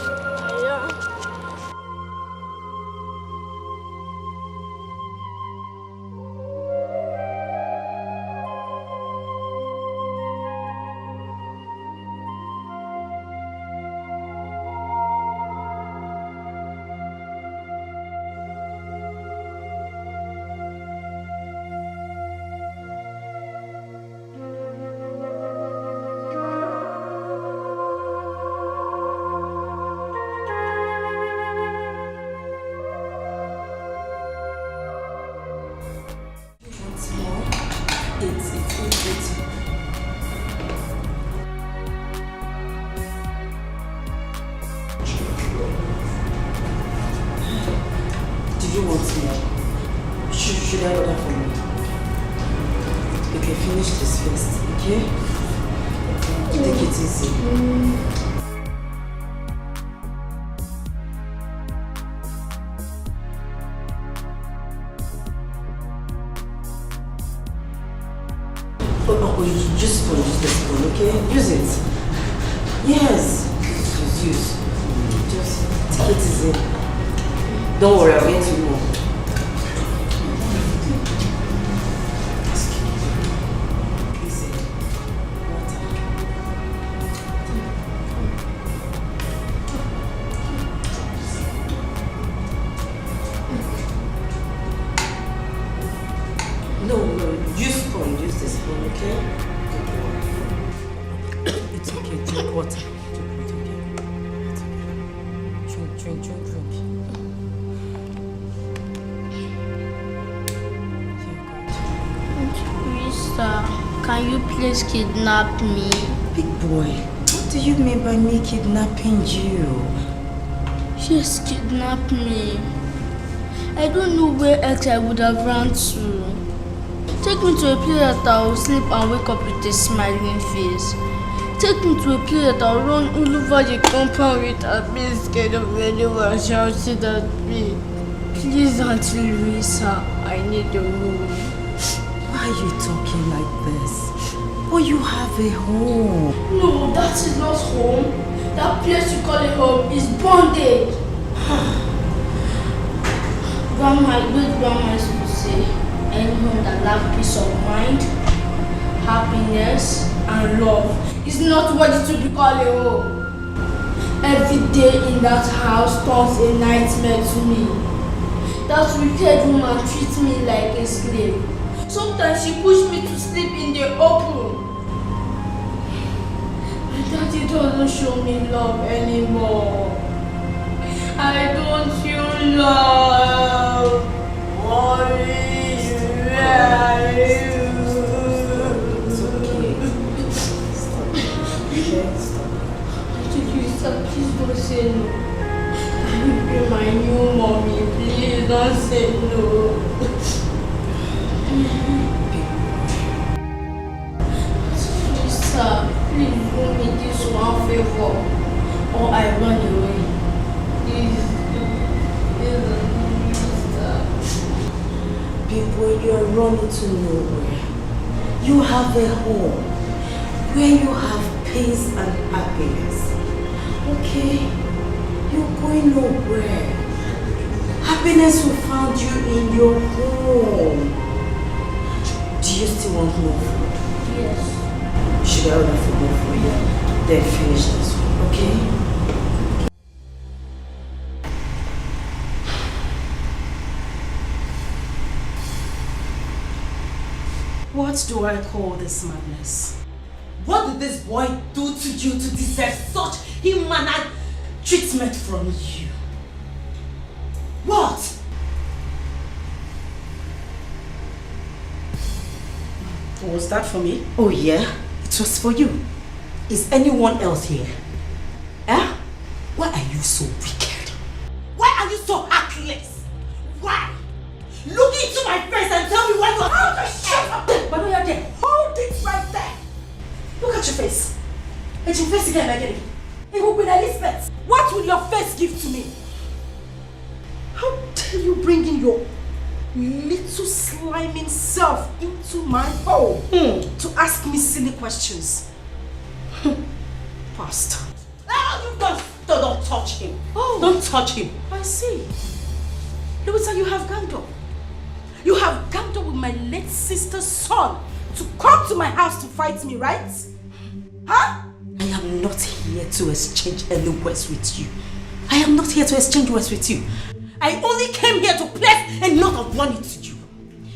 Don't worry, I'll get you more. No, use spoon, use the spoon, okay? It's okay, drink water. Drink. Can you please kidnap me? Big boy, what do you mean by me kidnapping you? Just kidnap me. I don't know where else I would have run to. Take me to a place that I will sleep and wake up with a smiling face. take me to a place that I'll run all over the compound with and be scared of anyone shouting at me. Please, Auntie Louisa, I need a room. Why are you talking like this? Oh, you have a home. No, that is not home. That place you call a home is bondage. Grandma, good grandma used to say, any home that lacks peace of mind, happiness, and love is not worthy to be called a home. Every day in that house turns a nightmare to me. That wicked woman treats me like a slave. Sometimes she pushes me to sleep in the open. My daddy doesn't show me love anymore. I don't feel love. Please don't say no. I will be my new mommy. Please don't say no. Please, sir, please do me this one favor, or I run away. Please, People, you're running to nowhere. You have a home where you have peace and happiness. Okay? You're going nowhere. Happiness will find you in your home. Do you still want more food? Yes. Should I order for more for you? Then finish this one, okay? What do I call this madness? What did this boy do to you to deserve such inhuman treatment from you? What? Was that for me? Oh yeah, it was for you. Is anyone else here? Eh? Why are you so wicked? Why are you so heartless? Why? Look into my face and tell me why you are... Shut up! But no, you're there. Hold it right there. Look at your face. It's your face again, again. It will be Elizabeth. What will your face give to me? How dare you bring in your little sliming self into my home to ask me silly questions? Bastard. Oh, you don't touch him. Oh. Don't touch him. I see. Louisa, you have ganged up. You have ganged up with my late sister's son to come to my house to fight me, right? Huh? I am not here to exchange any words with you. I am not here to exchange words with you. I only came here to place a note of warning to you.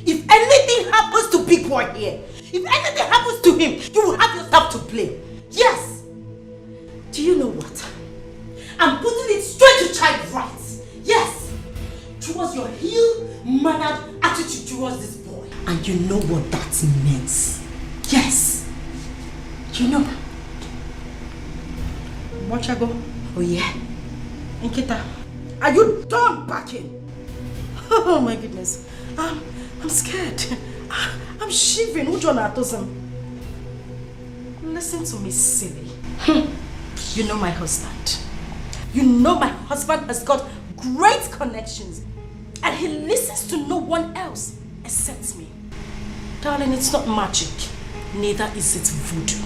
If anything happens to Big Boy here, if anything happens to him, you will have yourself to blame. Yes. Do you know what? I'm putting it straight to child rights. Yes. Towards your ill-mannered attitude towards this boy. And you know what that means. Yes. You know. Watch I go. Oh yeah. Nkita, are you done backing? Oh my goodness. I'm scared. I'm shivering. Listen to me, silly. You know my husband. You know my husband has got great connections. And he listens to no one else except me. Darling, it's not magic. Neither is it voodoo.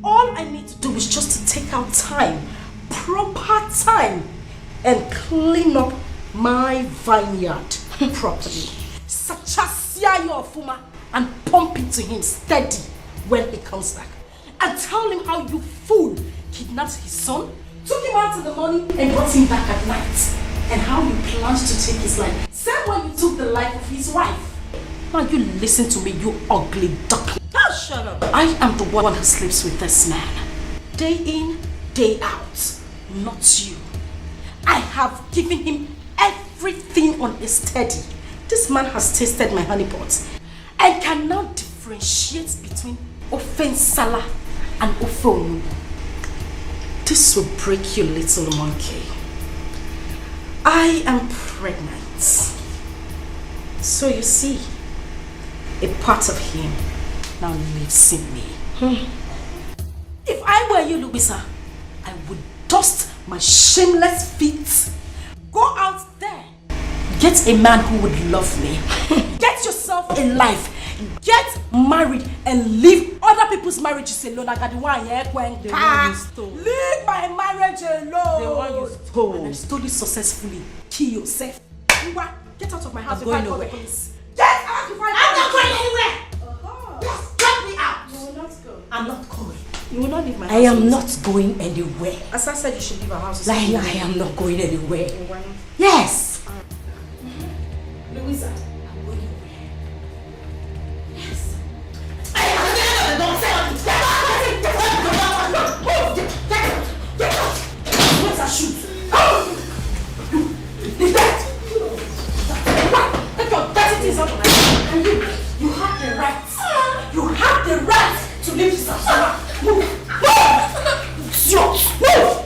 All I need to do is just to take out time, proper time, and clean up my vineyard properly. Sachasia your fuma and pump it to him steady when he comes back. And tell him how you fool kidnapped his son, took him out in the morning and brought him back at night. And how you planned to take his life. Same when you took the life of his wife. Now you listen to me, you ugly duckling. Oh, shut up. I am the one who sleeps with this man. Day in, day out. Not you. I have given him everything on a steady. This man has tasted my honey pot and can now differentiate between ofe nsala and ofe onugbu. This will break you, little monkey. I am pregnant. So you see, a part of him now lives in me. I were you, Louisa, I would dust my shameless feet. Go out there. Get a man who would love me. Get yourself a life. Get married and leave other people's marriages alone. I got the one here. The one you stole. Leave my marriage alone. The one you stole. And I stole it successfully. Kill yourself. Get out of my house. I'm going nowhere. Get out of my house. I'm not going anywhere. Yes, get me out. You will not go. I'm not going. You will not leave my house. I am not going anywhere. As I said, you should leave our house. I am not going anywhere. Yes. Louisa, I'm going away. Yes. Don't say anything. Get out. Where's our shoes? Leave that. Take your dirty things out of my house. And you have the right. You have the right to leave this house. Move. Move.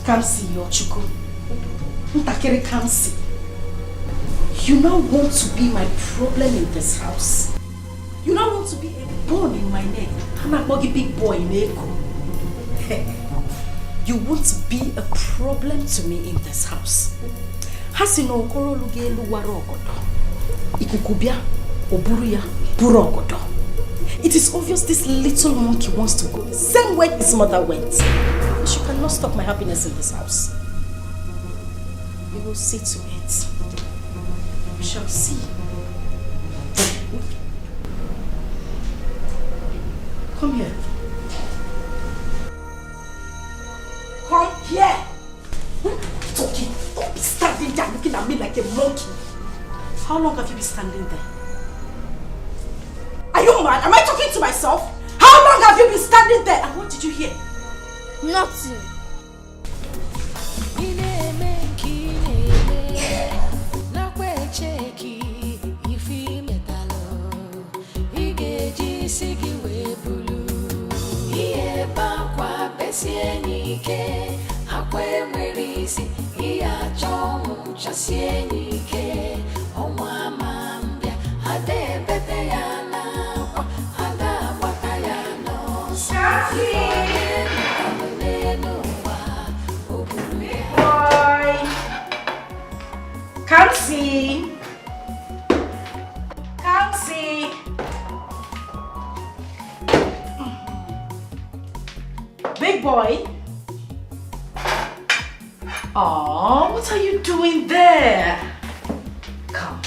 Come see your Chuku. Ntakere, come see. You now want to be my problem in this house. You now want to be a bone in my neck. I'm a buggy big boy in Eko. You want to be a problem to me in this house. Hasino okoro luge luwaro ogodo. Ikukubia oburuya buro ogodo. It is obvious this little monkey wants to go the same way his mother went. She cannot stop my happiness in this house. We will see to it. We shall see. Come here. Come here. Talking. Don't be standing there looking at me like a monkey. How long have you been standing there? Are you mad? Am I talking to myself? How long have you been standing there? And what did you hear? Nothing. Come see. Come see. Big boy. Oh, what are you doing there? Come.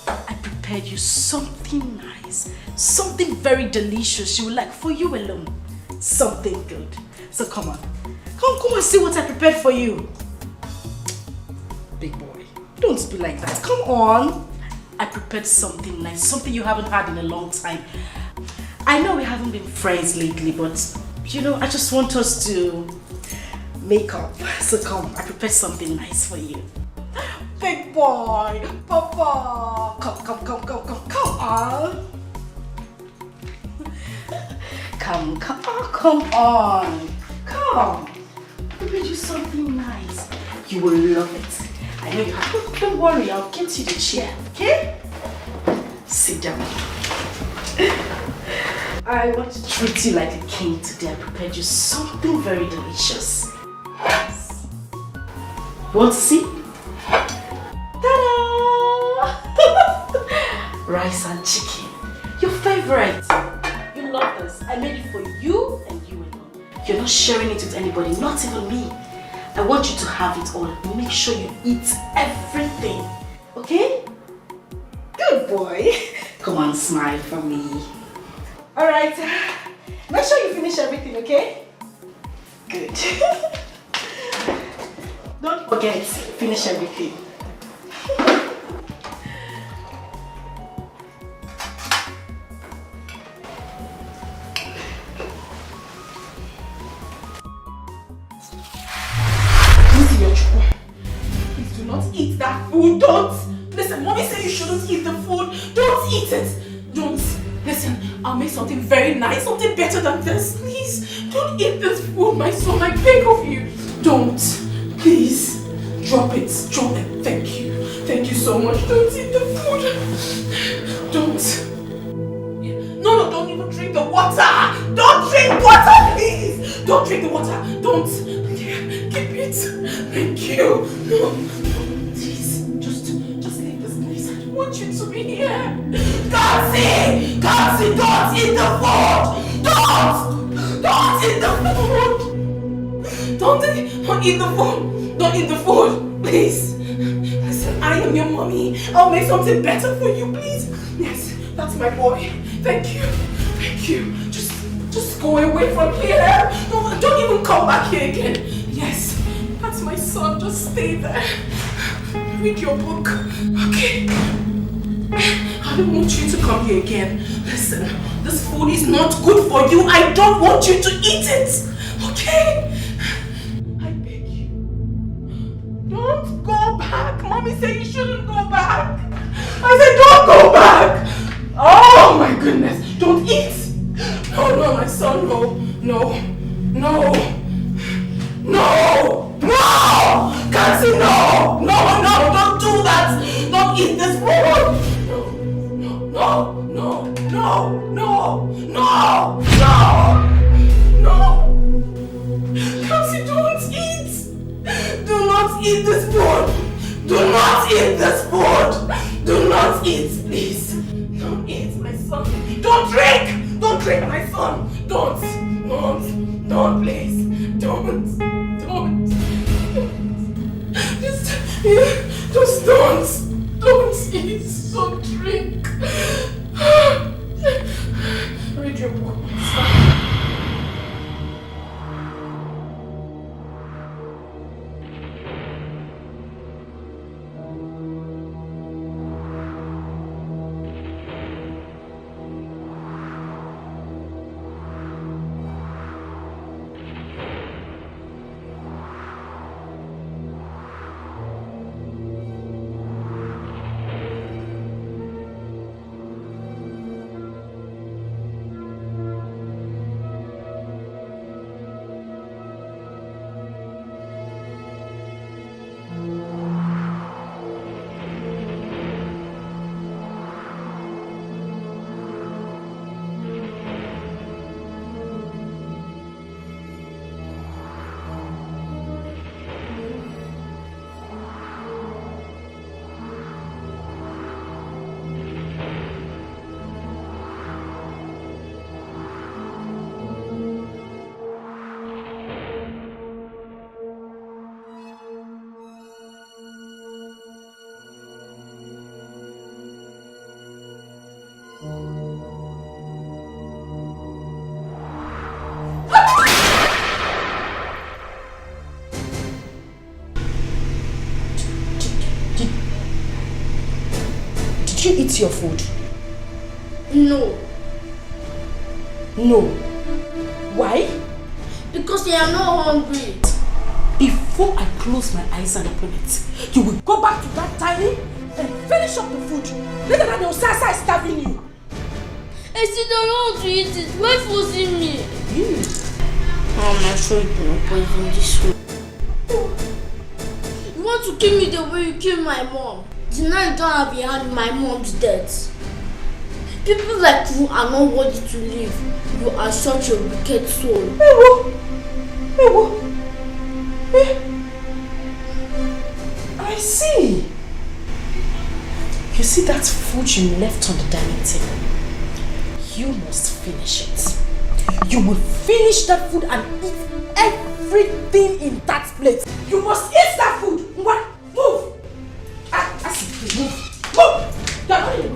I prepared you something nice. Something very delicious you would like for you alone. Something good. So come on. Come and see what I prepared for you. Big boy. Don't be like that. Come on. I prepared something nice. Something you haven't had in a long time. I know we haven't been friends lately, but you know, I just want us to make up. So come, I prepared something nice for you. Big boy, Papa. Come on. Come on. Come. I prepared you something nice. You will love it. I know you have. Don't worry, I'll get you the chair, okay? Sit down. I want to treat you like a king today. I prepared you something very delicious. Yes. You want to see? Ta-da! Rice and chicken. Your favorite. You love this. I made it for you and you alone. You're not sharing it with anybody, not even me. I want you to have it all. Make sure you eat everything. Okay? Good boy. Come on, smile for me. Alright. Make sure you finish everything, okay? Good. Don't forget, finish everything. Please do not eat that food. Don't. Listen, mommy said you shouldn't eat the food. Don't eat it. Don't. Listen, I'll make something very nice, something better than this. Please, don't eat this food, my son. I beg of you. Don't. Please. Drop it. Drop it. Thank you. Thank you so much. Don't eat the food. Don't. No, don't even drink the water. Don't drink water, please. Don't drink the water. Don't. Keep it. Thank you. No, please. Just leave this place. I don't want you to be here. Kansi, don't eat the food. Don't eat the food. Don't eat the food. Don't eat the food, please. Listen, I am your mommy. I'll make something better for you, please. Yes, that's my boy. Thank you. Just go away from here. No, don't even come back here again. Yes, that's my son. Just stay there. Read your book, okay? I don't want you to come here again. Listen, this food is not good for you. I don't want you to eat it, okay? Don't go back. Mommy said you shouldn't go back. I said don't go back. Oh my goodness. Don't eat. No, my son. No. Kansi, no. Don't do that. Don't eat this food. No. Kansi, don't eat. Do not eat this food. Do not eat this food. Do not eat, please. Don't eat, my son. Don't drink. Don't drink, my son. Don't, please. Don't. Just don't. Don't eat. Don't drink. Read your book, my son. Did you eat your food? No. Why? Because I am not hungry. Before I close my eyes and open it, you will go back to that dining and finish up the food. Later than your Sasa is starving you. I still don't want to eat it. Why forcing me? I'm sure you don't poison this food. You want to kill me the way you killed my mom. The night you don't have behind my mom's death. People like you are not worthy to live. You are such a wicked soul. I see. You see that food you left on the dining table? You must finish it. You will finish that food and eat everything in that plate. You must eat that food. What? Move. I see. Move. You're not in.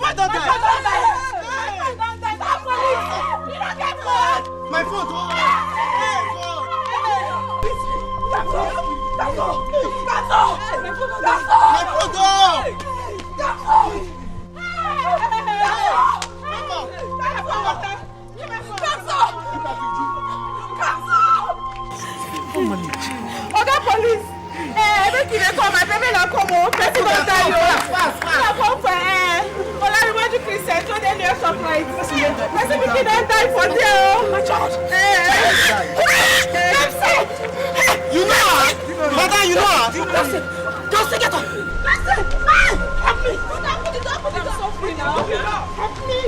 wife don't die. My phone. Oga police! Make you come, my baby na come home. Person don't die. Na come for Nollywood Christian, so they near surprise. Person pikin don't die for there. My child. You know her? Mother, you know her? Just get up. Help me. I'm suffering now. Help me.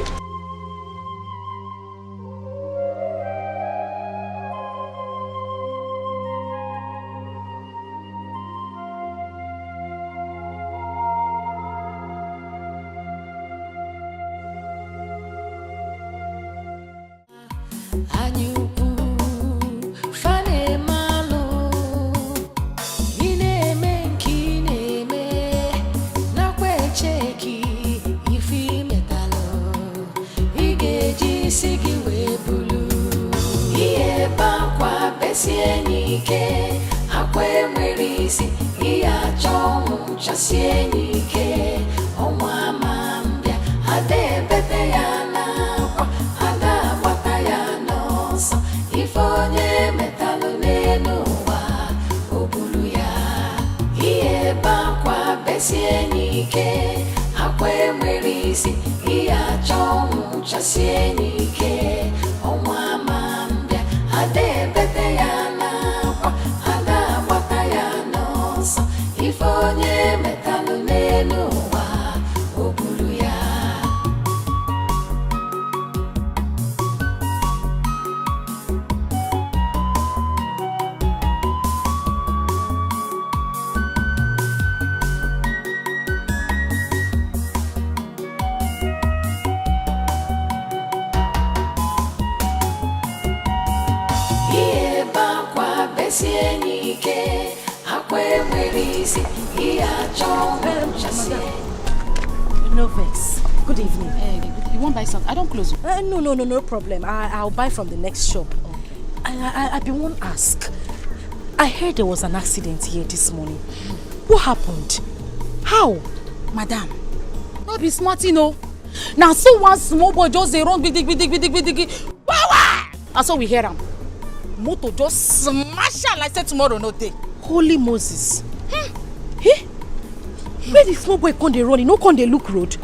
No vex. Good evening. You won't buy something? I don't close. No problem. I'll buy from the next shop. I be one ask. I heard there was an accident here this morning. What happened? How? Madam, no be smart, you know. Now so one small boy just dey run big. Power! And so we hear him. Motor just smash her like say tomorrow no day. Holy Moses. Hey? Where the small boy come dey run? He no come dey look road.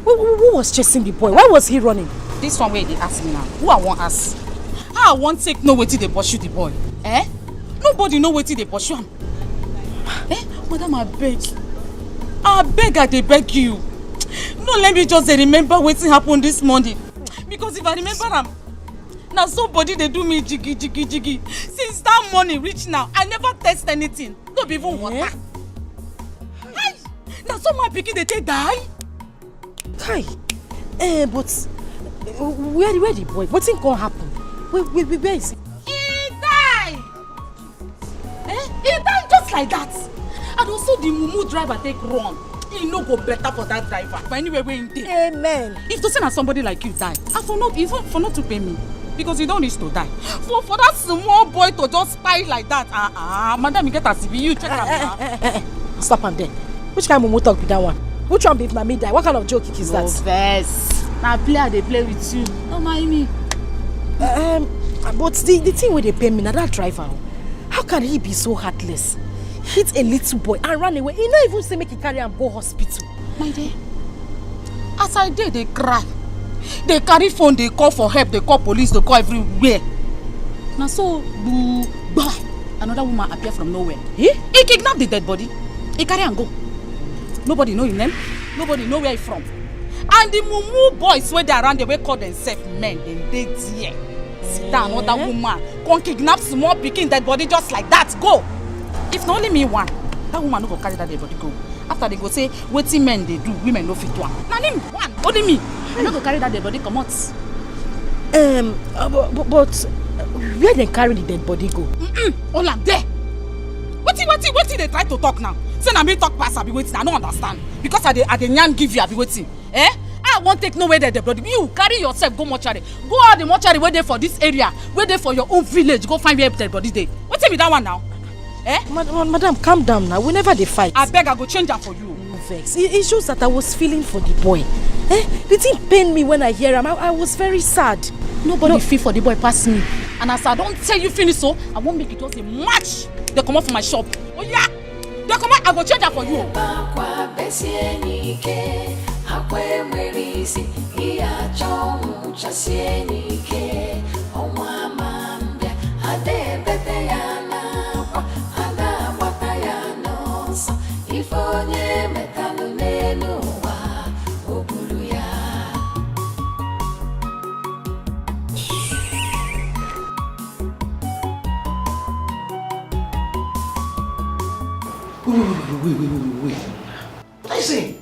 Who was chasing the boy? Why was he running? This one way they ask me now. Who I want ask? How I want take no wetin dey pursue the boy? Nobody know wetin dey pursue him. Madam, I beg, I dey beg you. No let me just remember wetin happened this morning. Because if I remember am, now somebody they do me jiggy. Since that morning reach now, I never taste anything. No be even water. Now someone picking they take die. Kai, but where the boy? What's gonna happen? Where is he? He died. He died just like that. And also the mumu driver take run. He no go better for that driver. But anyway, we in there. Amen. If to say that somebody like you die, for not to pay me. Because you don't need to die. For that small boy to just spy like that. Madam, you get a CV, you check out. Stop him there. Which kind of mumu talk be that one? Which one be if me die? What kind of joke is that? No verse. Now player they play with you. Don't mind me. But the thing where they pay me, now that driver, how can he be so heartless? Hit a little boy and run away. He not even say make he carry him go hospital. My dear, as I did, they cry. They carry phone, they call for help, they call police, they call everywhere. Now so, another woman appear from nowhere. He kidnapped the dead body. He carry and go. Nobody know his name. Nobody know where he from. And the mumu boys where they around, they will call themselves men. They there. Sit down, another woman. Come kidnap small picking dead body just like that. Go. If not only me one, that woman no go carry that dead body go. After they go say, wetin men they do, women no fit one. Now name one, only me. I no go carry that dead body come out. But where they carry the dead body go? All am there. Wetin they try to talk now? Say na me talk pass, I be waiting. I don't understand. Because I dey yarn give you, I be waiting. Eh? I won't take no way there, the body. You carry yourself, go mortuary. Go out the mortuary where they for this area, where they for your own village. Go find where the body day. What's it with that one now? Eh? Madam, calm down now. Whenever they fight. I beg, I go change that for you. Vex. It shows that I was feeling for the boy. Eh? The thing pained me when I hear him. I was very sad. Nobody feel for the boy past me. And as I don't tell you finish so, I won't make it just a match. They come out from my shop. Oh yeah. They come out, I go change that for you. Wait. Listen.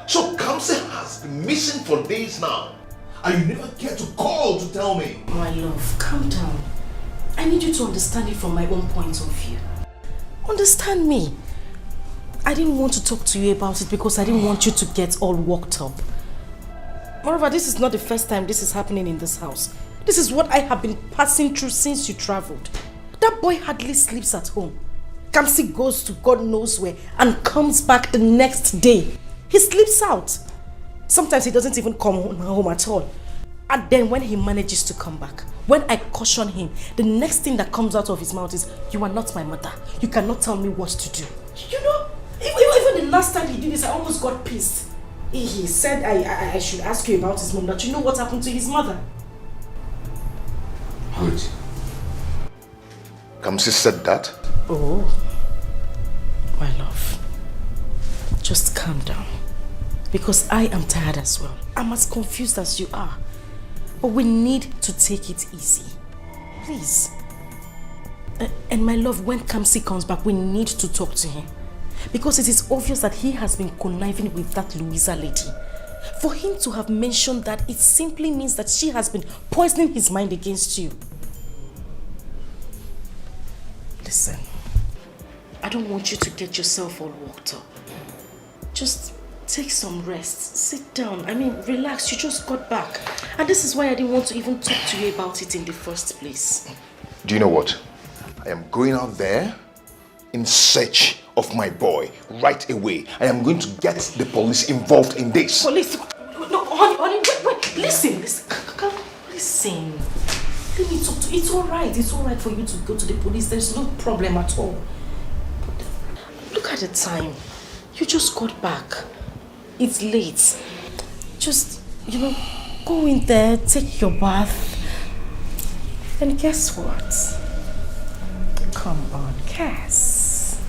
So Kamsi has been missing for days now. And you never care to call to tell me. My love, calm down. I need you to understand it from my own point of view. Understand me. I didn't want to talk to you about it because I didn't want you to get all worked up. Moreover, this is not the first time this is happening in this house. This is what I have been passing through since you traveled. That boy hardly sleeps at home. Kamsi goes to God knows where and comes back the next day. He sleeps out. Sometimes he doesn't even come home at all. And then when he manages to come back, when I caution him, the next thing that comes out of his mouth is, "You are not my mother. You cannot tell me what to do." You know, even the last time he did this, I almost got pissed. He said I should ask you about his mom, that you know what happened to his mother. Wait. Kamsi said that? Oh, my love, just calm down. Because I am tired as well. I'm as confused as you are. But we need to take it easy. Please. And my love, when Kamsi comes back, we need to talk to him. Because it is obvious that he has been conniving with that Louisa lady. For him to have mentioned that, it simply means that she has been poisoning his mind against you. Listen, I don't want you to get yourself all worked up. Just take some rest. Sit down. I mean, relax. You just got back. And this is why I didn't want to even talk to you about it in the first place. Do you know what? I am going out there in search of my boy right away. I am going to get the police involved in this. Police? No, honey, wait. Listen. Listen. Let me talk to you. It's alright. It's alright for you to go to the police. There's no problem at all. But look at the time. You just got back. It's late. Just, go in there, take your bath. And guess what? Come on, Cass.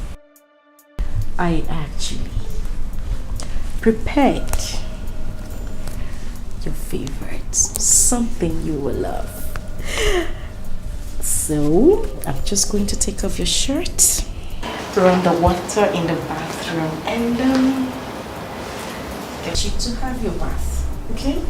I actually prepared your favorite. Something you will love. So, I'm just going to take off your shirt, throw on the water in the bathroom, and get you to have your bath, okay?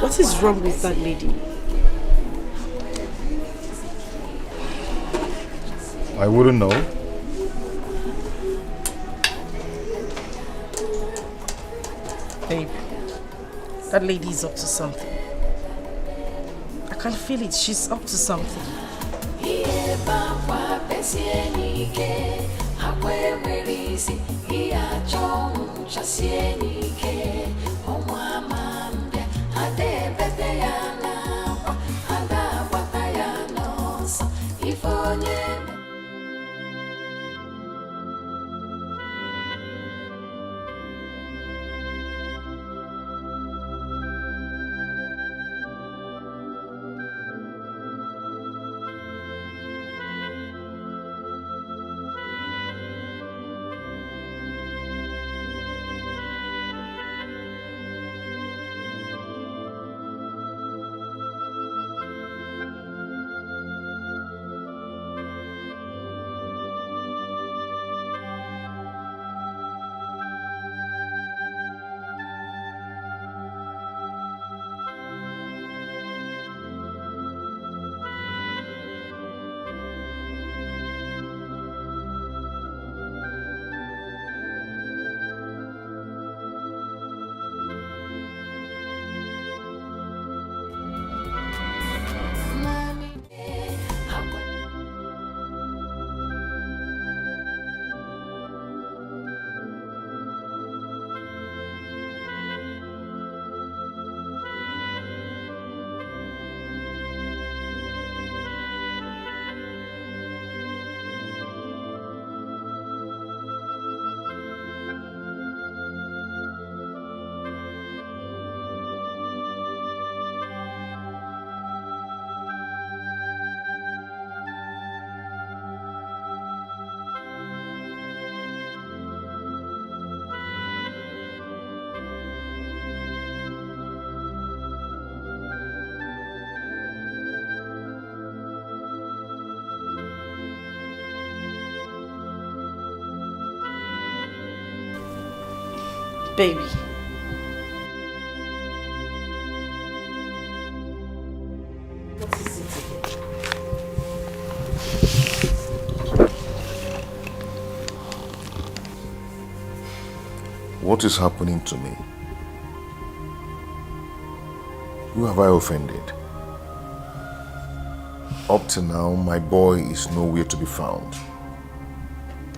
What is wrong with that lady? I wouldn't know. Babe, that lady is up to something. I can feel it. She's up to something. Baby. What is it? What is happening to me? Who have I offended? Up to now, my boy is nowhere to be found.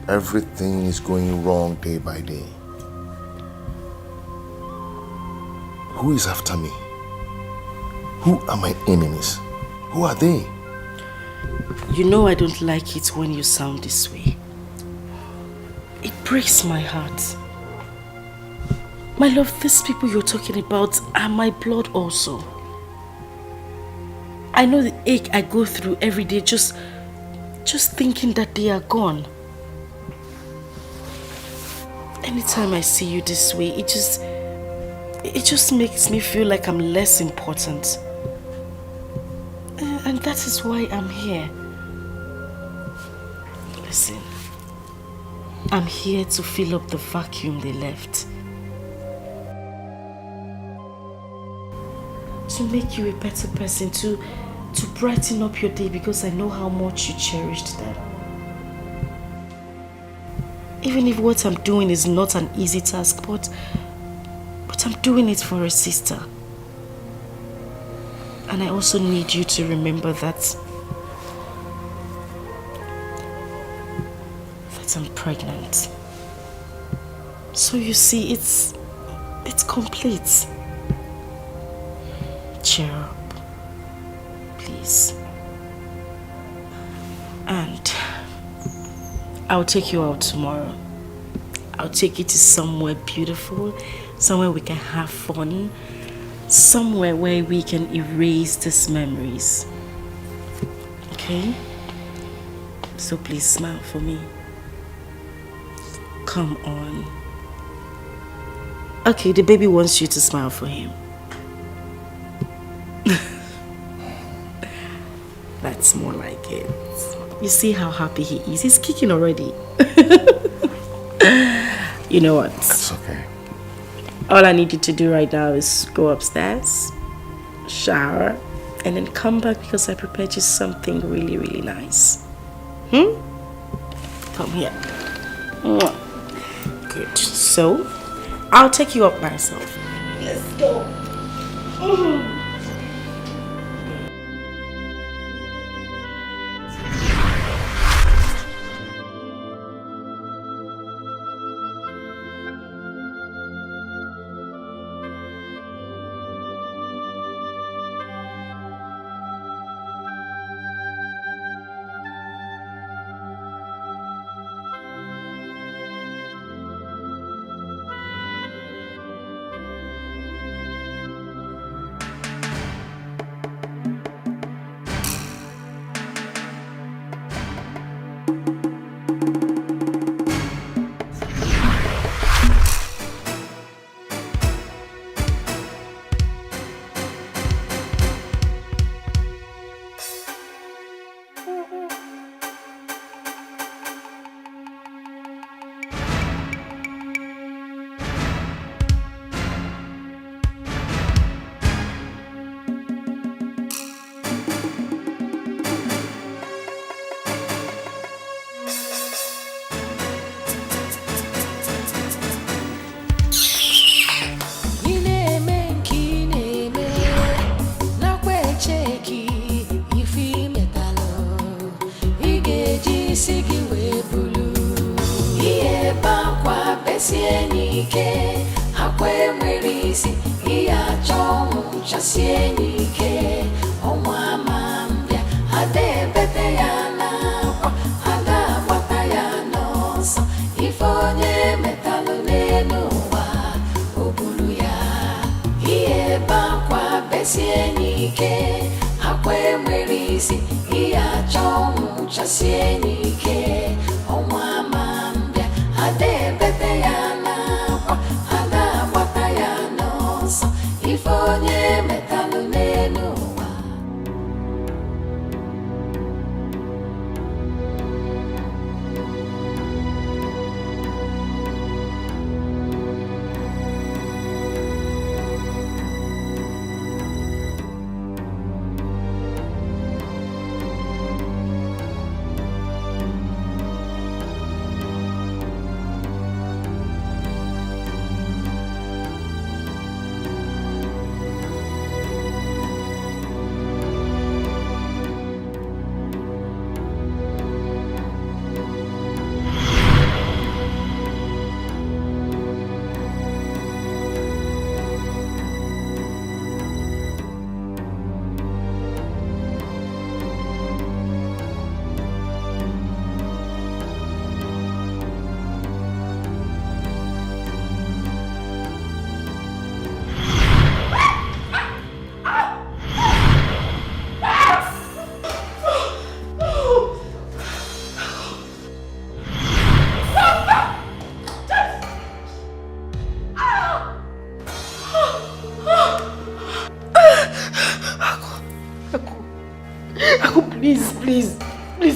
Everything is going wrong day by day. Who is after me? Who are my enemies? Who are they? You know I don't like it when you sound this way. It breaks my heart. My love, these people you're talking about are my blood also. I know the ache I go through every day just thinking that they are gone. Anytime I see you this way, it just makes me feel like I'm less important. And that is why I'm here. Listen, I'm here to fill up the vacuum they left. To make you a better person, to brighten up your day, because I know how much you cherished them. Even if what I'm doing is not an easy task, but I'm doing it for a sister. And I also need you to remember that I'm pregnant. So you see, it's complete. Cheer up, please. And I'll take you out tomorrow. I'll take you to somewhere beautiful, somewhere we can have fun, somewhere where we can erase these memories. Okay? So please smile for me. Come on. Okay, the baby wants you to smile for him. That's more like it. You see how happy he is? He's kicking already. You know what? That's okay. All I need you to do right now is go upstairs, shower, and then come back because I prepared you something really, really nice. Come here. Good. So, I'll take you up myself. Let's go.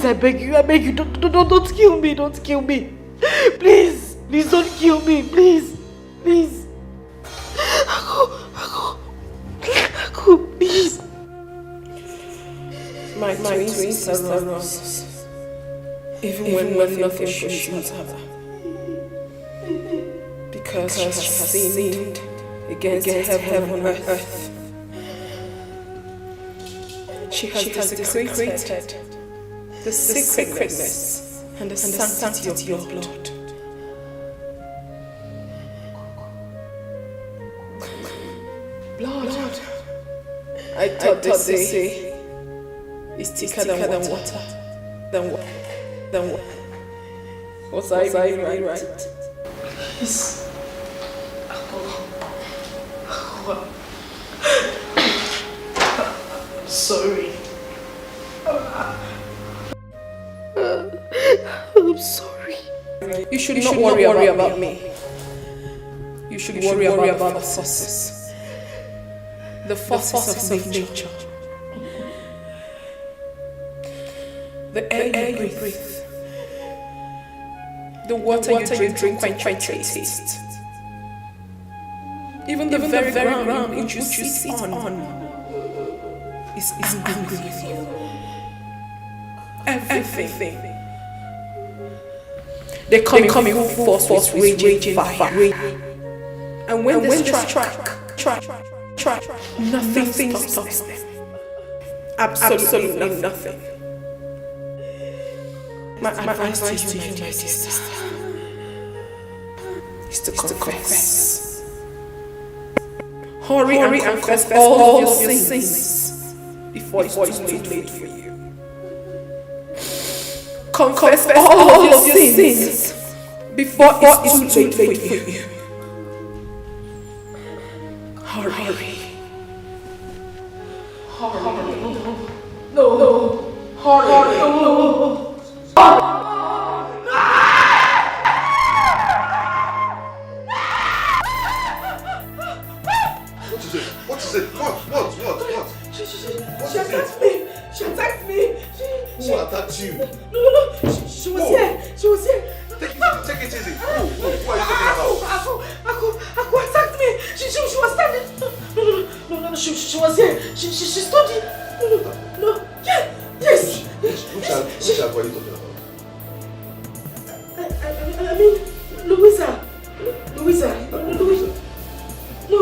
I beg you, don't kill me, don't kill me. Please, don't kill me, please. Aku, please. My twin sister loves, even when nothing shows her. Because she has sinned against heaven and earth. She has desecrated the sacredness and the sanctity of your blood. Blood. I thought they say is thicker than water. Than water. Was I really right? Please. I'm sorry. I'm sorry. You should not worry about me. You should worry about the forces. The forces of nature. The air you breathe. The water you drink quench your taste. Even the very ground which you sit on is angry with you. Everything They come in full force with raging fire. And when they strike, nothing stops them. Absolutely nothing. My advice to you, my sister, is to confess. Hurry and confess all your sins before it's too late for you. Confess all your sins before it's too late for you. Hurry. No. Hurry. No. What is it? What? She attacked me. Who attacked you? No. She was here. Take it easy. Who are you talking about? Aku attacked me. She was standing. No. She was here. She stood in. No. Yes. Which are you talking about? I mean, Louisa. No.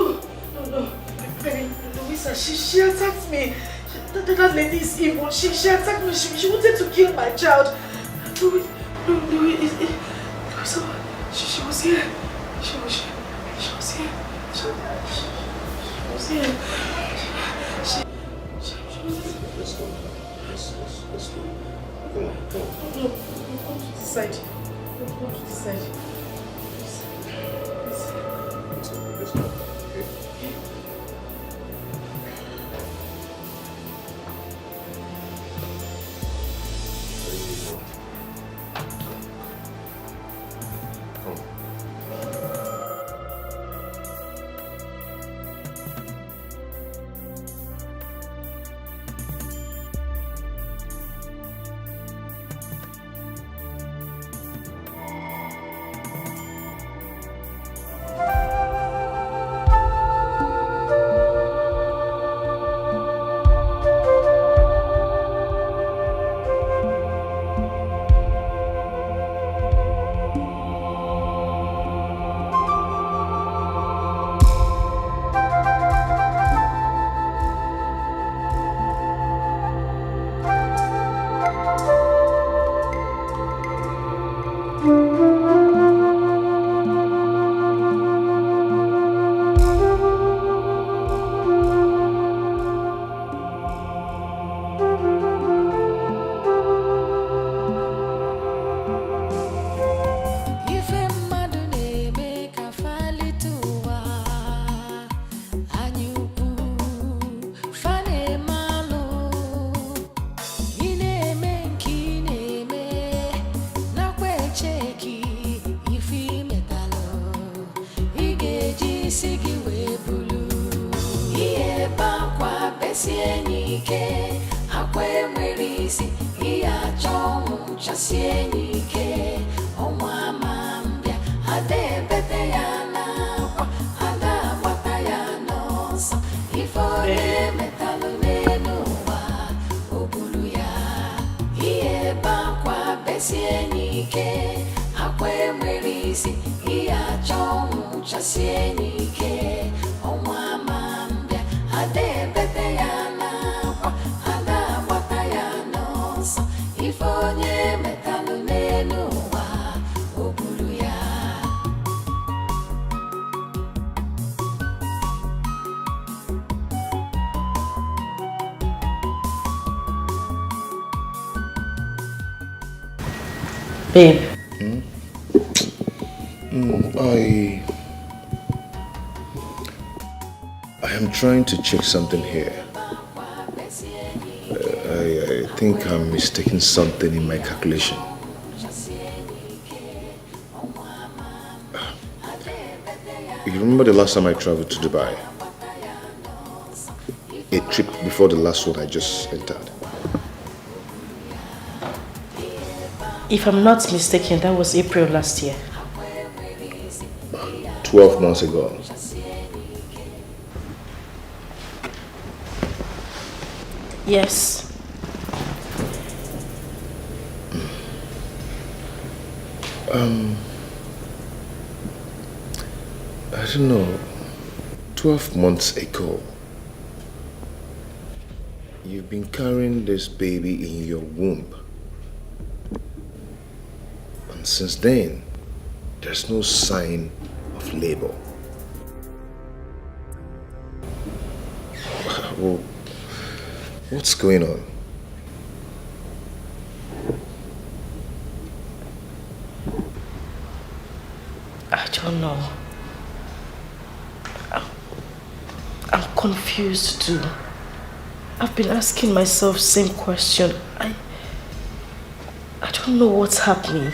I mean, Louisa, she attacked me. That lady is evil. She attacked me. She wanted to kill my child. Louisa, she was here. She was here. Let's go. Come on. No, come to the side. Let's go. Okay. Babe. I am trying to check something here. I think I'm mistaking something in my calculation. You remember the last time I traveled to Dubai? A trip before the last one I just entered. If I'm not mistaken, that was April last year. 12 months ago. Yes. I don't know, 12 months ago, you've been carrying this baby in your womb. And since then, there's no sign of labor. Well, what's going on? I don't know. I'm confused too. I've been asking myself same question. I don't know what's happening.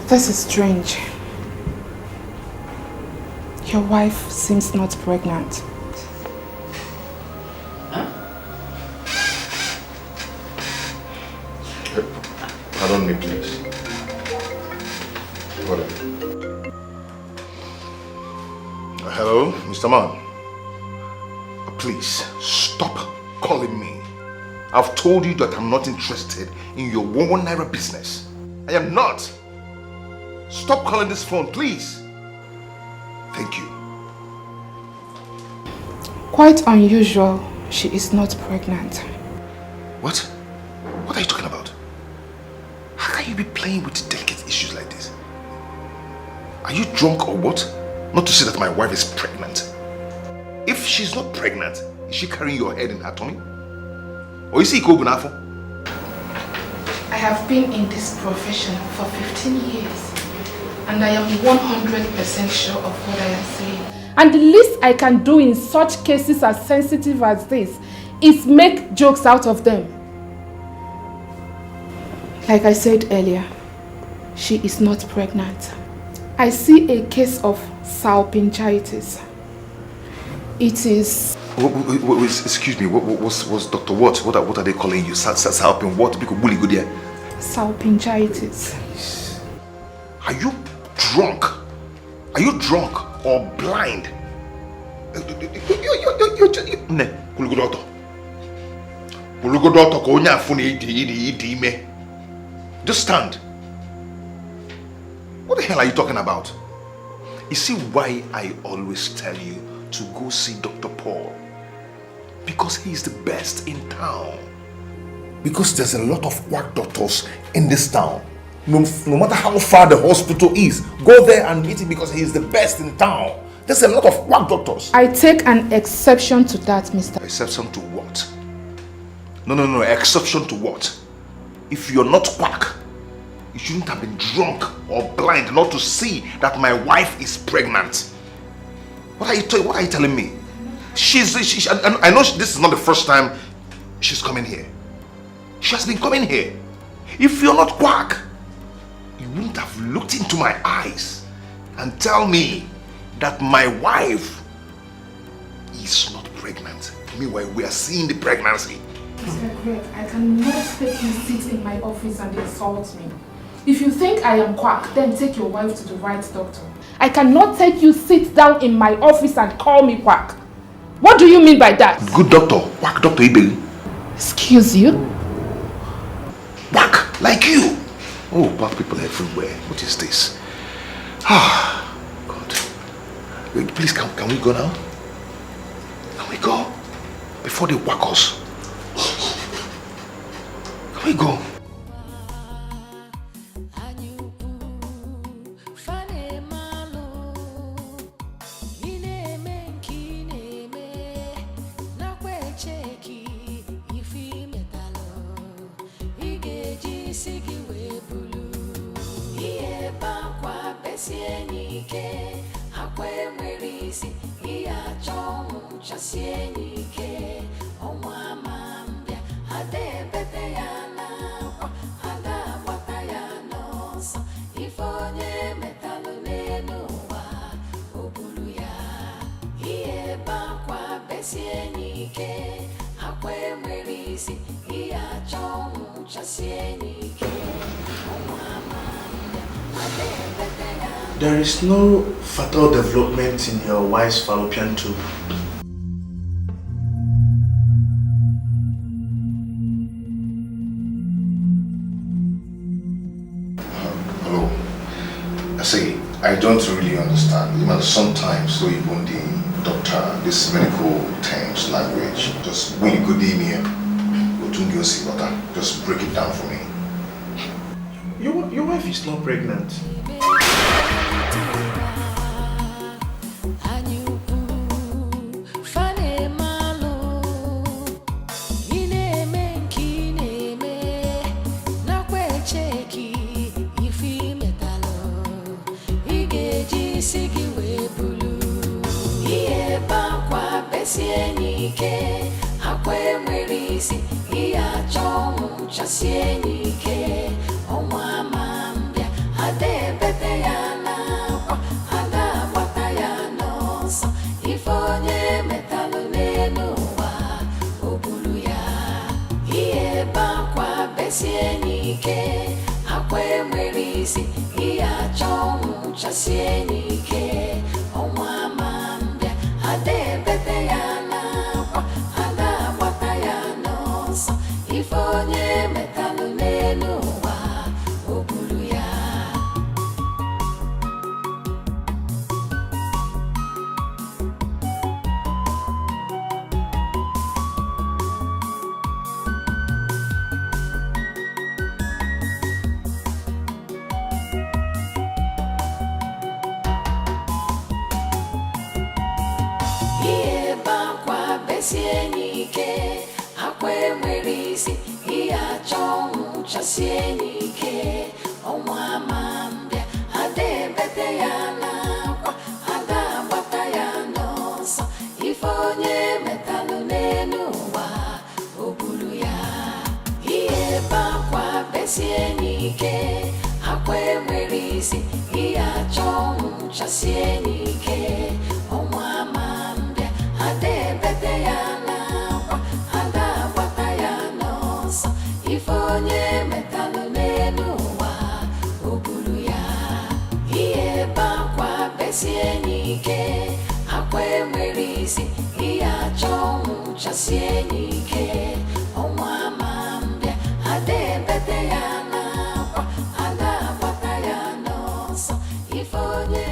This is strange. Your wife seems not pregnant. Pardon me, please. Hello, Mr. Man. Please, stop calling me. I've told you that I'm not interested in your 1 naira business. I am not. Stop calling this phone, please. Thank you. Quite unusual. She is not pregnant. What? What are you talking about? How can you be playing with delicate issues like this? Are you drunk or what? Not to say that my wife is pregnant. If she's not pregnant, is she carrying your head in her tummy? Or is he Kobunafo? I have been in this profession for 15 years. And I am 100% sure of what I am saying. And the least I can do in such cases as sensitive as this is make jokes out of them. Like I said earlier, she is not pregnant. I see a case of salpingitis. It is... Excuse me, what's Dr. What? What are they calling you? Salpin what? Salpingitis. Are you drunk? Are you drunk or blind? Just stand. What the hell are you talking about? You see why I always tell you to go see Dr. Paul? Because he's the best in town. Because there's a lot of quack doctors in this town. No matter how far the hospital is, go there and meet him because he is the best in town. There's a lot of quack doctors. I take an exception to that, Mr. Exception to what? No, exception to what? If you're not quack, you shouldn't have been drunk or blind not to see that my wife is pregnant. What are you telling me? I know this is not the first time she's coming here. She has been coming here. If you're not quack, you wouldn't have looked into my eyes and tell me that my wife is not pregnant. Meanwhile, we are seeing the pregnancy. Mr. Greg, I cannot take you sit in my office and insult me. If you think I am quack, then take your wife to the right doctor. I cannot take you sit down in my office and call me quack. What do you mean by that? Good doctor, quack doctor Ibeli. Excuse you? Quack, like you. Oh, black people everywhere. What is this? Ah, God. Wait, please, can we go now? Can we go? Before they whack us. Can we go? merisi iya chomu chasienike onwa mambia ade bete yana kwa ada wataya noso ifonye metalu nenuwa obulu ya iye bakwa besienike akwe merisi iya chomu chasienike onwa mambia ade bete yana. There is no fatal development in your wife's fallopian tube. Hello. I say, I don't really understand. You know, sometimes, so even the doctor, this medical terms, language, just when you go in here, just break it down for me. Your wife is not pregnant. Chasienike, akwe merisi, iya chomu chasienike, onwa mambia, ade bete yana kwa, ada wata ya noso, ifonye metalu nenuwa, obulu ya, iye bakwa besienike, akwe merisi, iya chomu chasienike, onwa mambia, ade bete yana. Ifonye metalu nenuwa obulu ya. Iye bakwa besienike akwe merisi iya chomu chasienike onwa mambia ade bete yana kwa ada bata ya noso ifonye metalu nenuwa obulu ya iye bakwa besienike akwe merisi iya chomu chasienike onwa mambia ade bete yana ifonye metalu nenuwa obulu ya iye bakwa besienike akwe merisi iya chomu chasienike onwa mambia ade bete yana kwa ada bata ya noso ifonye.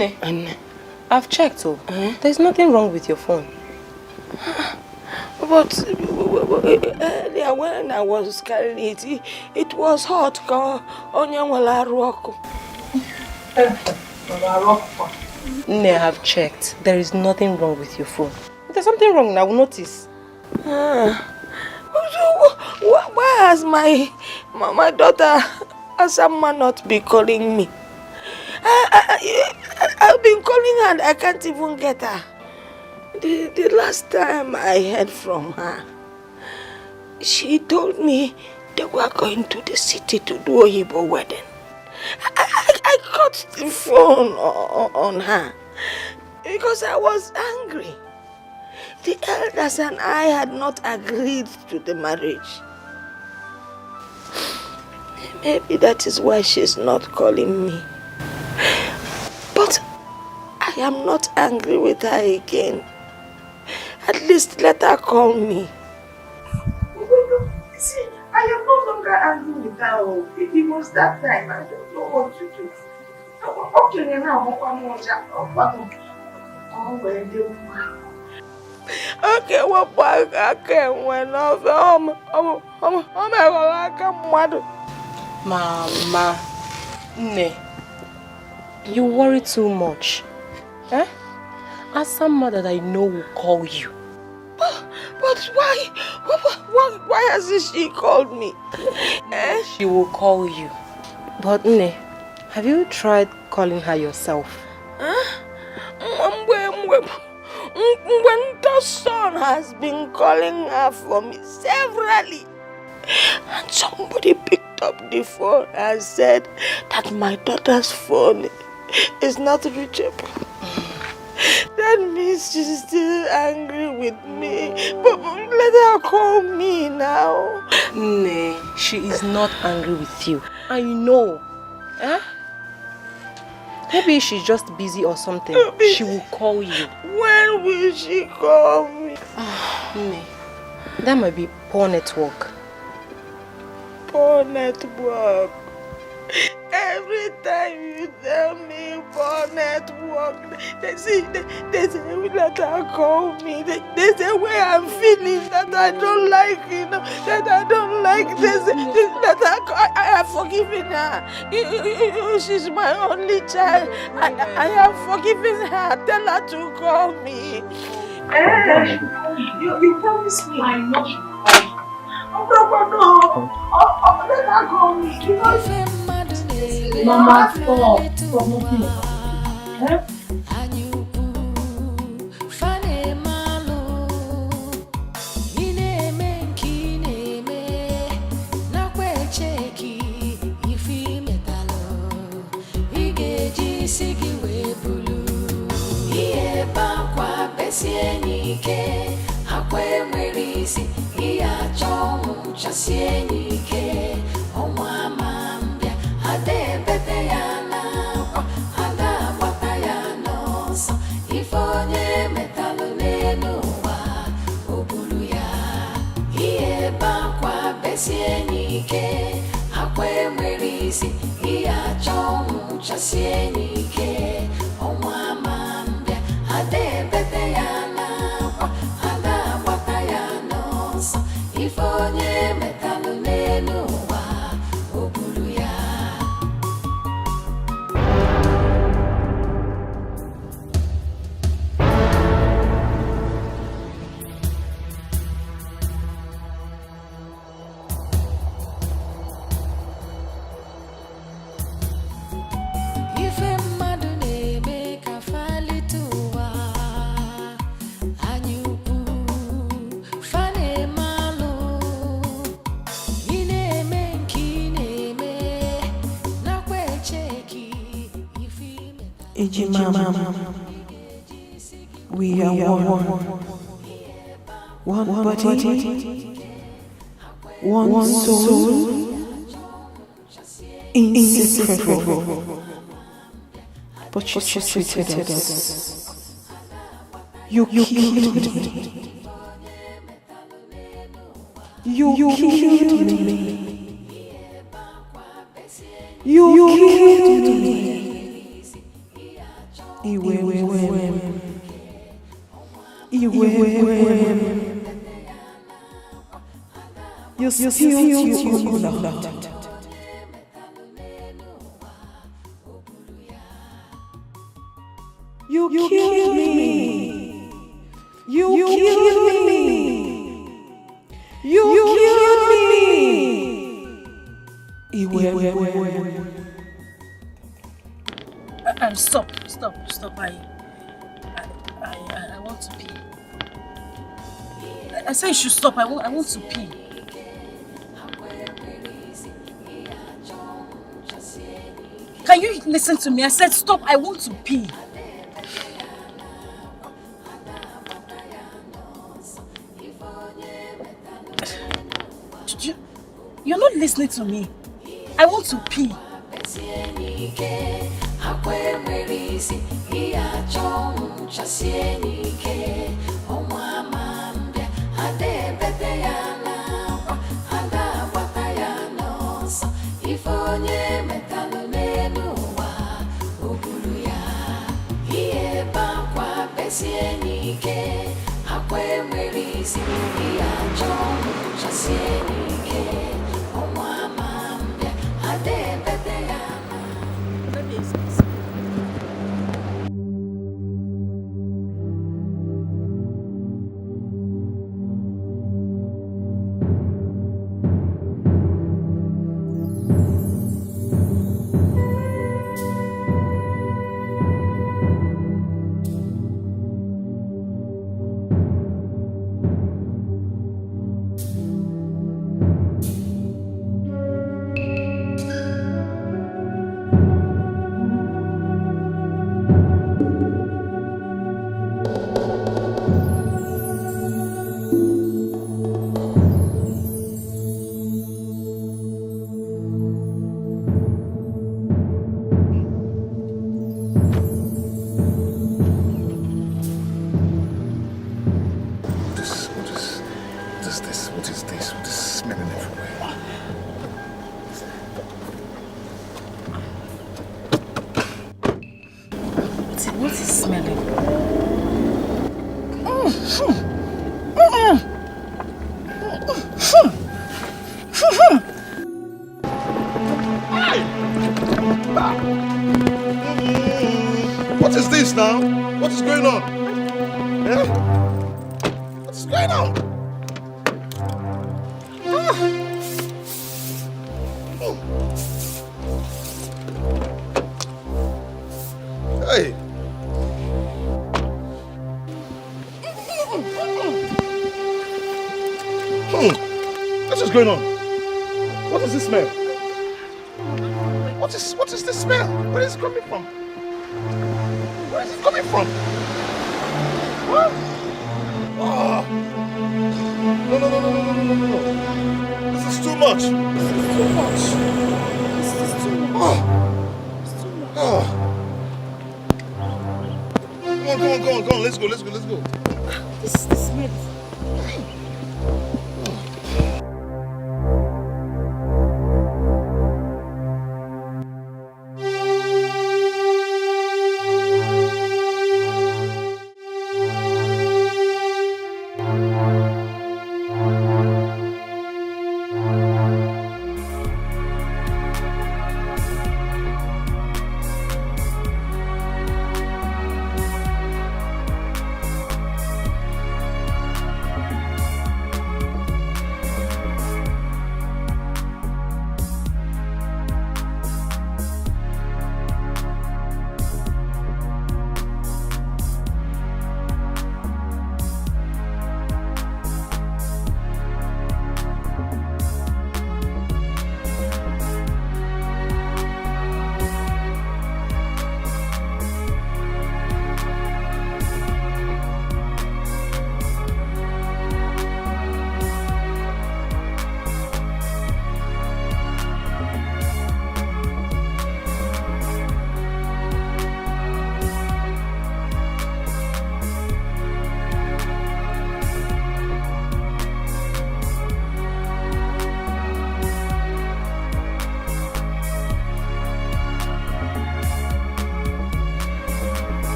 Nne, I've checked. There's nothing wrong with your phone. But earlier when I was carrying it was hot. Nne, I have checked. There is nothing wrong with your phone. If there's something wrong, I will notice. Why has my daughter Asama not be calling me? I've been calling her and I can't even get her. The last time I heard from her, she told me they were going to the city to do a Igbo wedding. I cut the phone on her because I was angry. The elders and I had not agreed to the marriage. Maybe that is why she's not calling me. But I am not angry with her again. At least let her call me. See, I am no longer angry with her. It was that time. I don't know what to do. Okay, now okay, what bag I can when Mama, Nne, you worry too much. Eh? Ask some mother that I know will call you. But why hasn't she called me? She will call you. But Nne, have you tried calling her yourself? When the son has been calling her for me severally, and somebody picked up the phone and said that my daughter's phone is not reachable. That means she's still angry with me. But let her call me now. Nay, she is not angry with you. I know. Eh? Maybe she's just busy or something. She will call you. When will she call me? Nay, that might be poor network. Poor network. Every time you tell me poor network, they say let her call me. They say where I'm feeling that I don't like, that I don't like. They say that I have forgiven her. She's my only child. I have forgiven her. Tell her to call me. You promised me. I know. Oh, let her call me. Mama, stop. Stop moving. We are one body, one soul, inseparable. But you treated us. You killed me. You killed me. You killed me. You still too loud. You killed me. You killed me. You killed me. Stop. I want to pee. I said you should stop. I want to pee. Can you listen to me? I said stop. I want to pee. You're not listening to me. I want to pee. What is this now? What is going on? Yeah? What is going on? Hey! What is going on? What is this smell? What is this smell? Where is it coming from? Where is it coming from? What? Oh. No. This is too much. Oh. Come on. Let's go. This smell.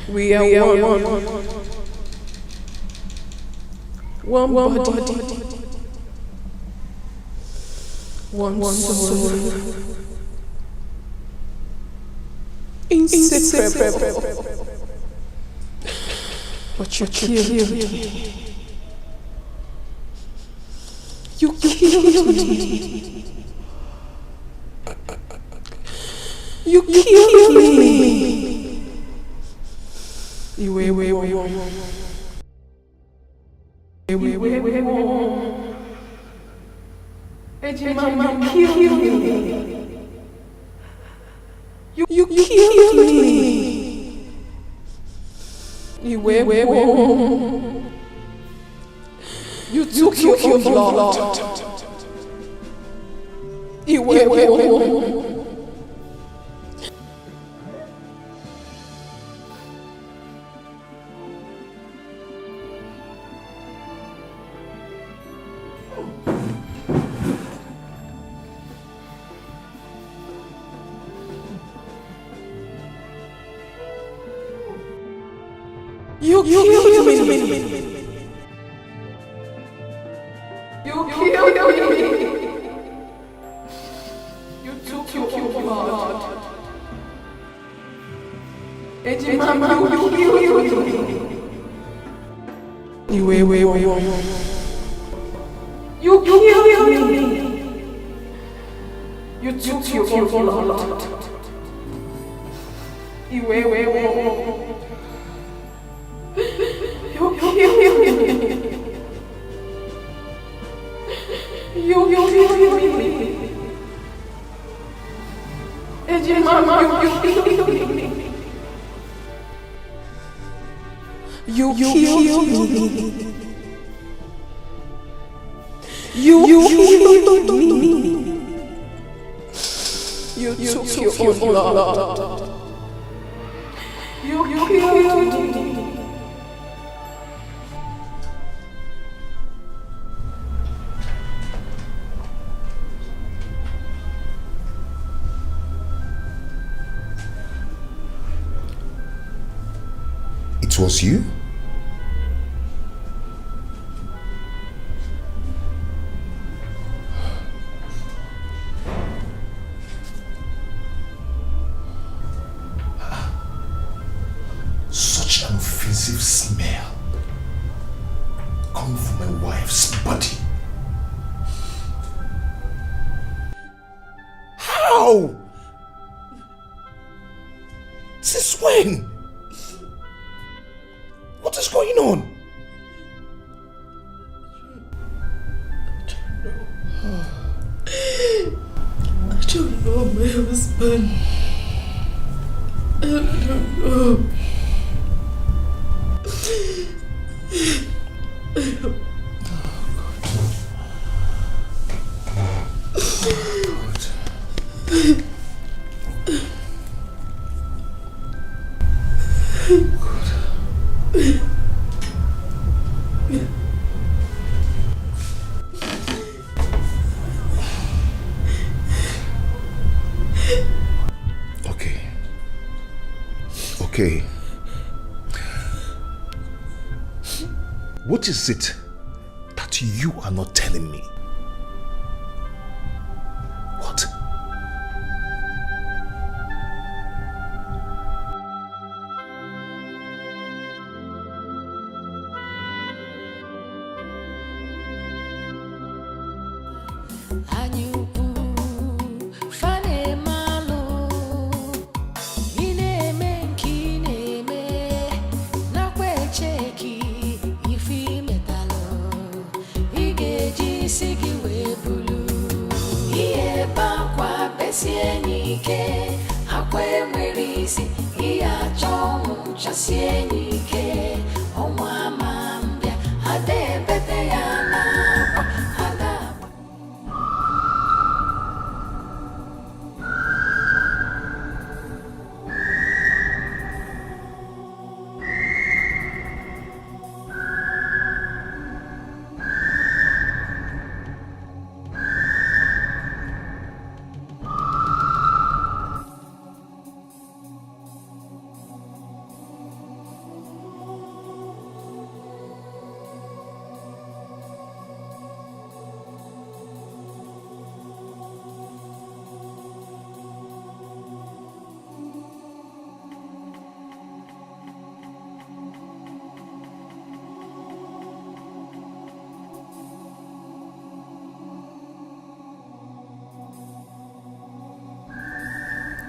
We are one. One body. One soul. Inseparable. But you killed me. You killed me. You killed me. Ejima, you killed me. You killed me. You took your blood. You killed me. You killed me. You took your blood. Ejima, you killed me. You killed me. You took your blood. You killed me. You killed me. Ejima, you killed me. You killed me. You killed me. You took your blood. You killed me. It was you? Such an offensive smell coming from my wife's body. How? Since when? What is going on? I don't know my husband. I don't know. Okay. What is it that you are not telling me? What?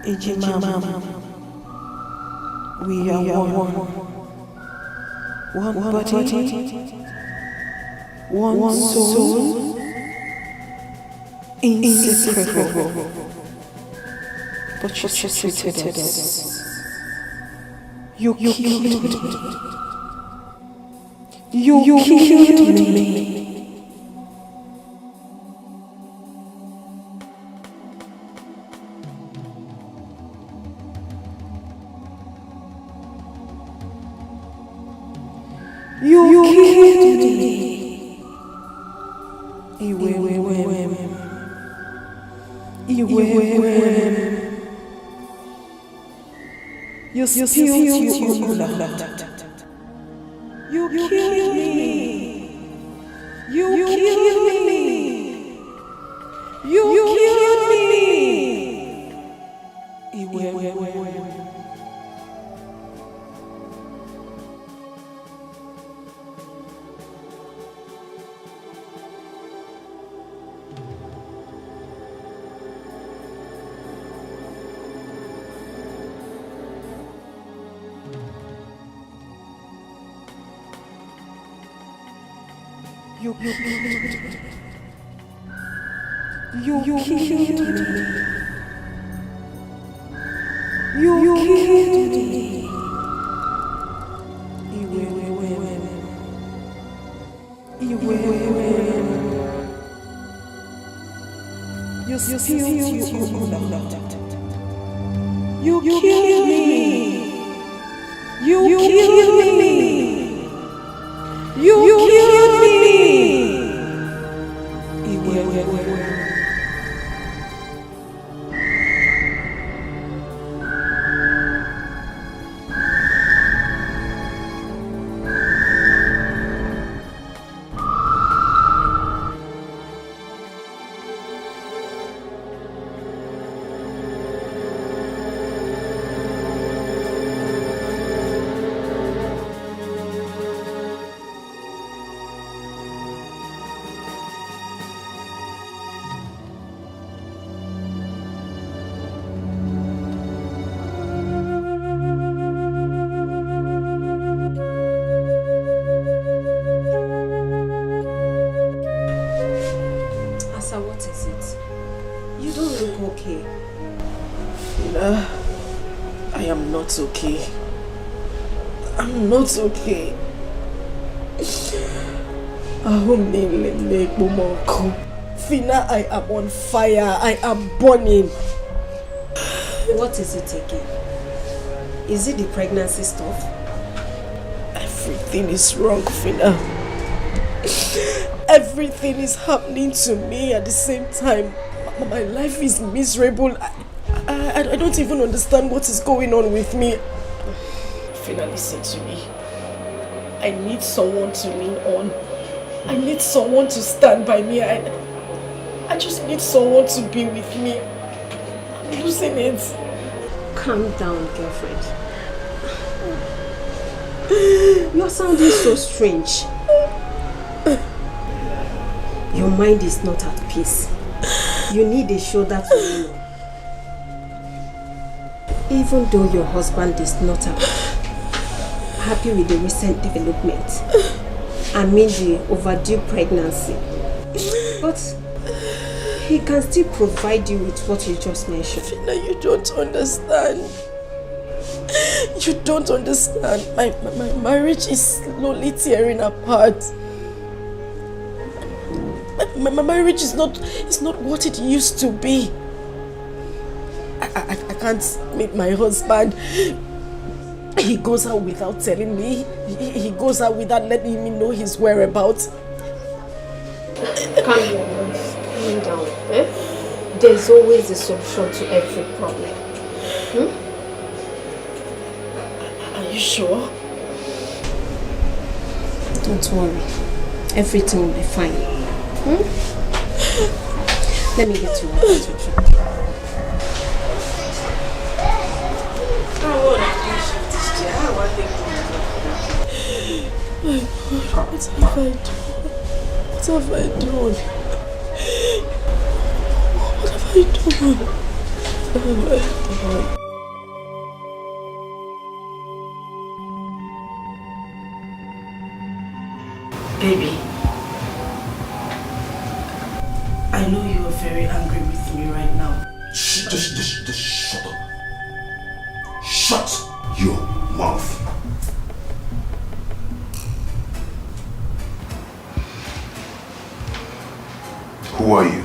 Ejimama. We are one body, one soul, inseparable. But you treated us. You killed me. You killed me. You killed me. You spilled your blood. You killed me. You killed me. You killed me. You killed me. You killed me. You killed me. You spilled your blood. You killed me. You killed me. You killed me. What is it? You don't look okay. I am not okay. I'm not okay. Fina, I am on fire. I am burning. What is it again? Is it the pregnancy stuff? Everything is wrong, Fina. Everything is happening to me at the same time. My life is miserable. I don't even understand what is going on with me. Fina, listen to me. I need someone to lean on. I need someone to stand by me. I just need someone to be with me. I'm losing it. Calm down, girlfriend. You're sounding so strange. Your mind is not at peace. You need a shoulder to lean on. Even though your husband is not happy with the recent development, I mean the overdue pregnancy, but he can still provide you with what you just mentioned. Fina, you don't understand. You don't understand. My marriage is slowly tearing apart. My marriage is not what it used to be. I can't meet my husband. He goes out without telling me. He goes out without letting me know his whereabouts. Calm down. Calm down. There's always a solution to every problem. Are you sure? Don't worry. Everything will be fine. Let me get you water to drink. What have I done? What have I done? What have I done? Baby, I know you are very angry with me right now. Just shut up. Shut your mouth. Who are you?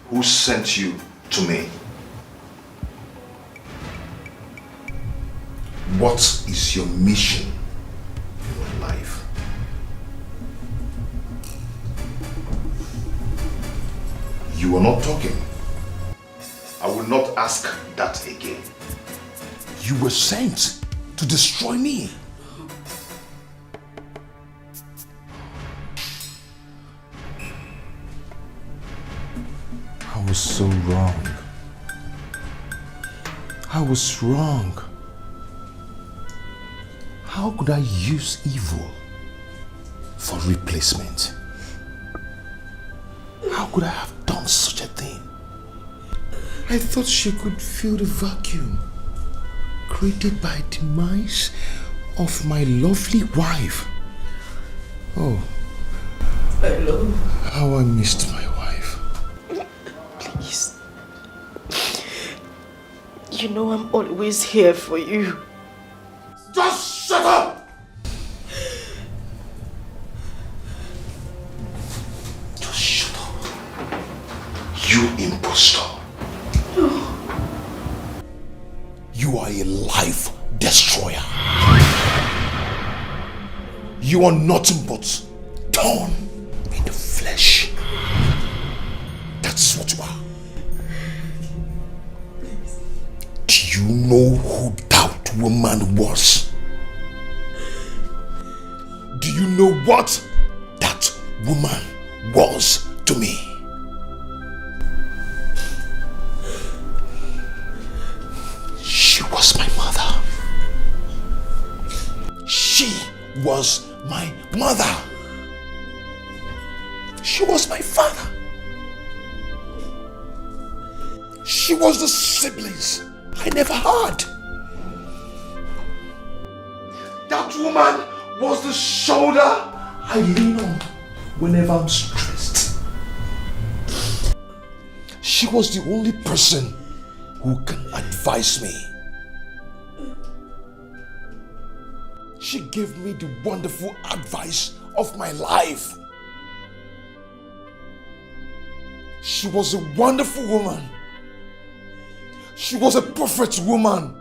Who sent you to me? What is your mission in my life? You are not talking. I will not ask that again. You were sent to destroy me. I was so wrong. I was wrong. How could I use evil for replacement? How could I have done such a thing? I thought she could fill the vacuum created by demise of my lovely wife. Oh, Hello. how I missed my wife. Please. You know I'm always here for you. Just shut up! Just shut up. You impostor. You are a life destroyer. You are nothing but thorn in the flesh. That's what you are. Do you know who that woman was? Do you know what that woman was to me? She was my mother. She was my mother. She was my father. She was the siblings I never had. That woman was the shoulder I lean on whenever I'm stressed. She was the only person who can advise me. She gave me the wonderful advice of my life. She was a wonderful woman. She was a perfect woman.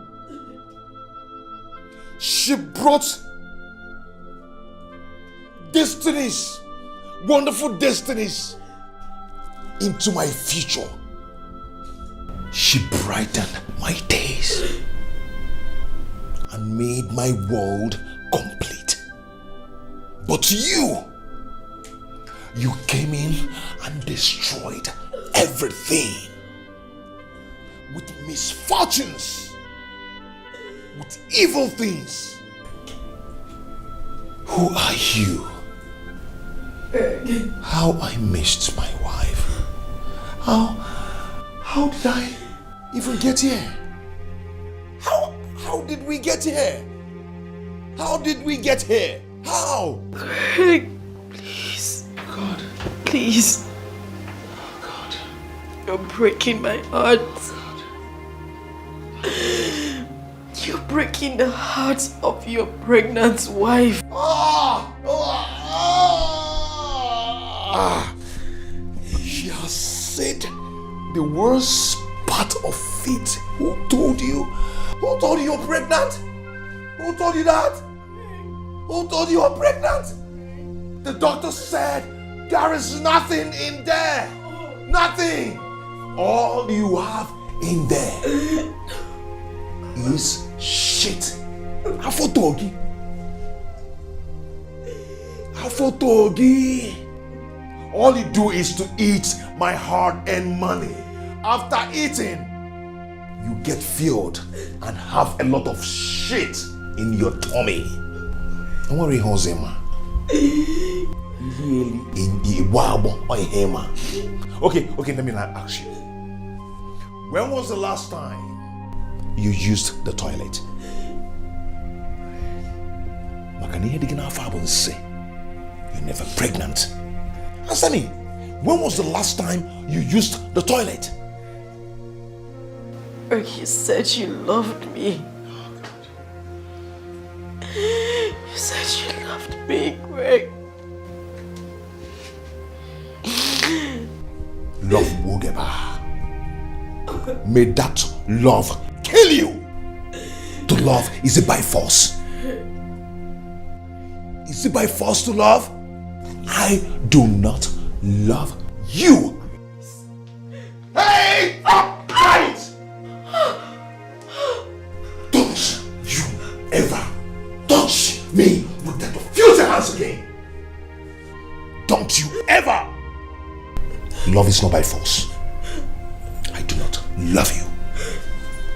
She brought destinies, wonderful destinies into my future. She brightened my days and made my world complete. But you came in and destroyed everything with misfortunes, with evil things. Who are you? How I missed my wife. How did I even get here? How did we get here? How did we get here? How? Greg, please. God. Please. God. You're breaking my heart. You're breaking the heart of your pregnant wife. She has said the worst part of it. Who told you? Who told you you're pregnant? Who told you that? Who told you you're pregnant? The doctor said there is nothing in there. Nothing. All you have in there is shit. Afotogi. Afotogi. All you do is to eat my hard-earned money. After eating, you get filled and have a lot of shit in your tummy. Don't worry, Hosema. Okay, let me ask you. When was the last time you used the toilet? You're never pregnant. Answer me. When was the last time you used the toilet? You said you loved me. You said you loved me, Greg. Love Wogeba. May that love kill you. To love, is it by force? Is it by force to love? I do not love you. Hey! Upright! Don't you ever touch me with that filthy hands again. Don't you ever. Love is not by force. I do not love you.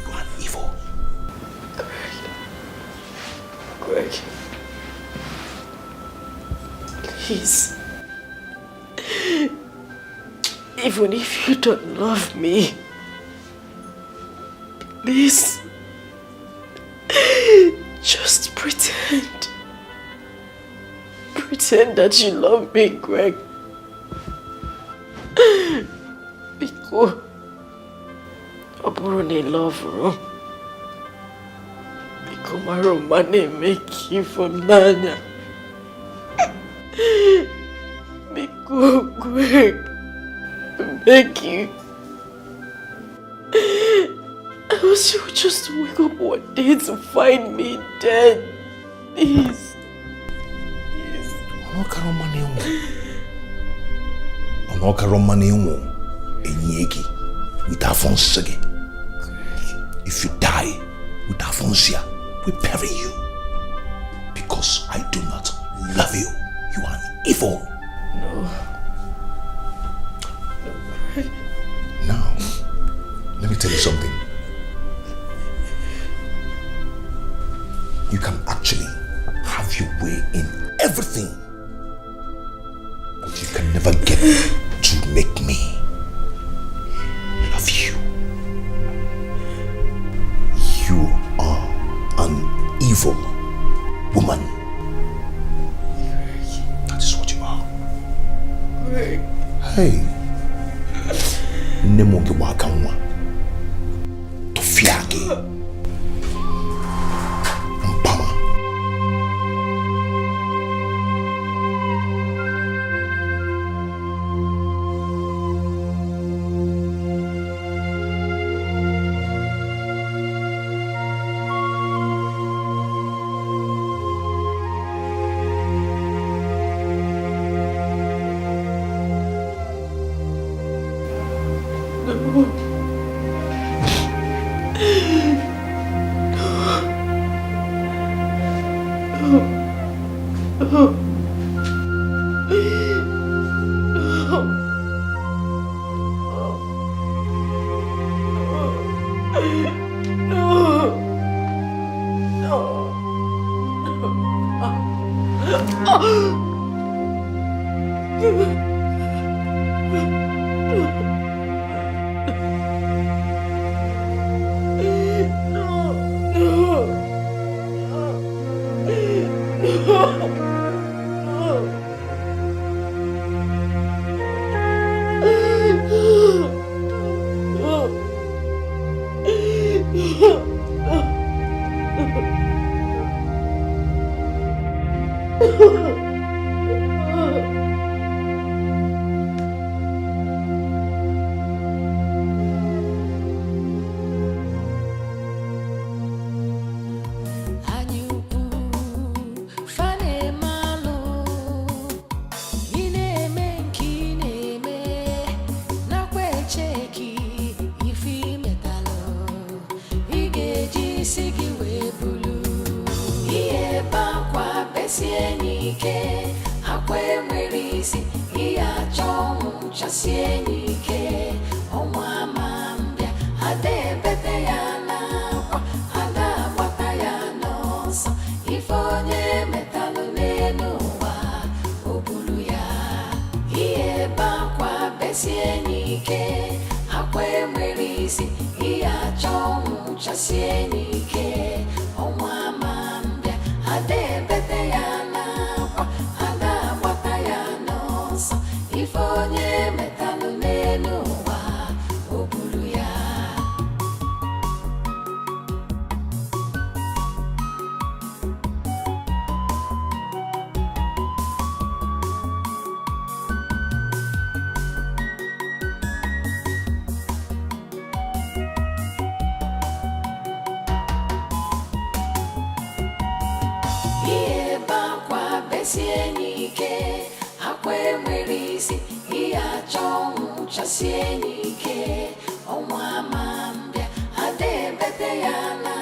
You are evil. Greg. Please. Even if you don't love me, please. Just pretend. Pretend that you love me, Greg. Because I love you. Because my romance make you from Nanya. Because Greg, beg you. Else you would just wake up one day to find me dead. Please. If you die with Afonsia, we bury you. Because I do not love you. You are evil. No. Now, let me tell you something. You can actually have your way in everything. But you can never get to make me love you. You are an evil woman. That is what you are. Greg. Hey. Nemogi wakanwa. Tofiaki. Mpama. If onye metalụ n'elu ụwa, o buru ya isi iya chong chasieni ke onwa mambia ade bete ya na kwa ada bata ya no so ifonye metalu nenu wa obulu ya Sienike, akwe mwerisi, iya chongu cha sienike, onwa mambia, ade bete ya na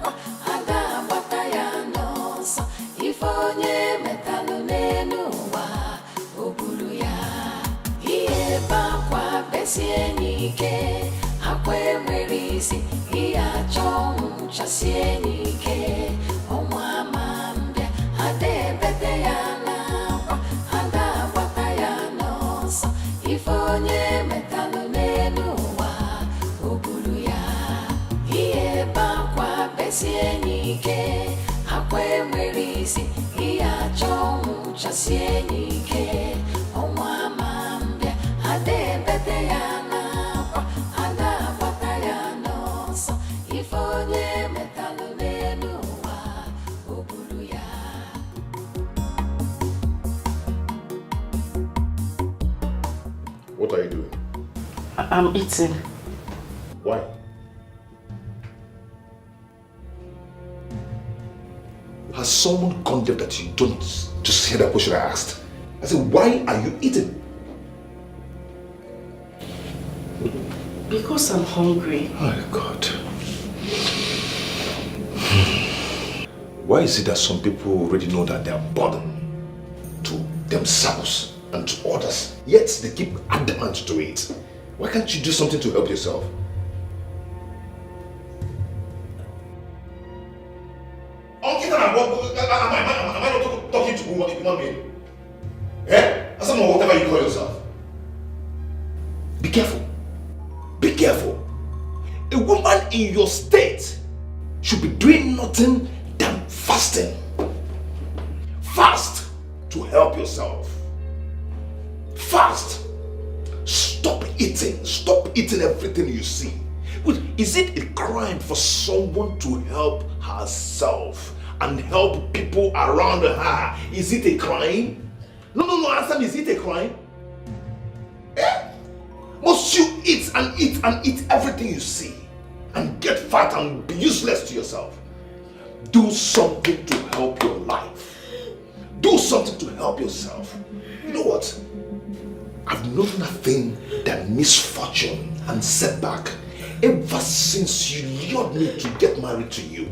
kwa, ada bata ya nosa, ifonye metalu nenu wa, obulu ya. Iye bakwa besienike, akwe mwerisi, iya chongu cha sienike, onwa mambia, ade bete ya ifonye metalu nenu wa obulu ya iye bakwa besienike akwe mwerisi iya chongu cha sienike onwa mambia ade bete ya na kwa ada bata ya nosa ifonye metalu nenu wa obulu ya. What are you doing? I'm eating. Why? Has someone gone there that you don't just hear that question I asked? I said, why are you eating? Because I'm hungry. Oh God. Why is it that some people already know that they are burdened to themselves and to others, yet they keep adamant to it? Why can't you do something to help yourself? Am I not talking to human being? Eh? As someone, whatever you call yourself. Be careful. Be careful. A woman in your state should be doing nothing than fasting. Fast to help yourself. Fast. Stop eating. Stop eating everything you see. Is it a crime for someone to help herself and help people around her? Is it a crime? No, answer me. Is it a crime? Eh? Must you eat and eat and eat everything you see and get fat and be useless to yourself? Do something to help your life. Do something to help yourself. You know what? I've known nothing than misfortune and setback ever since you lured me to get married to you.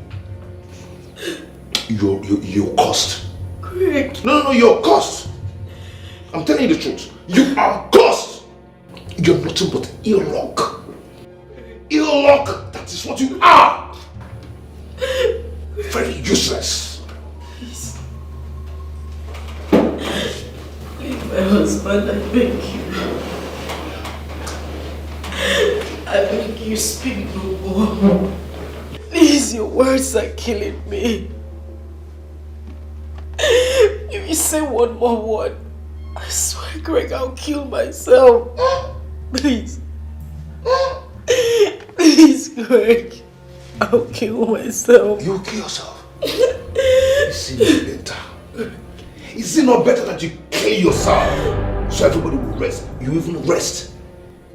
You're cursed. Greg. No, you're cursed. I'm telling you the truth. You are cursed. You're nothing but ill luck. Ill luck, that is what you are. Very useless. Please. Leave my husband, I beg you. I beg you, speak no more. Please, your words are killing me. If you say one more word, I swear, Greg, I'll kill myself. Please. Please, Greg. I'll kill myself. You'll kill yourself? Is it not better? Is it not better that you kill yourself so everybody will rest? You even rest.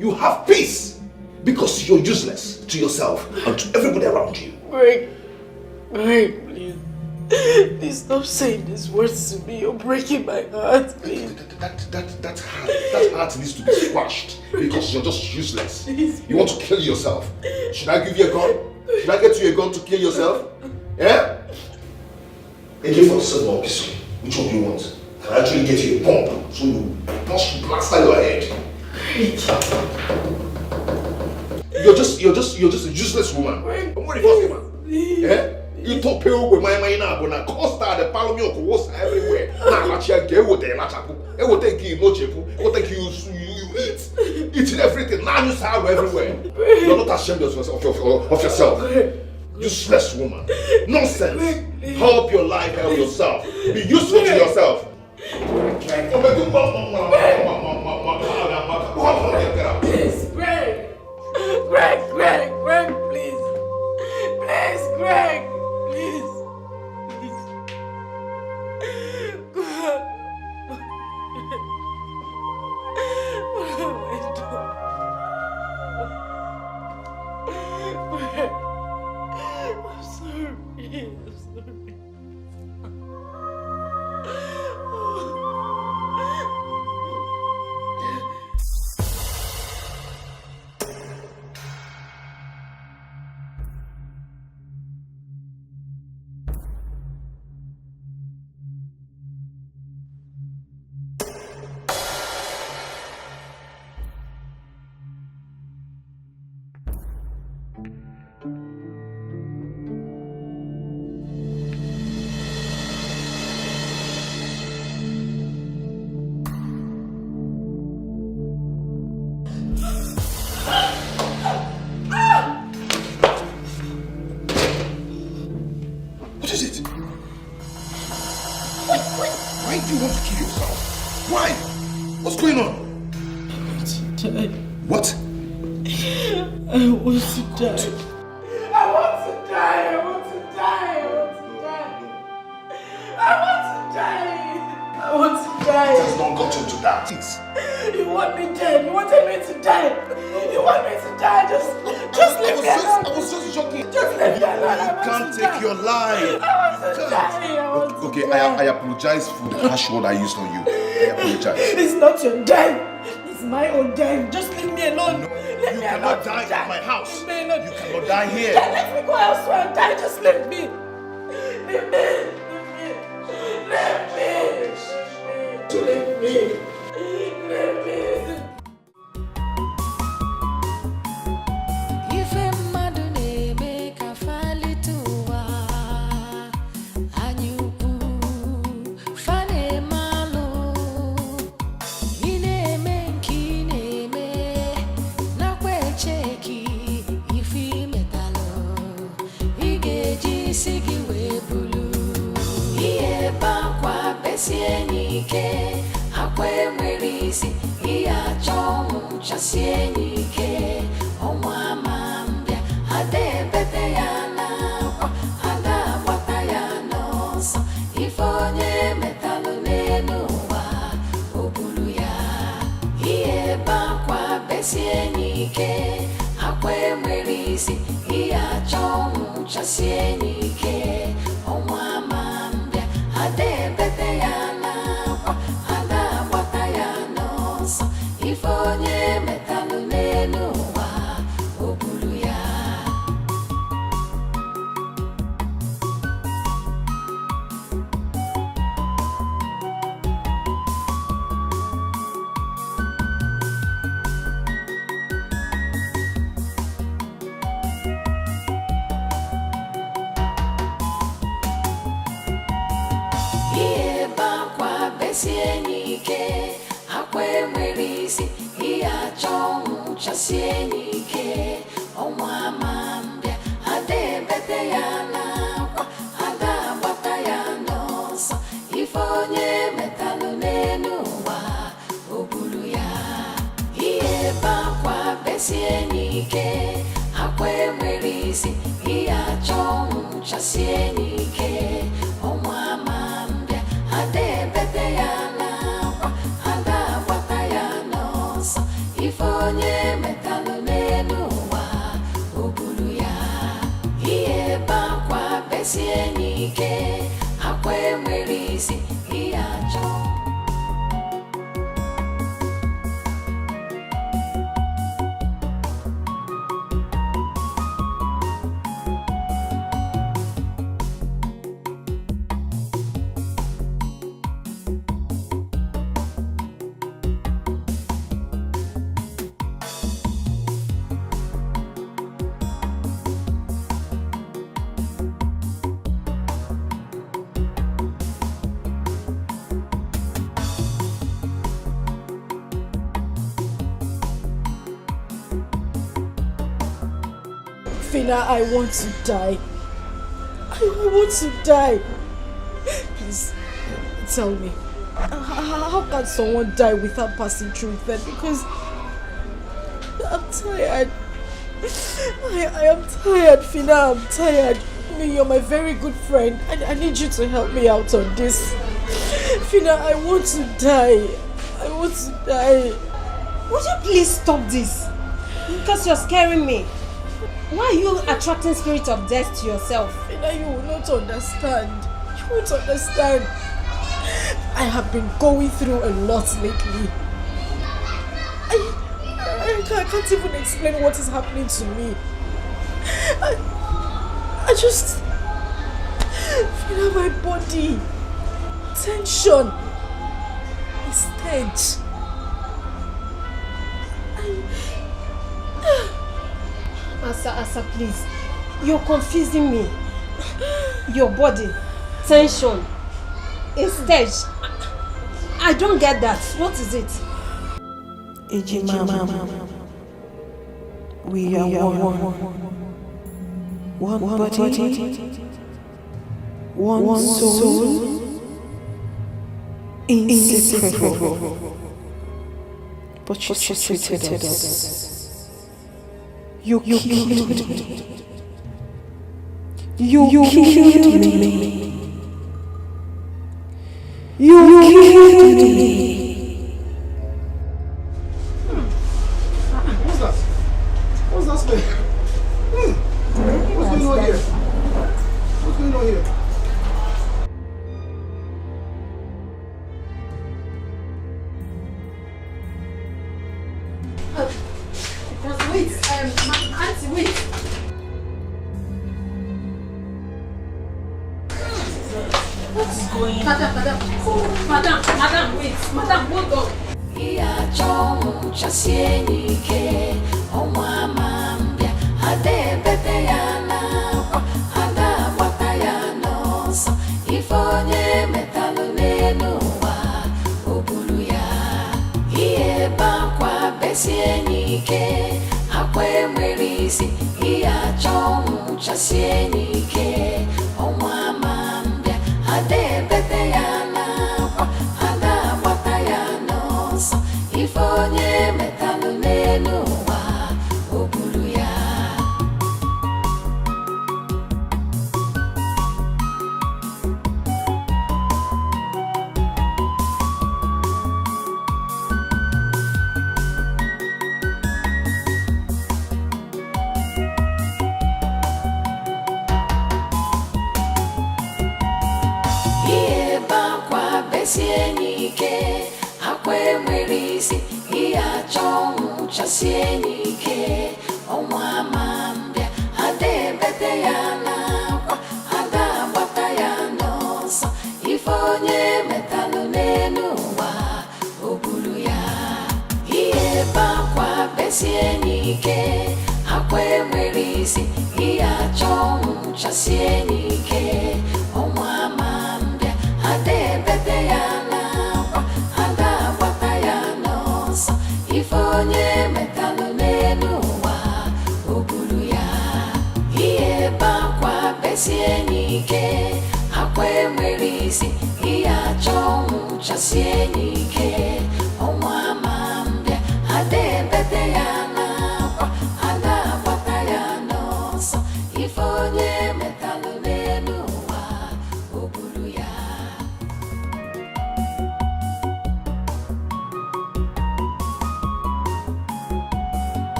You have peace because you're useless to yourself and to everybody around you. Greg, please. Please stop saying these words to me. You're breaking my heart, please. That heart needs to be squashed because you're just useless. You want to kill yourself. Should I give you a gun? Should I get you a gun to kill yourself? Yeah? AK-47 or pistol? Which one do you want? Can I actually get you a bomb so you blast out your head? You're just a useless woman. I'm worried for you, man. Yeah? You talk pale with my mind now, but now Costa the palomio was everywhere. Now actually get what they lachapu. It will take you no chepu. It will take you eat. eating everything. Now you sour everywhere. You're not ashamed of yourself. Useless woman. Nonsense. Help your life, help yourself. Be useful to yourself. Please, Greg, please. Please, Greg, please. What is it? Why do you want to kill yourself? Why? What's going on? I want to die. What? I want to die. I want to die. I want to die. I want to die. I want to die. It has not gotten to that. You want me dead. You wanted me to die. You want me to die. Just leave me alone. I was just joking. Just leave me alone. You can't take your life. I want to die. Okay, I apologize for the harsh word I used on you. I apologize. It's not your death. It's my own death. Just leave me alone. No, leave you me cannot alone. die at my house. Leave me alone. You cannot die here. Then let me go elsewhere and die. Just leave me. Leave me. Leave me. Leave me. Leave me. Leave me. Ife mmadụ na-eme ka falite ụwa anyị ukwu fa na-eme alụ ị na-eme nke ị na-eme nakwa echeki ife imetalụ ị ga-eji isi gị wee bulu ihe ebe akwa besie n'ike akwa enwere isi ihe achọ ọnwụ chasie n'ike ọnwa ama mbịa ada ebete ya n'akwa ada agbata ya n'ọsọ ife onye metalụ n'elu ụwa o buru ya ihe ebe akwa besie n'ike akwa enwere isi ihe achọ ọnwụ chasie n'ike ọnwa ama mbịa ada ebete ya n'akwa ada agbata ya n'ọsọ ife onye metalụ n'elu ụwa o buru ya ihe ebe akwa besie n'ike akwa enwere isi ihe achọ ọnwụ chasie n'ike ọnwa ama mbịa ada ebete ya n'akwa ada agbata ya n'ọsọ ife onye metalụ n'elu ụwa o buru ya ihe ebe akwa besie n'ike akwa enwere isi ihe achọ ọnwụ chasie n'ike ọnwa ama mbịa ada ebete ya n'akwa ada agbata ya n'ọsọ ife onye metalụ n'elu ụwa o buru ya ihe ebe akwa besie n'ike akwa enwere isi ihe achọ Fina, I want to die. I want to die. Please, tell me. How can someone die without passing through that? Because I'm tired. I am tired, Fina. I'm tired. You're my very good friend. I need you to help me out on this. Fina, I want to die. I want to die. Would you please stop this? Because you're scaring me. Why are you attracting spirit of death to yourself? Fina, you will not understand. You won't understand. I have been going through a lot lately. I can't even explain what is happening to me. I just feel my body tension, stench. Asa, please. You're confusing me. Your body, tension, stench. I don't get that. What is it? Ejima, we are one body, one soul, inseparable. But you treated us. You killed me. You killed me. You killed me. What's that smell? What's going on here? What's going on here? Wait, Auntie, wait. What is going on? Madam, wait. Madam, hold on.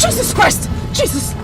Jesus Christ! Jesus!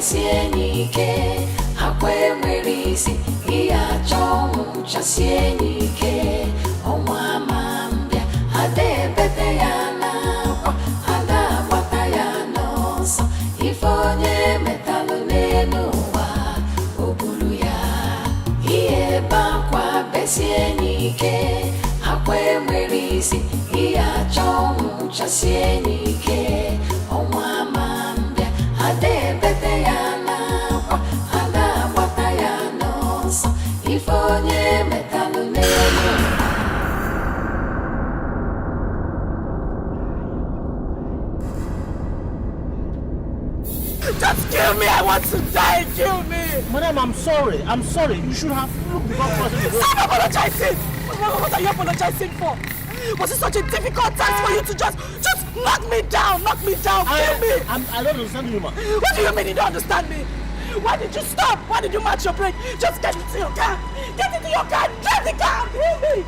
chasie nike akwe mwerisi iya chomu chasie nike omwa mama besie nike akwe merisi iya chong chasie nike onwa mambia ade bete ya na kwa ada bata ya no so ifonye metalu nelo. Just kill me! I want to die! Kill me! Madam, I'm sorry. I'm sorry. You should have looked before crossing the road. Stop apologizing! What are you apologizing for? Was it such a difficult task for you to just knock me down? Knock me down! Kill me! I don't understand you, man. What do you mean you don't understand me? Why did you stop? Why did you match your brake? Just get into your car! Get into your car! Drive the car! Kill me!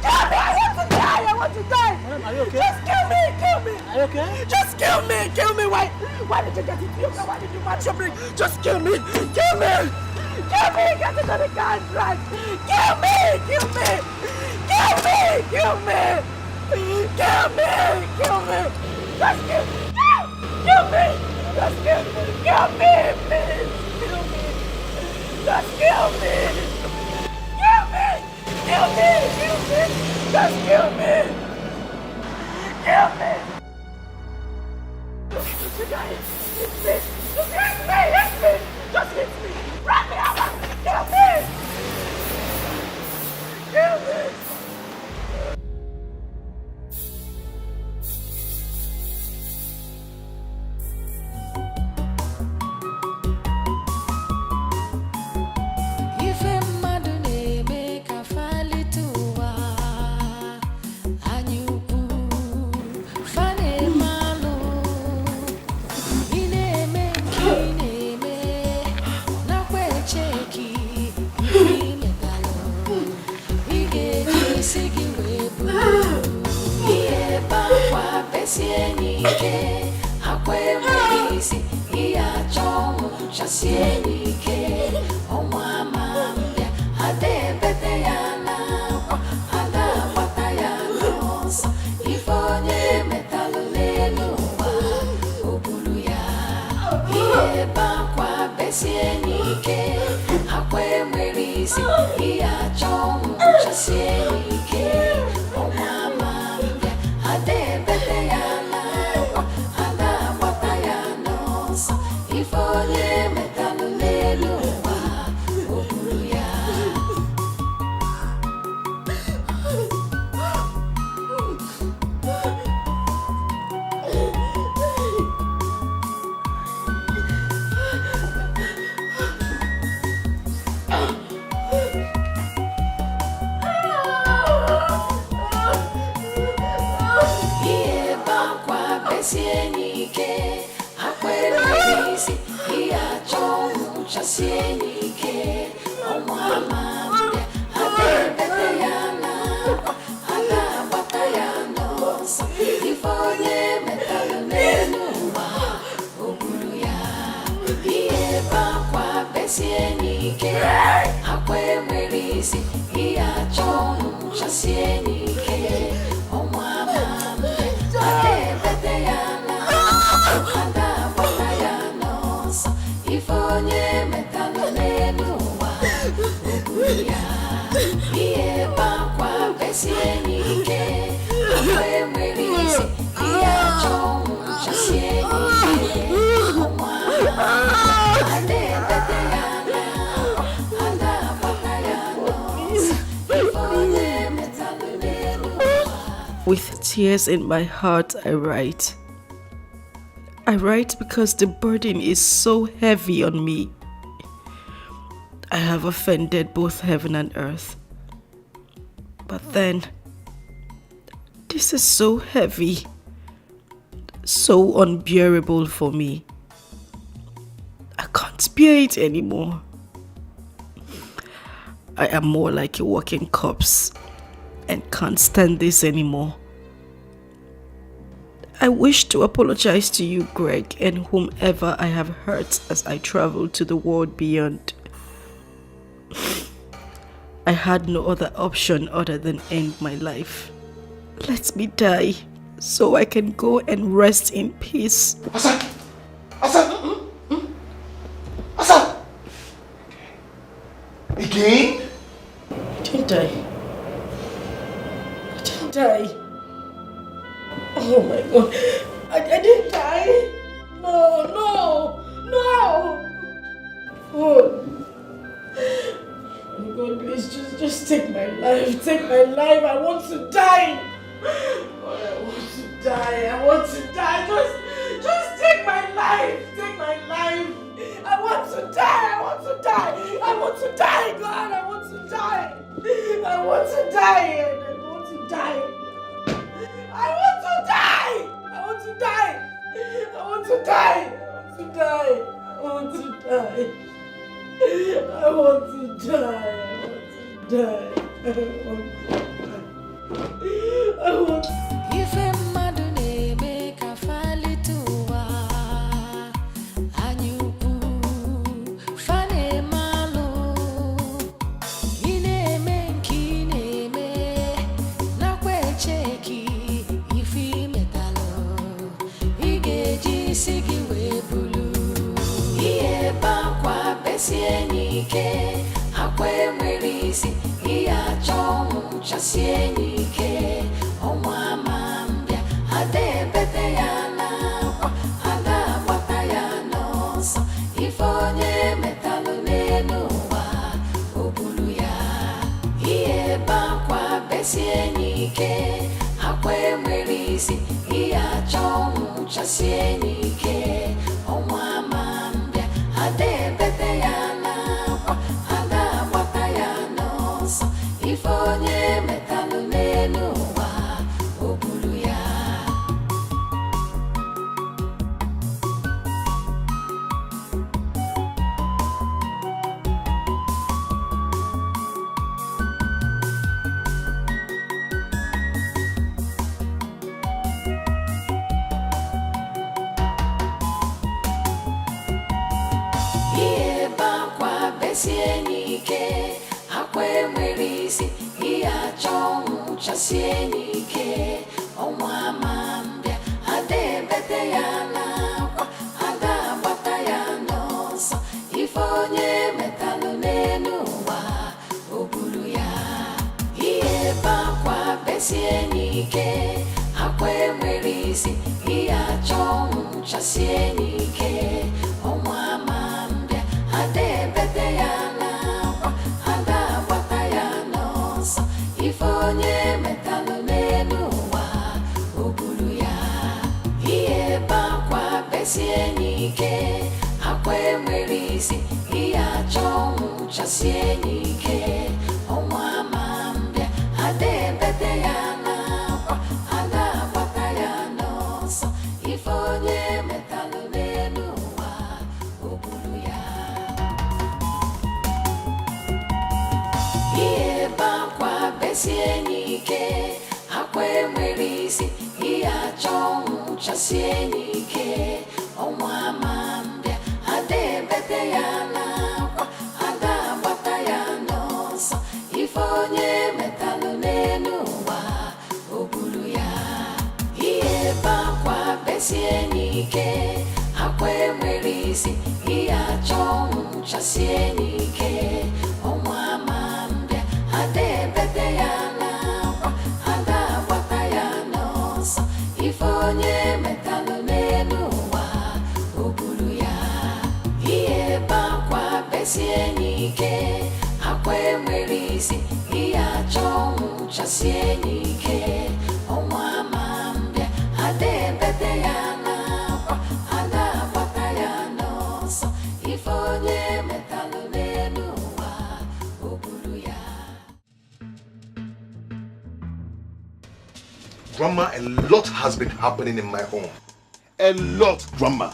Kill me! I want to die! I want to die! Madam, are you okay? Just kill me! Kill me! Are you okay? Just kill me! Kill me! Why did you get into your car? Why did you match your brake? Just kill me! Kill me! Kill me! Get into the car and drive! Kill me! Kill me! Kill me! Kill me! Kill me! Kill me! Just kill me! Kill me! Just kill me! Kill me! Please! Kill me! Just kill me! Kill me! Kill me! Kill me! Just kill me! Kill me! You guys, hit me! Just hit me! Hit me! Just hit me! Run me over! Kill me! Kill me! Sienike, akwe mwisi, iya chomu, cha sienike, omwa mambia, ade bete ya na kwa, ada bata ya nosa, ifonye metalu lenuwa, obulu ya, iye bakwa besienike, akwe mwisi, iya chomu, cha sienike, omwa mambia, ade bete ya ifonye metalu leluwa obulu ya. Iye bakwa besienike akwe mwisi iya chomu cha sienike omwa mambia ade bete ya na ada bata ya nosa ifonye metalu lenuwa obulu ya iye bakwa besienike akwe mwisi iya chomu cha sienike omwa mambia ade bete ya na ada bata ya nosa ifonye metalu lenuwa obulu ya iye bakwa besienike akwe mwisi iya chomu cha sienike omwa mambia ade bete ya na ada bata ya nosa ifonye metalu lenuwa. With tears in my heart, I write. I write because the burden is so heavy on me. I have offended both heaven and earth. But then, this is so heavy, so unbearable for me. I can't bear it anymore. I am more like a walking corpse and can't stand this anymore. I wish to apologize to you, Greg, and whomever I have hurt as I travel to the world beyond. I had no other option other than end my life. Let me die so I can go and rest in peace. Hassan! Hassan! Hassan! Again? Didn't I? die. Oh my God. I didn't die. No. Oh God, please just take my life. Take my life. I want to die. God, I want to die. Just take my life. Take my life. I want to die. God, I want to die. I want to die. I want to die. I want to die. Ife mmadụ na-eme ka falitu ụwa anyị ukwu fa na-eme alụ ị na-eme nke ị na-eme nakwa echeki ife imetalụ ị ga-eji isi gị wee bulu ihe ebe akwa besie n'ike akwa enwere isi ihe achọ ọnwụ chasie n'ike ọnwa ama mbịa ada ebete ya n'akwa ada agbata ya n'ọsọ ife onye metalụ n'elu ụwa o buru ya ihe ebe akwa besie n'ike akwa enwere isi ihe achọ ọnwụ chasie n'ike ọnwa ama mbịa ada ebete ya n'akwa ada agbata ya n'ọsọ ife onye metalụ n'elu ụwa o buru ya ihe ebe akwa besie n'ike akwa enwere isi ihe achọ ọnwụ chasie n'ike ọnwa ama mbịa ada ebete ya n'akwa ada agbata ya n'ọsọ ife onye metalụ n'elu ụwa o buru ya ihe ebe akwa besie n'ike akwa enwere isi ihe achọ ọnwụ chasie n'ike ọnwa ama mbịa ada ebete ya n'akwa ada agbata ya n'ọsọ ife onye metalụ n'elu ụwa o buru ya ihe ebe akwa besie n'ike akwa enwere isi ihe achọ ọnwụ chasie n'ike ọnwa ama mbịa ada ebete ya n'akwa ada agbata ya n'ọsọ ife onye metalụ n'elu ụwa o buru ya ihe ebe akwa besie n'ike akwa enwere isi ihe achọ ọnwụ chasie n'ike ọnwa ama mbịa ada ebete ya n'akwa ada agbata ya n'ọsọ ife onye metalụ n'elu ụwa o buru ya ihe ebe akwa besie n'ike akwa enwere isi ihe achọ ọnwụ chasie n'ike ọnwa ama mbịa ada ebete ya n'akwa ada agbata ya n'ọsọ ife onye metalụ n'elu ụwa o buru ya ihe ebe akwa besie n'ike akwa enwere isi ihe achọ ọnwụ chasie n'ike ọnwa ama mbịa ada ebete ya n'akwa ada agbata ya n'ọsọ ife onye metalụ n'elu ụwa o buru ya Grandma, a lot has been happening in my home. A lot, Grandma.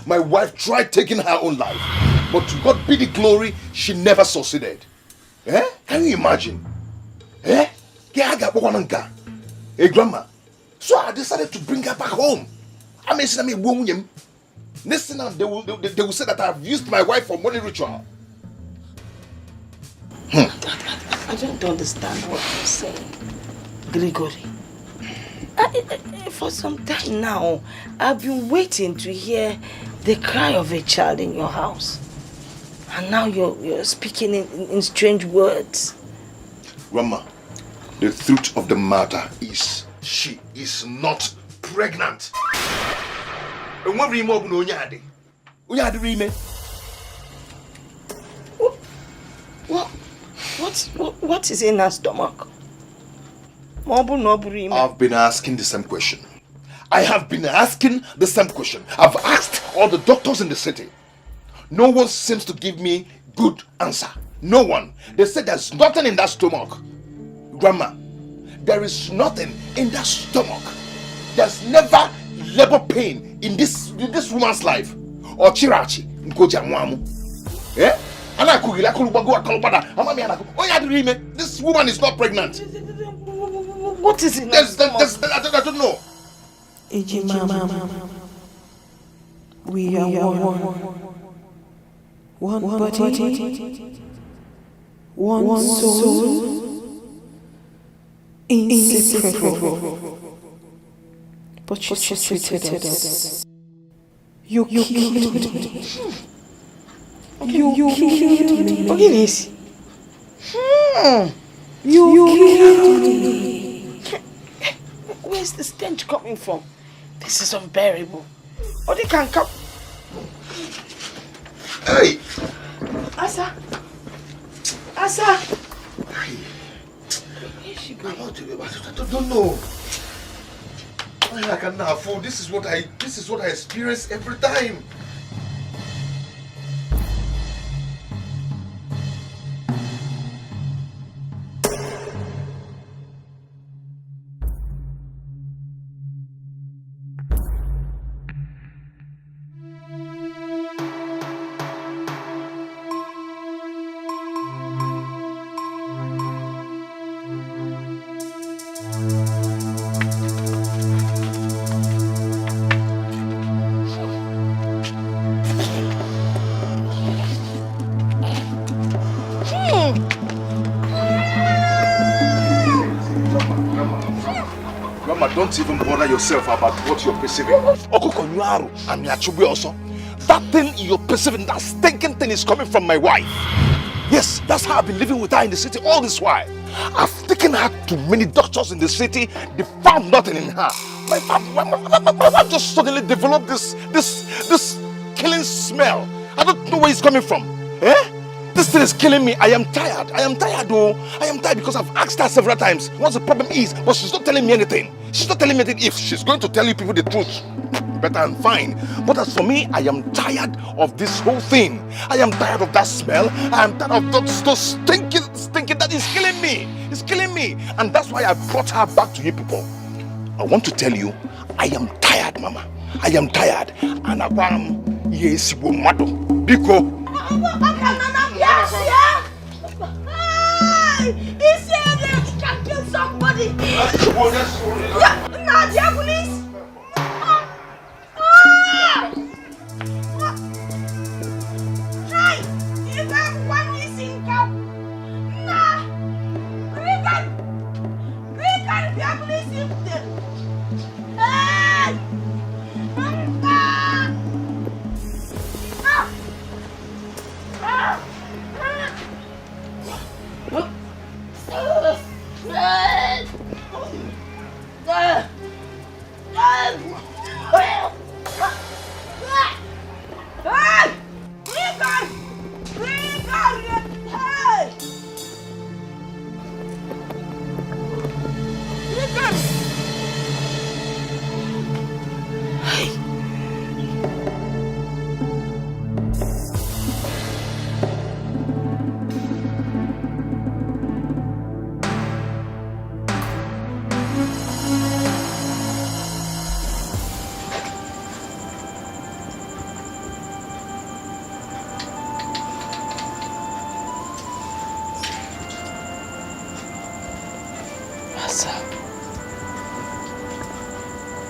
My wife tried taking her own life, but to God be the glory, she never succeeded. Eh? Can you imagine? Eh? Hey, Grandma. So I decided to bring her back home. Listen, they will say that I've used my wife for money ritual. I don't understand what you're saying, Gregory. For some time now, I've been waiting to hear the cry of a child in your house. And now you're speaking in strange words. Grandma, The truth of the matter is, she is not pregnant. And what What is in her stomach? I've been asking the same question. I have been asking the same question. I've asked all the doctors in the city. No one seems to give me good answer. No one. They said there's nothing in that stomach. Grandma, there is nothing in that stomach. There's never labor pain in this woman's life. Or chirachi. Eh? This woman is not pregnant. What is it? I don't know. We are one body, one soul, inseparable. But you treated us. You killed me. You killed me. Look at this. You killed me. Where's the stench coming from? This is unbearable. Oh, they can't come. Hey! Asa! Where's she going? I don't know. I cannot afford. This is what I experience every time. Don't even bother yourself about what you're perceiving. That thing you're perceiving, that stinking thing is coming from my wife. Yes, that's how I've been living with her in the city all this while. I've taken her to many doctors in the city. They found nothing in her. My wife just suddenly developed this killing smell. I don't know where it's coming from. Eh? This thing is killing me. I am tired. Though. I am tired because I've asked her several times what the problem is, but she's not telling me anything. She's not telling me anything. If she's going to tell you people the truth, better and fine. But as for me, I am tired of this whole thing. I am tired of that smell. I am tired of those stinking that is killing me. It's killing me. And that's why I brought her back to you people. I want to tell you, I am tired, Mama. I am tired. And I am yes, Biko. He said he can kill somebody. Naija, please. Try. You got one missing cow. Nah. We can be a police in there. Hey.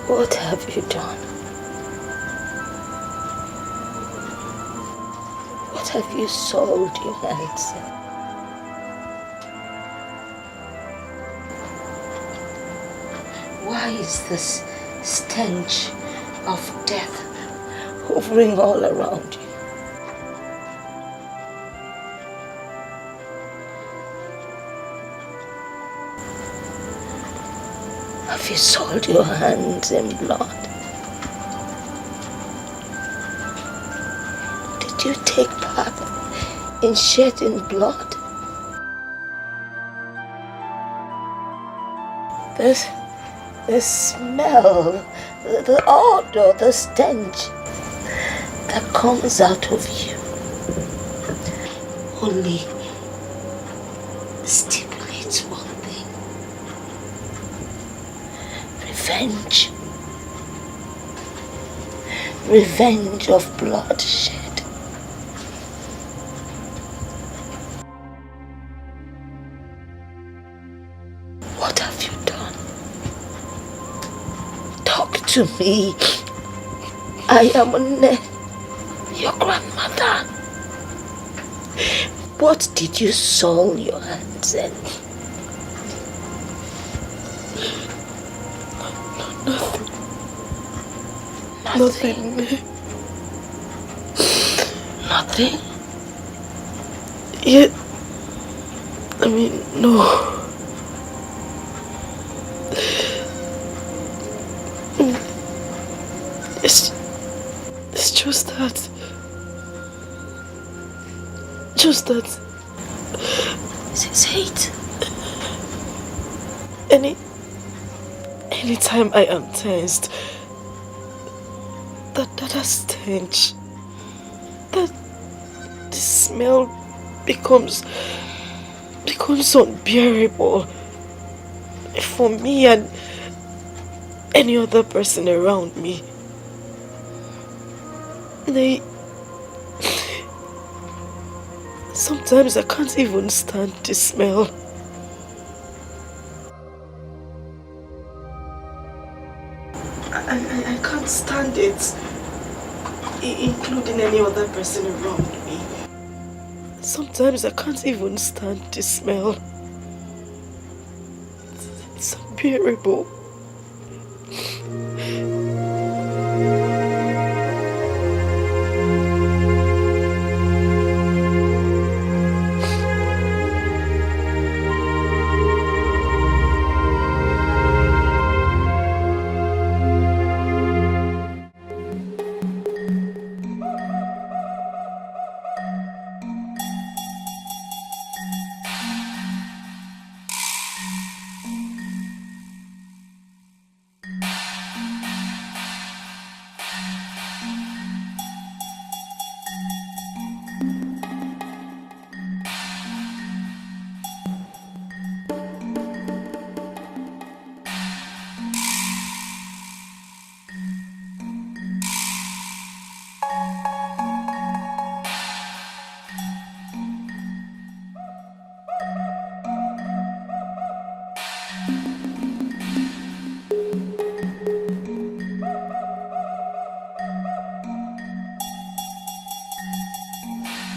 What have you done? What have you sold your hands in? Why is this stench of death hovering all around you? Have you soiled your hands in blood? Did you take part in shedding blood? The smell, the odor, the stench that comes out of you only stipulates one thing: revenge. Revenge of bloodshed. What have you done? Talk to me. I am Onny, your grandmother. What did you soil your hands in? Nothing. Nothing? Yeah. I mean, no. It's just that. Just that. Say it. Anytime I am tensed, that stench, the smell becomes unbearable for me and any other person around me. Sometimes I can't even stand the smell. I can't stand it, including any other person around me. Sometimes I can't even stand the smell. It's unbearable.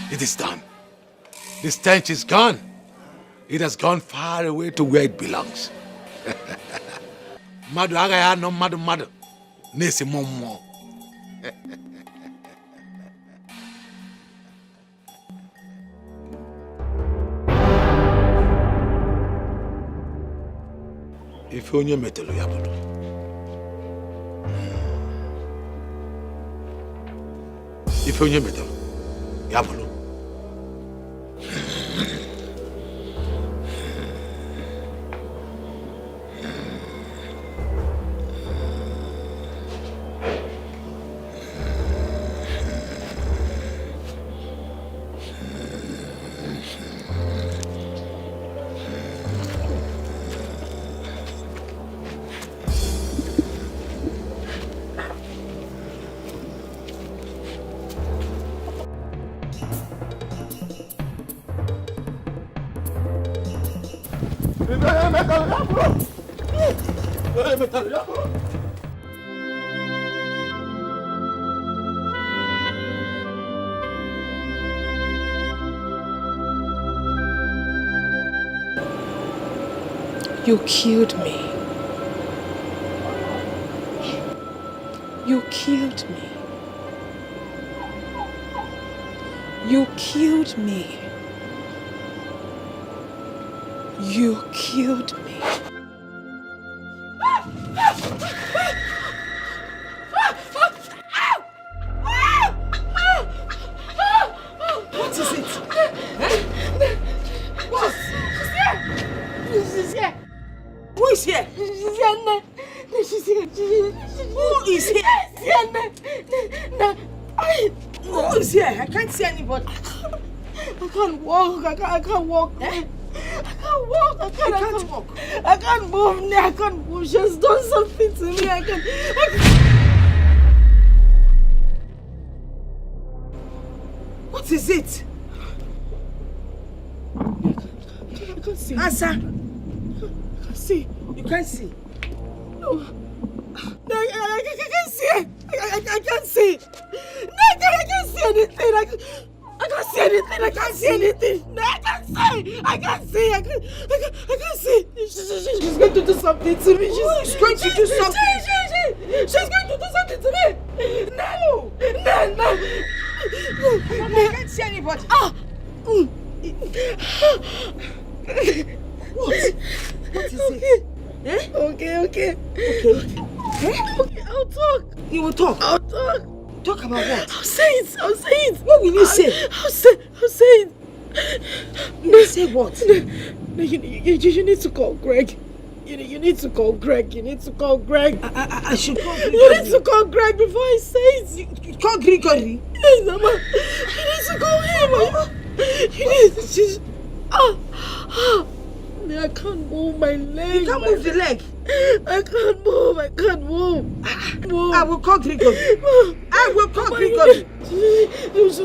It is done. The stench is gone. It has gone far away to where it belongs. Madu agaya no madu. Nesi momo. If onye metelo ya bulu. If onye metelo ya bulu. You killed me. You killed me. You killed me. You killed me. Who is here? Who is here? Who is here? I can't see anybody. I can't walk. I can't walk. Eh? I can't walk. I can't walk. I can't move. I can't move. She has done something to me. I can't. What is it? I can't see. Answer. I can't see. You can't see? No. No, I can't see. I can't see. No, I can't see anything. I can't see anything. I can't see anything. No, I can't see. I can't see. I can't see. She's going to do something to me. She's going to do something. She's going to do something to me. No. I can't see anybody. What is it? Eh? Okay. Okay, I'll talk. You will talk? I'll talk. Talk about what? I'll say it. What will you say? I'll say it. You will say what? No, you need to call Greg. You need to call Greg. I should call Greg. You need to call Greg before I say it. You call Gregory? Yes, Mama. You need to call him, Mama. You need to I can't move my leg. You can't move the leg. I can't move. I will call Gregory.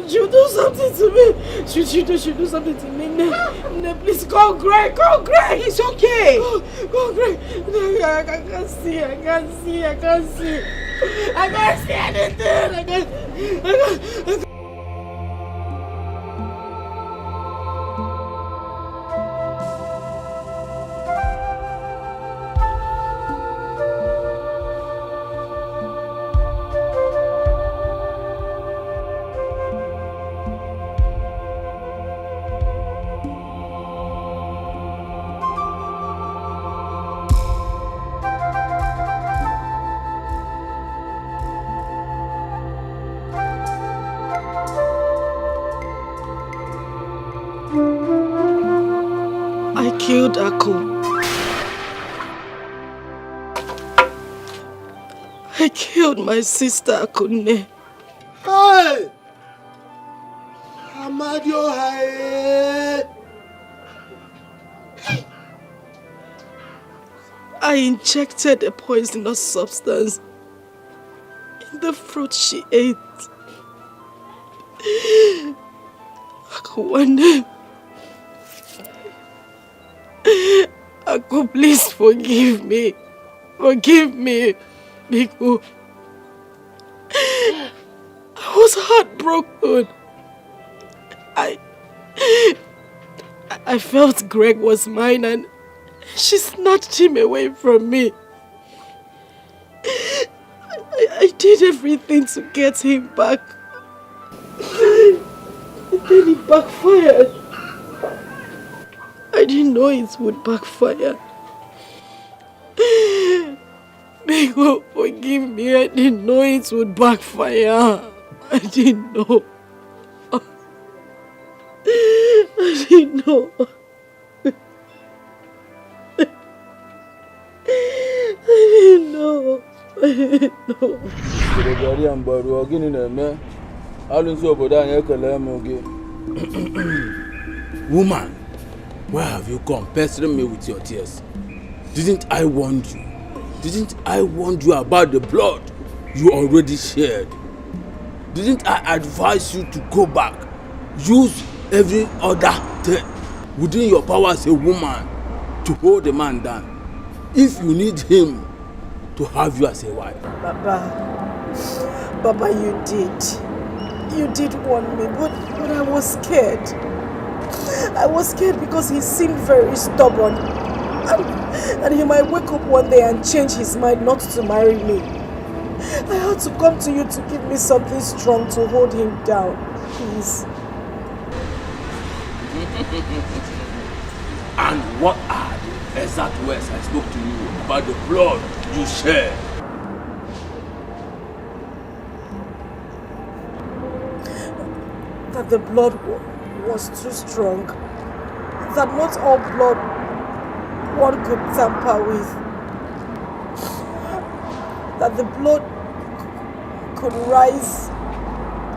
She'll do something to me. She'll do something to me. No, please call Greg. It's okay. Call Greg. No, I can't see anything. I can't. I killed Akko. I killed my sister Akunne. Hey! Amadio, hey! I injected a poisonous substance in the fruit she ate. Akko, Akko, please forgive me. Forgive me, Biko. I was heartbroken. I felt Greg was mine and she snatched him away from me. I did everything to get him back. And then it backfired. I didn't know it would backfire. Biko, forgive me. I didn't know it would backfire. I didn't know. I didn't know. Woman, where have you come pestering me with your tears? Didn't I warn you? Didn't I warn you about the blood you already shed? Didn't I advise you to go back? Use every other thing within your power as a woman to hold the man down. If you need him to have you as a wife. Baba, you did. You did warn me, but I was scared. I was scared because he seemed very stubborn. And he might wake up one day and change his mind not to marry me. I had to come to you to give me something strong to hold him down. Please. And what are the exact words I spoke to you about the blood you shed? That the blood was too strong. That not all blood one could tamper with. That the blood could rise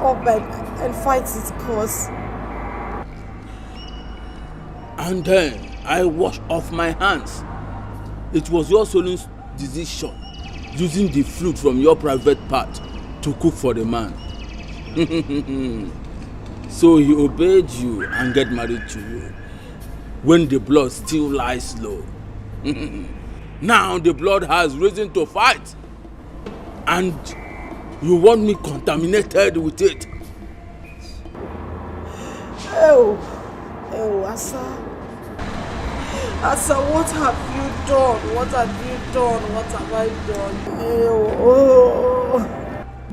up and fight its cause. And then I washed off my hands. It was your soloon's decision, using the fluid from your private part to cook for the man. So he obeyed you and get married to you, when the blood still lies low. Now the blood has risen to fight, and you want me contaminated with it. Oh, Asa. Asa, what have you done? What have you done? What have I done? Oh.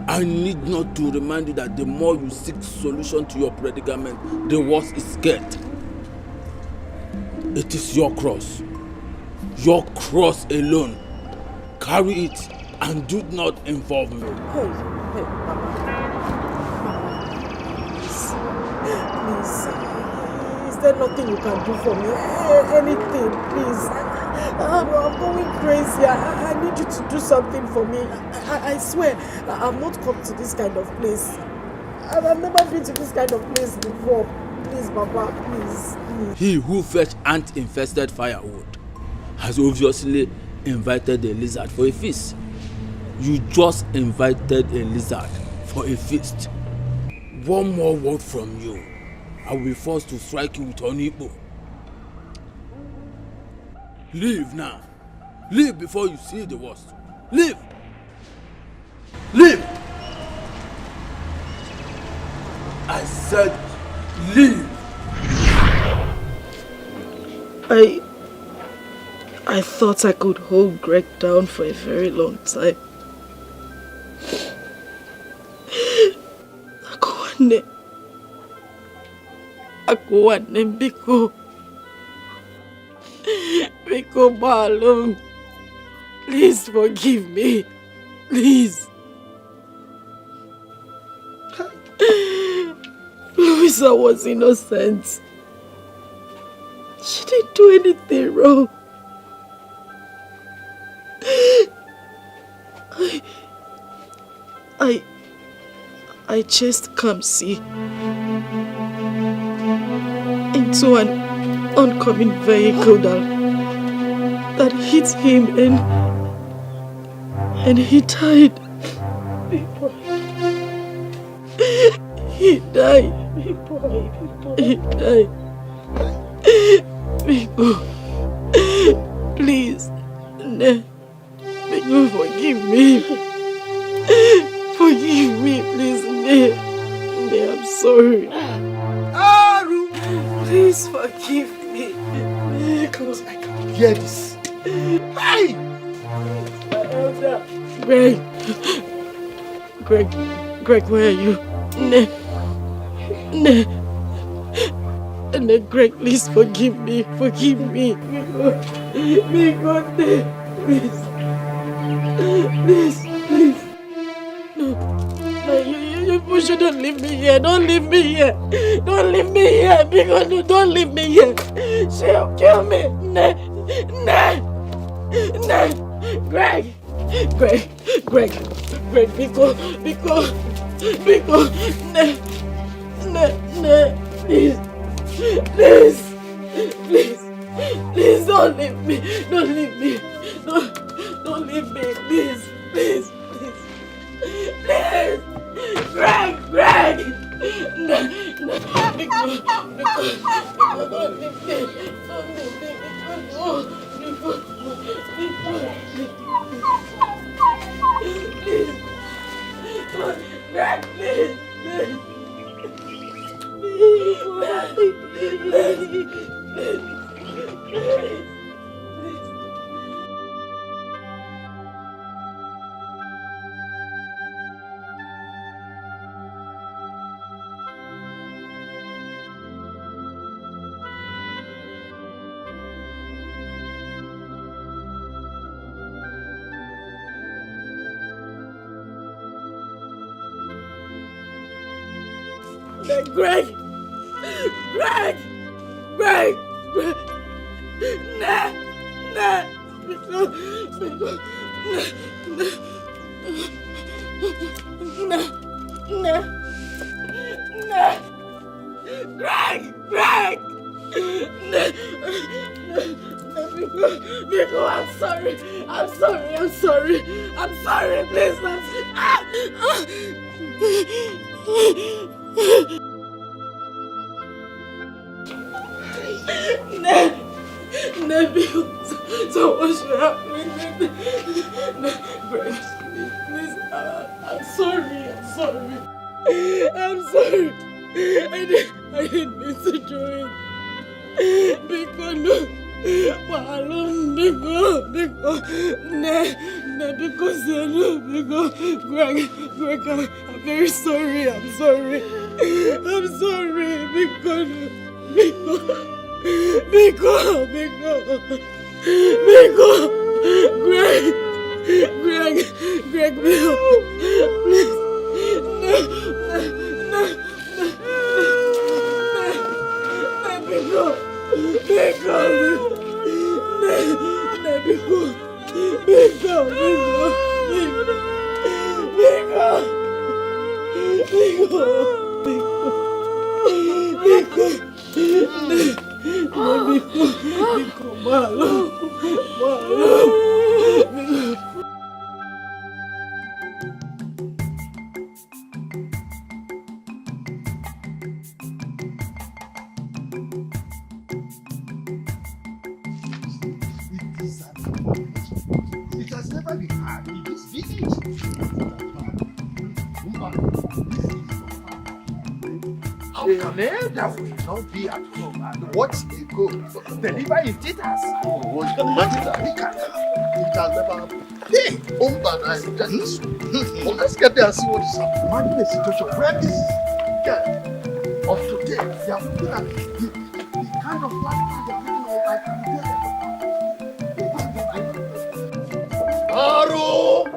I need not to remind you that the more you seek solution to your predicament, the worse it gets. It is your cross. Your cross alone. Carry it and do not involve me. Hey, Mama. Please. Is there nothing you can do for me? Anything, please. I'm going crazy. I need you to do something for me. I swear, I've not come to this kind of place. I've never been to this kind of place before. Please, Baba, please. He who fetched ant-infested firewood has obviously invited a lizard for a feast. You just invited a lizard for a feast. One more word from you, I will be forced to strike you with Onny Edo. Leave now. Leave before you see the worst. Leave. Leave. I said leave. I thought I could hold Greg down for a very long time. Akuane Biko Balum. Please forgive me. Please. Louisa was innocent. She didn't do anything wrong. I chased Kamsi into an oncoming vehicle that hit him and he died. He died. He died. Biko, please, Biko, forgive me. Forgive me, please, I'm sorry. Please forgive me. Because I can hear this. Hey! Greg, where are you? Greg, please forgive me. Forgive me. Please. No, you shouldn't leave me here. Don't leave me here. Don't leave me here. Because don't leave me here. She'll kill me. Greg, because, please, don't leave me. Don't leave me, please. Greg! No, because don't leave me. Please. Greg, please. Greg! Greg! Biko, I'm sorry, please, Biko, so what should happen? Greg, please, I'm sorry. I didn't mean to do it. Biko, no. Greg, I'm very sorry. I'm sorry, Biko, Greg, Bill, please, It has never been hard in this village. How come that will not be at home and watch a go deliver in theaters? Oh, it has never happened. Hey, let's get there and see what is happening. Imagine a situation where this girl of today, they are looking at the kind of life they are looking at like Aro!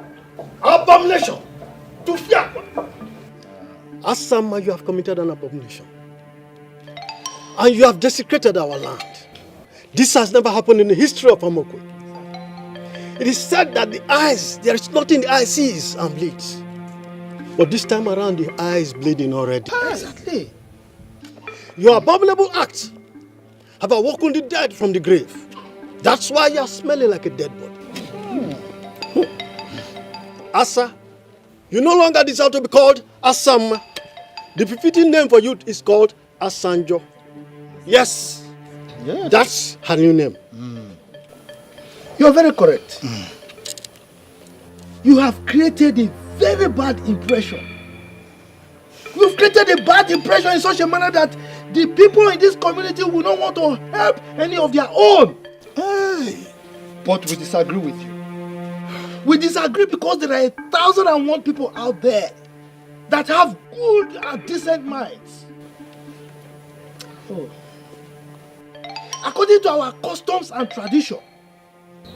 Abomination! To fear! Asama, you have committed an abomination. And you have desecrated our land. This has never happened in the history of Amokwe. It is said that there is nothing the eye sees and bleeds. But this time around, the eye is bleeding already. Exactly. Your abominable acts have awoken the dead from the grave. That's why you are smelling like a dead body. Asa, you no longer deserve to be called Asama. The befitting name for you is called Asanjo. Yes, that's her new name. You are very correct. You have created a very bad impression. You've created a bad impression in such a manner that the people in this community will not want to help any of their own. Hey. But we disagree with you. We disagree because there are 1,001 people out there that have good and decent minds. Oh. According to our customs and tradition,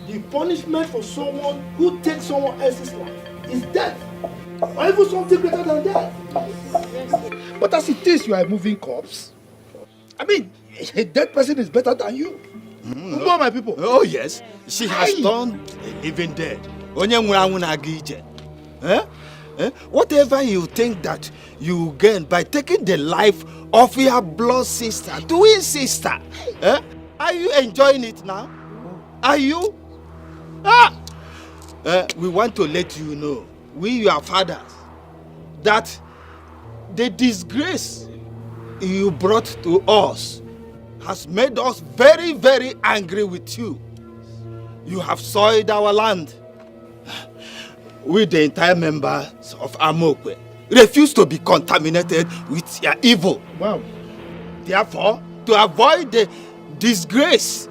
the punishment for someone who takes someone else's life is death, or even something greater than death. But as it is, you are a moving corpse. I mean, a dead person is better than you. Who are my people? Oh yes, she has turned a living dead. Whatever you think that you gain by taking the life of your blood sister, twin sister, are you enjoying it now? Are you? We want to let you know, we your fathers, that the disgrace you brought to us has made us very, very angry with you. You have soiled our land. We, the entire members of Amokwe, refuse to be contaminated with your evil. Wow. Therefore, to avoid the disgrace,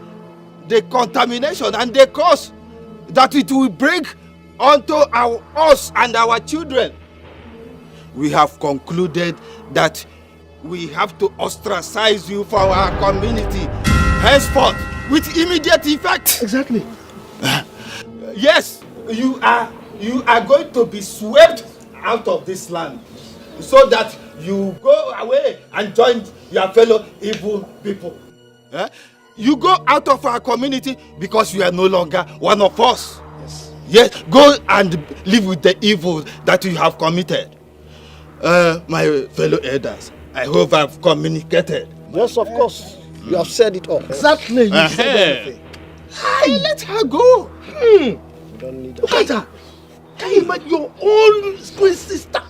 the contamination, and the curse that it will bring onto us and our children, we have concluded that we have to ostracize you from our community henceforth with immediate effect. Exactly. Yes, you are going to be swept out of this land so that you go away and join your fellow evil people. You go out of our community because you are no longer one of us. Yes, go and live with the evil that you have committed. My fellow elders, I hope I've communicated. Yes, of course. You have said it all. Exactly, you said everything. Hey, let her go. Look at her. Can you imagine your own twin sister?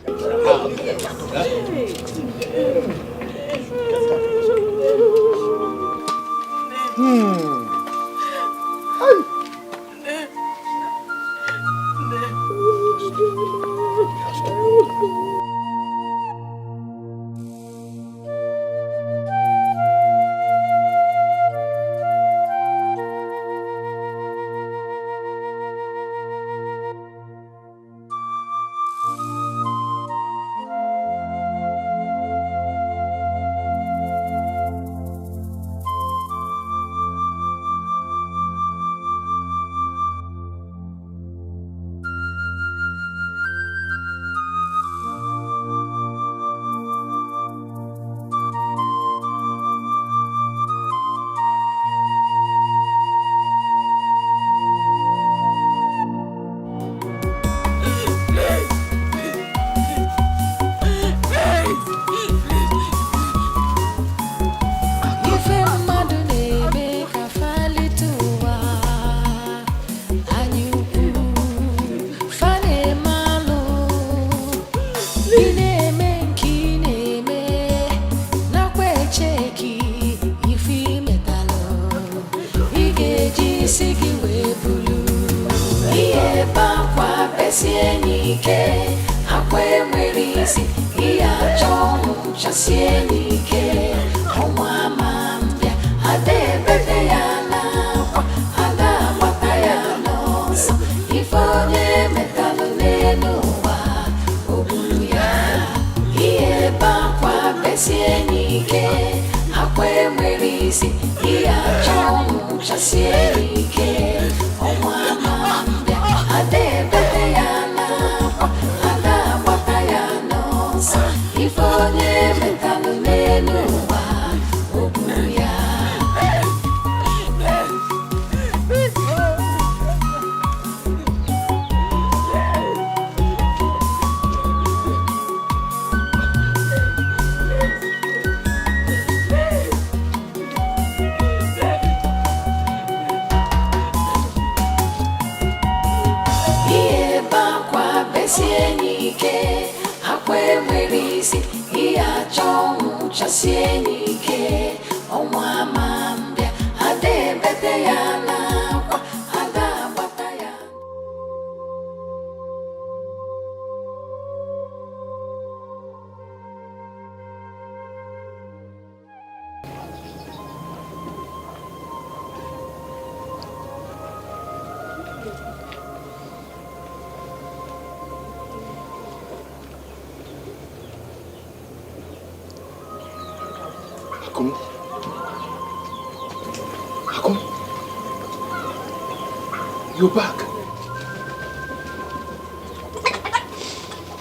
You're back.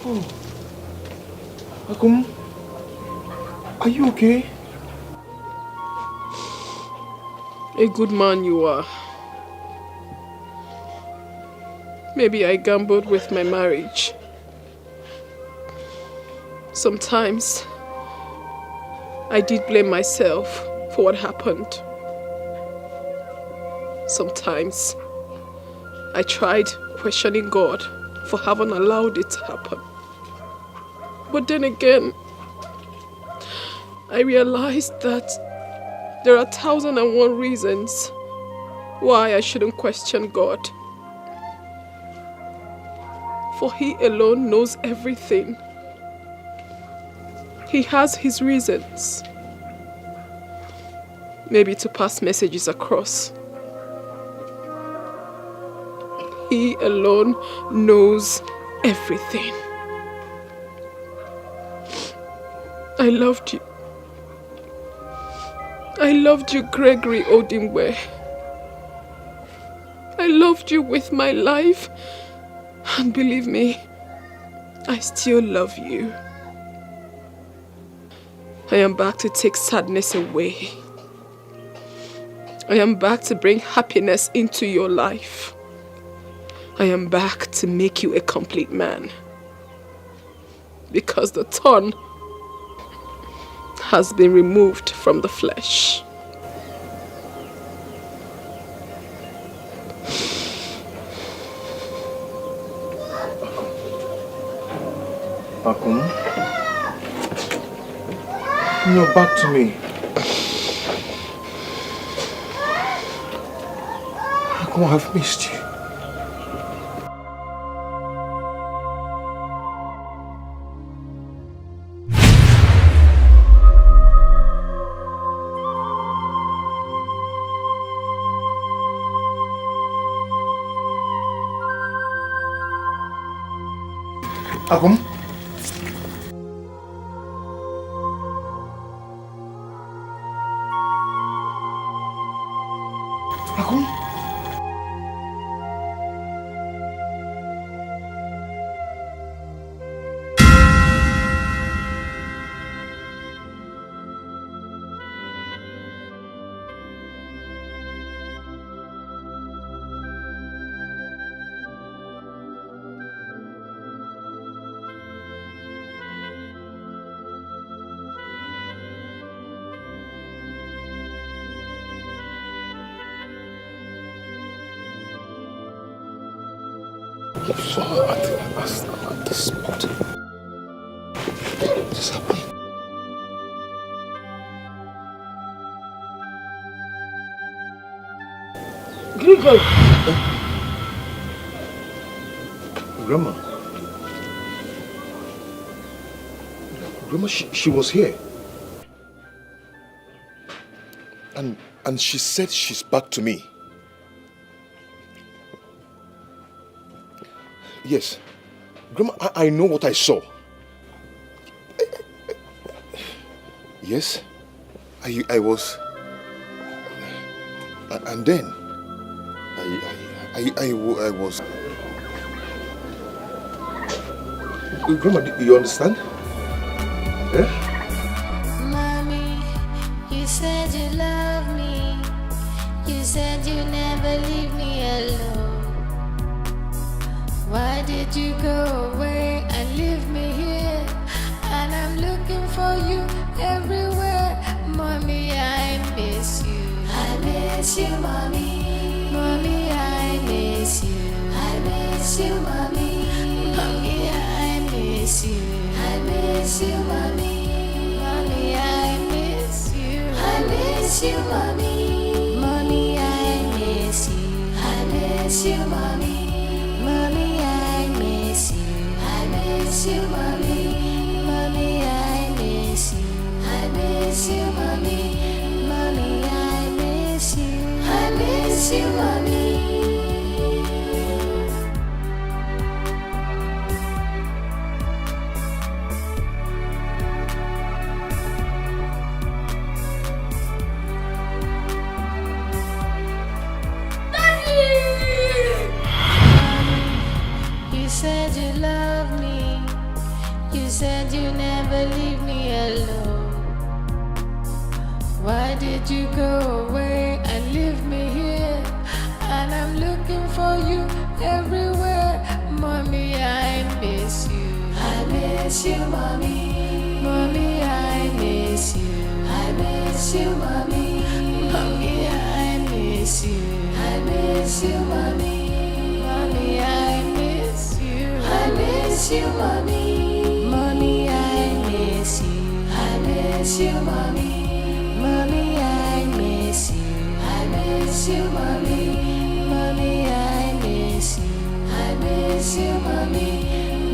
Oh. Akum, are you okay? A good man you are. Maybe I gambled with my marriage. Sometimes I did blame myself for what happened. Sometimes I tried questioning God for having allowed it to happen. But then again, I realized that there are 1,001 reasons why I shouldn't question God. For He alone knows everything. He has His reasons. Maybe to pass messages across. He alone knows everything. I loved you. I loved you, Gregory Odimwe. I loved you with my life. And believe me, I still love you. I am back to take sadness away. I am back to bring happiness into your life. I am back to make you a complete man. Because the thorn has been removed from the flesh. Akum, you're back to me. Akum, I've missed you. Akum? Akum? You saw her at the spot. What is happening? Grigor! Grandma. Grandma, she was here. And she said she's back to me. Yes. Grandma, I know what I saw. Yes. I was... And then... I was... Grandma, do you understand? Yeah? Mommy, you said you love me. You said you never leave me alone. Why did you go away and leave me here? And I'm looking for you everywhere. Mommy, I miss you. I miss you, mommy. Mommy, I miss you. I miss you, mommy. Mommy, I miss you. I miss you, mommy. Mommy, I miss you. I miss you, mommy. Mommy, I miss you. I miss you, mommy. Mommy, I miss you. I miss you, mommy. Mommy, I miss you. I miss you, mommy. Mommy, I miss you. I miss you, mommy. You said you love me. You said you never leave me alone. Why did you go away and leave me here? And I'm looking for you everywhere. Mommy, I miss you. I miss you, mommy. Mommy, I miss you. I miss you, mommy. Mommy, I miss you. I miss you, mommy. Mommy, I miss you. I miss you, mommy. Mommy, I miss you. I miss you, mommy. Mommy, I miss you. I miss you, mommy. Mommy, I miss you. I miss you, mommy.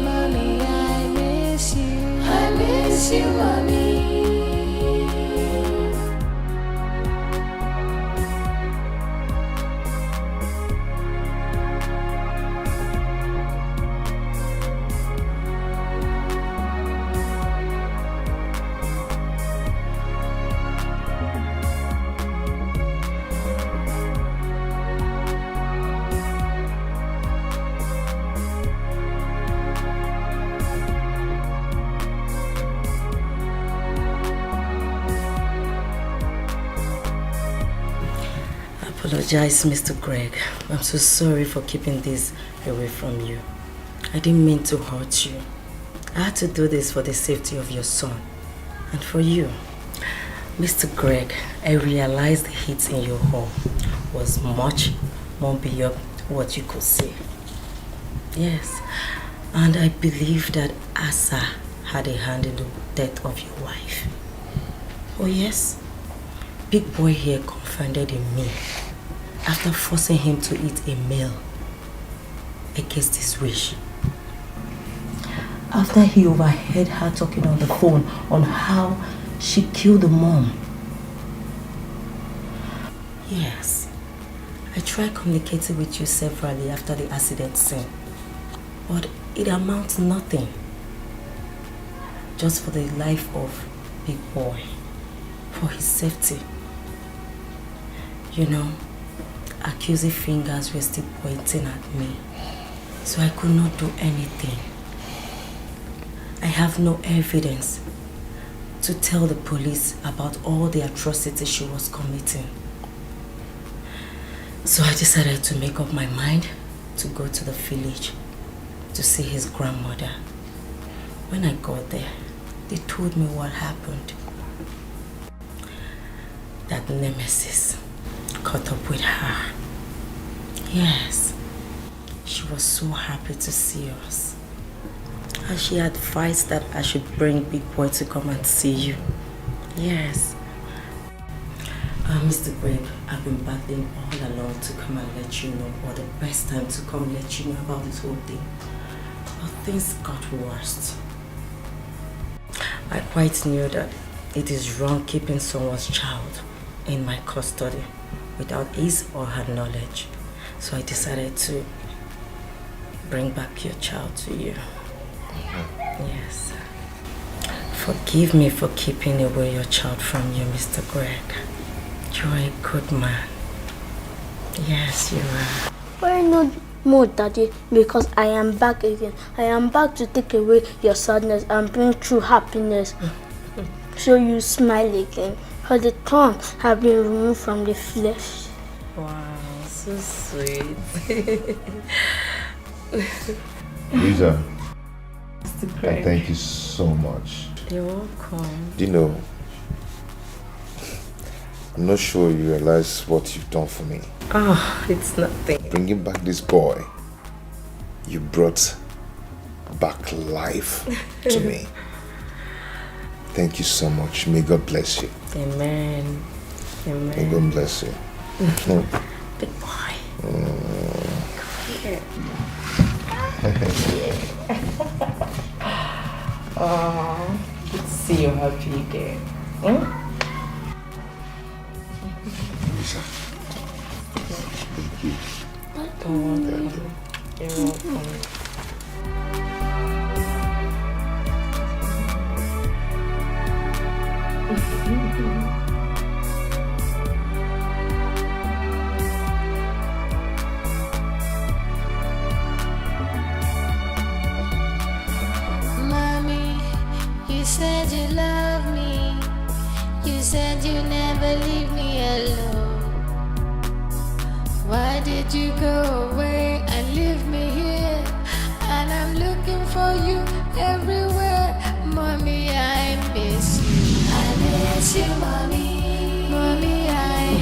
Mommy, I miss you. I miss you, mommy. apologize, Mr. Greg. I'm so sorry for keeping this away from you. I didn't mean to hurt you. I had to do this for the safety of your son and for you. Mr. Greg, I realized the heat in your home was much more beyond what you could see. Yes, and I believe that Asa had a hand in the death of your wife. Oh yes, Big Boy here confided in me after forcing him to eat a meal against his wish. After he overheard her talking on the phone on how she killed the mom. Yes, I tried communicating with you severally after the accident scene, but it amounts to nothing. Just for the life of Big Boy, for his safety. You know, accusing fingers were still pointing at me, so I could not do anything. I have no evidence to tell the police about all the atrocities she was committing. So I decided to make up my mind to go to the village to see his grandmother. When I got there, they told me what happened. That Nemesis caught up with her. Yes, she was so happy to see us. And she advised that I should bring Big Boy to come and see you. Yes. Mr. Greg, I've been battling all along to come and let you know, or the best time to come let you know about this whole thing. But things got worse. I quite knew that it is wrong keeping someone's child in my custody without his or her knowledge. So I decided to bring back your child to you. Yes. Forgive me for keeping away your child from you, Mr. Greg. You are a good man. Yes, you are. Why not more, Daddy? Because I am back again. I am back to take away your sadness and bring true happiness. So you smile again. For the thorns have been removed from the flesh. Wow, so sweet. Lisa, Mr. Greg. thank you so much. You're welcome. You know, I'm not sure you realize what you've done for me. Oh, it's nothing. Bringing back this boy, you brought back life to me. Thank you so much. May God bless you. Amen. Amen. May God bless you. Big boy. Oh, good to see you happy again. Lisa. Thank you. You're welcome. Mommy, you said you love me. You said you never leave me alone. Why did you go away and leave me here? And I'm looking for you everywhere. Mommy, I miss you. I miss you, Mommy. Mommy, I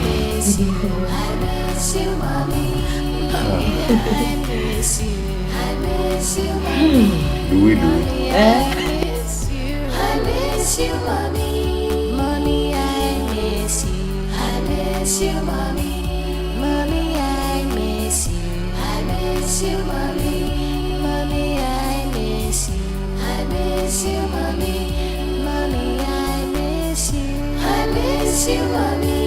miss you. I miss you, Mommy. Mommy, I miss you. I miss you, Mommy. Do we do it? Mommy, I miss you. I miss you, Mommy. Mommy, I miss you. I miss you, Mommy. Mommy, I miss you. I miss you, Mommy. Mommy, I miss you. I miss you, Mommy. Mommy, I miss you. I miss you, Mommy.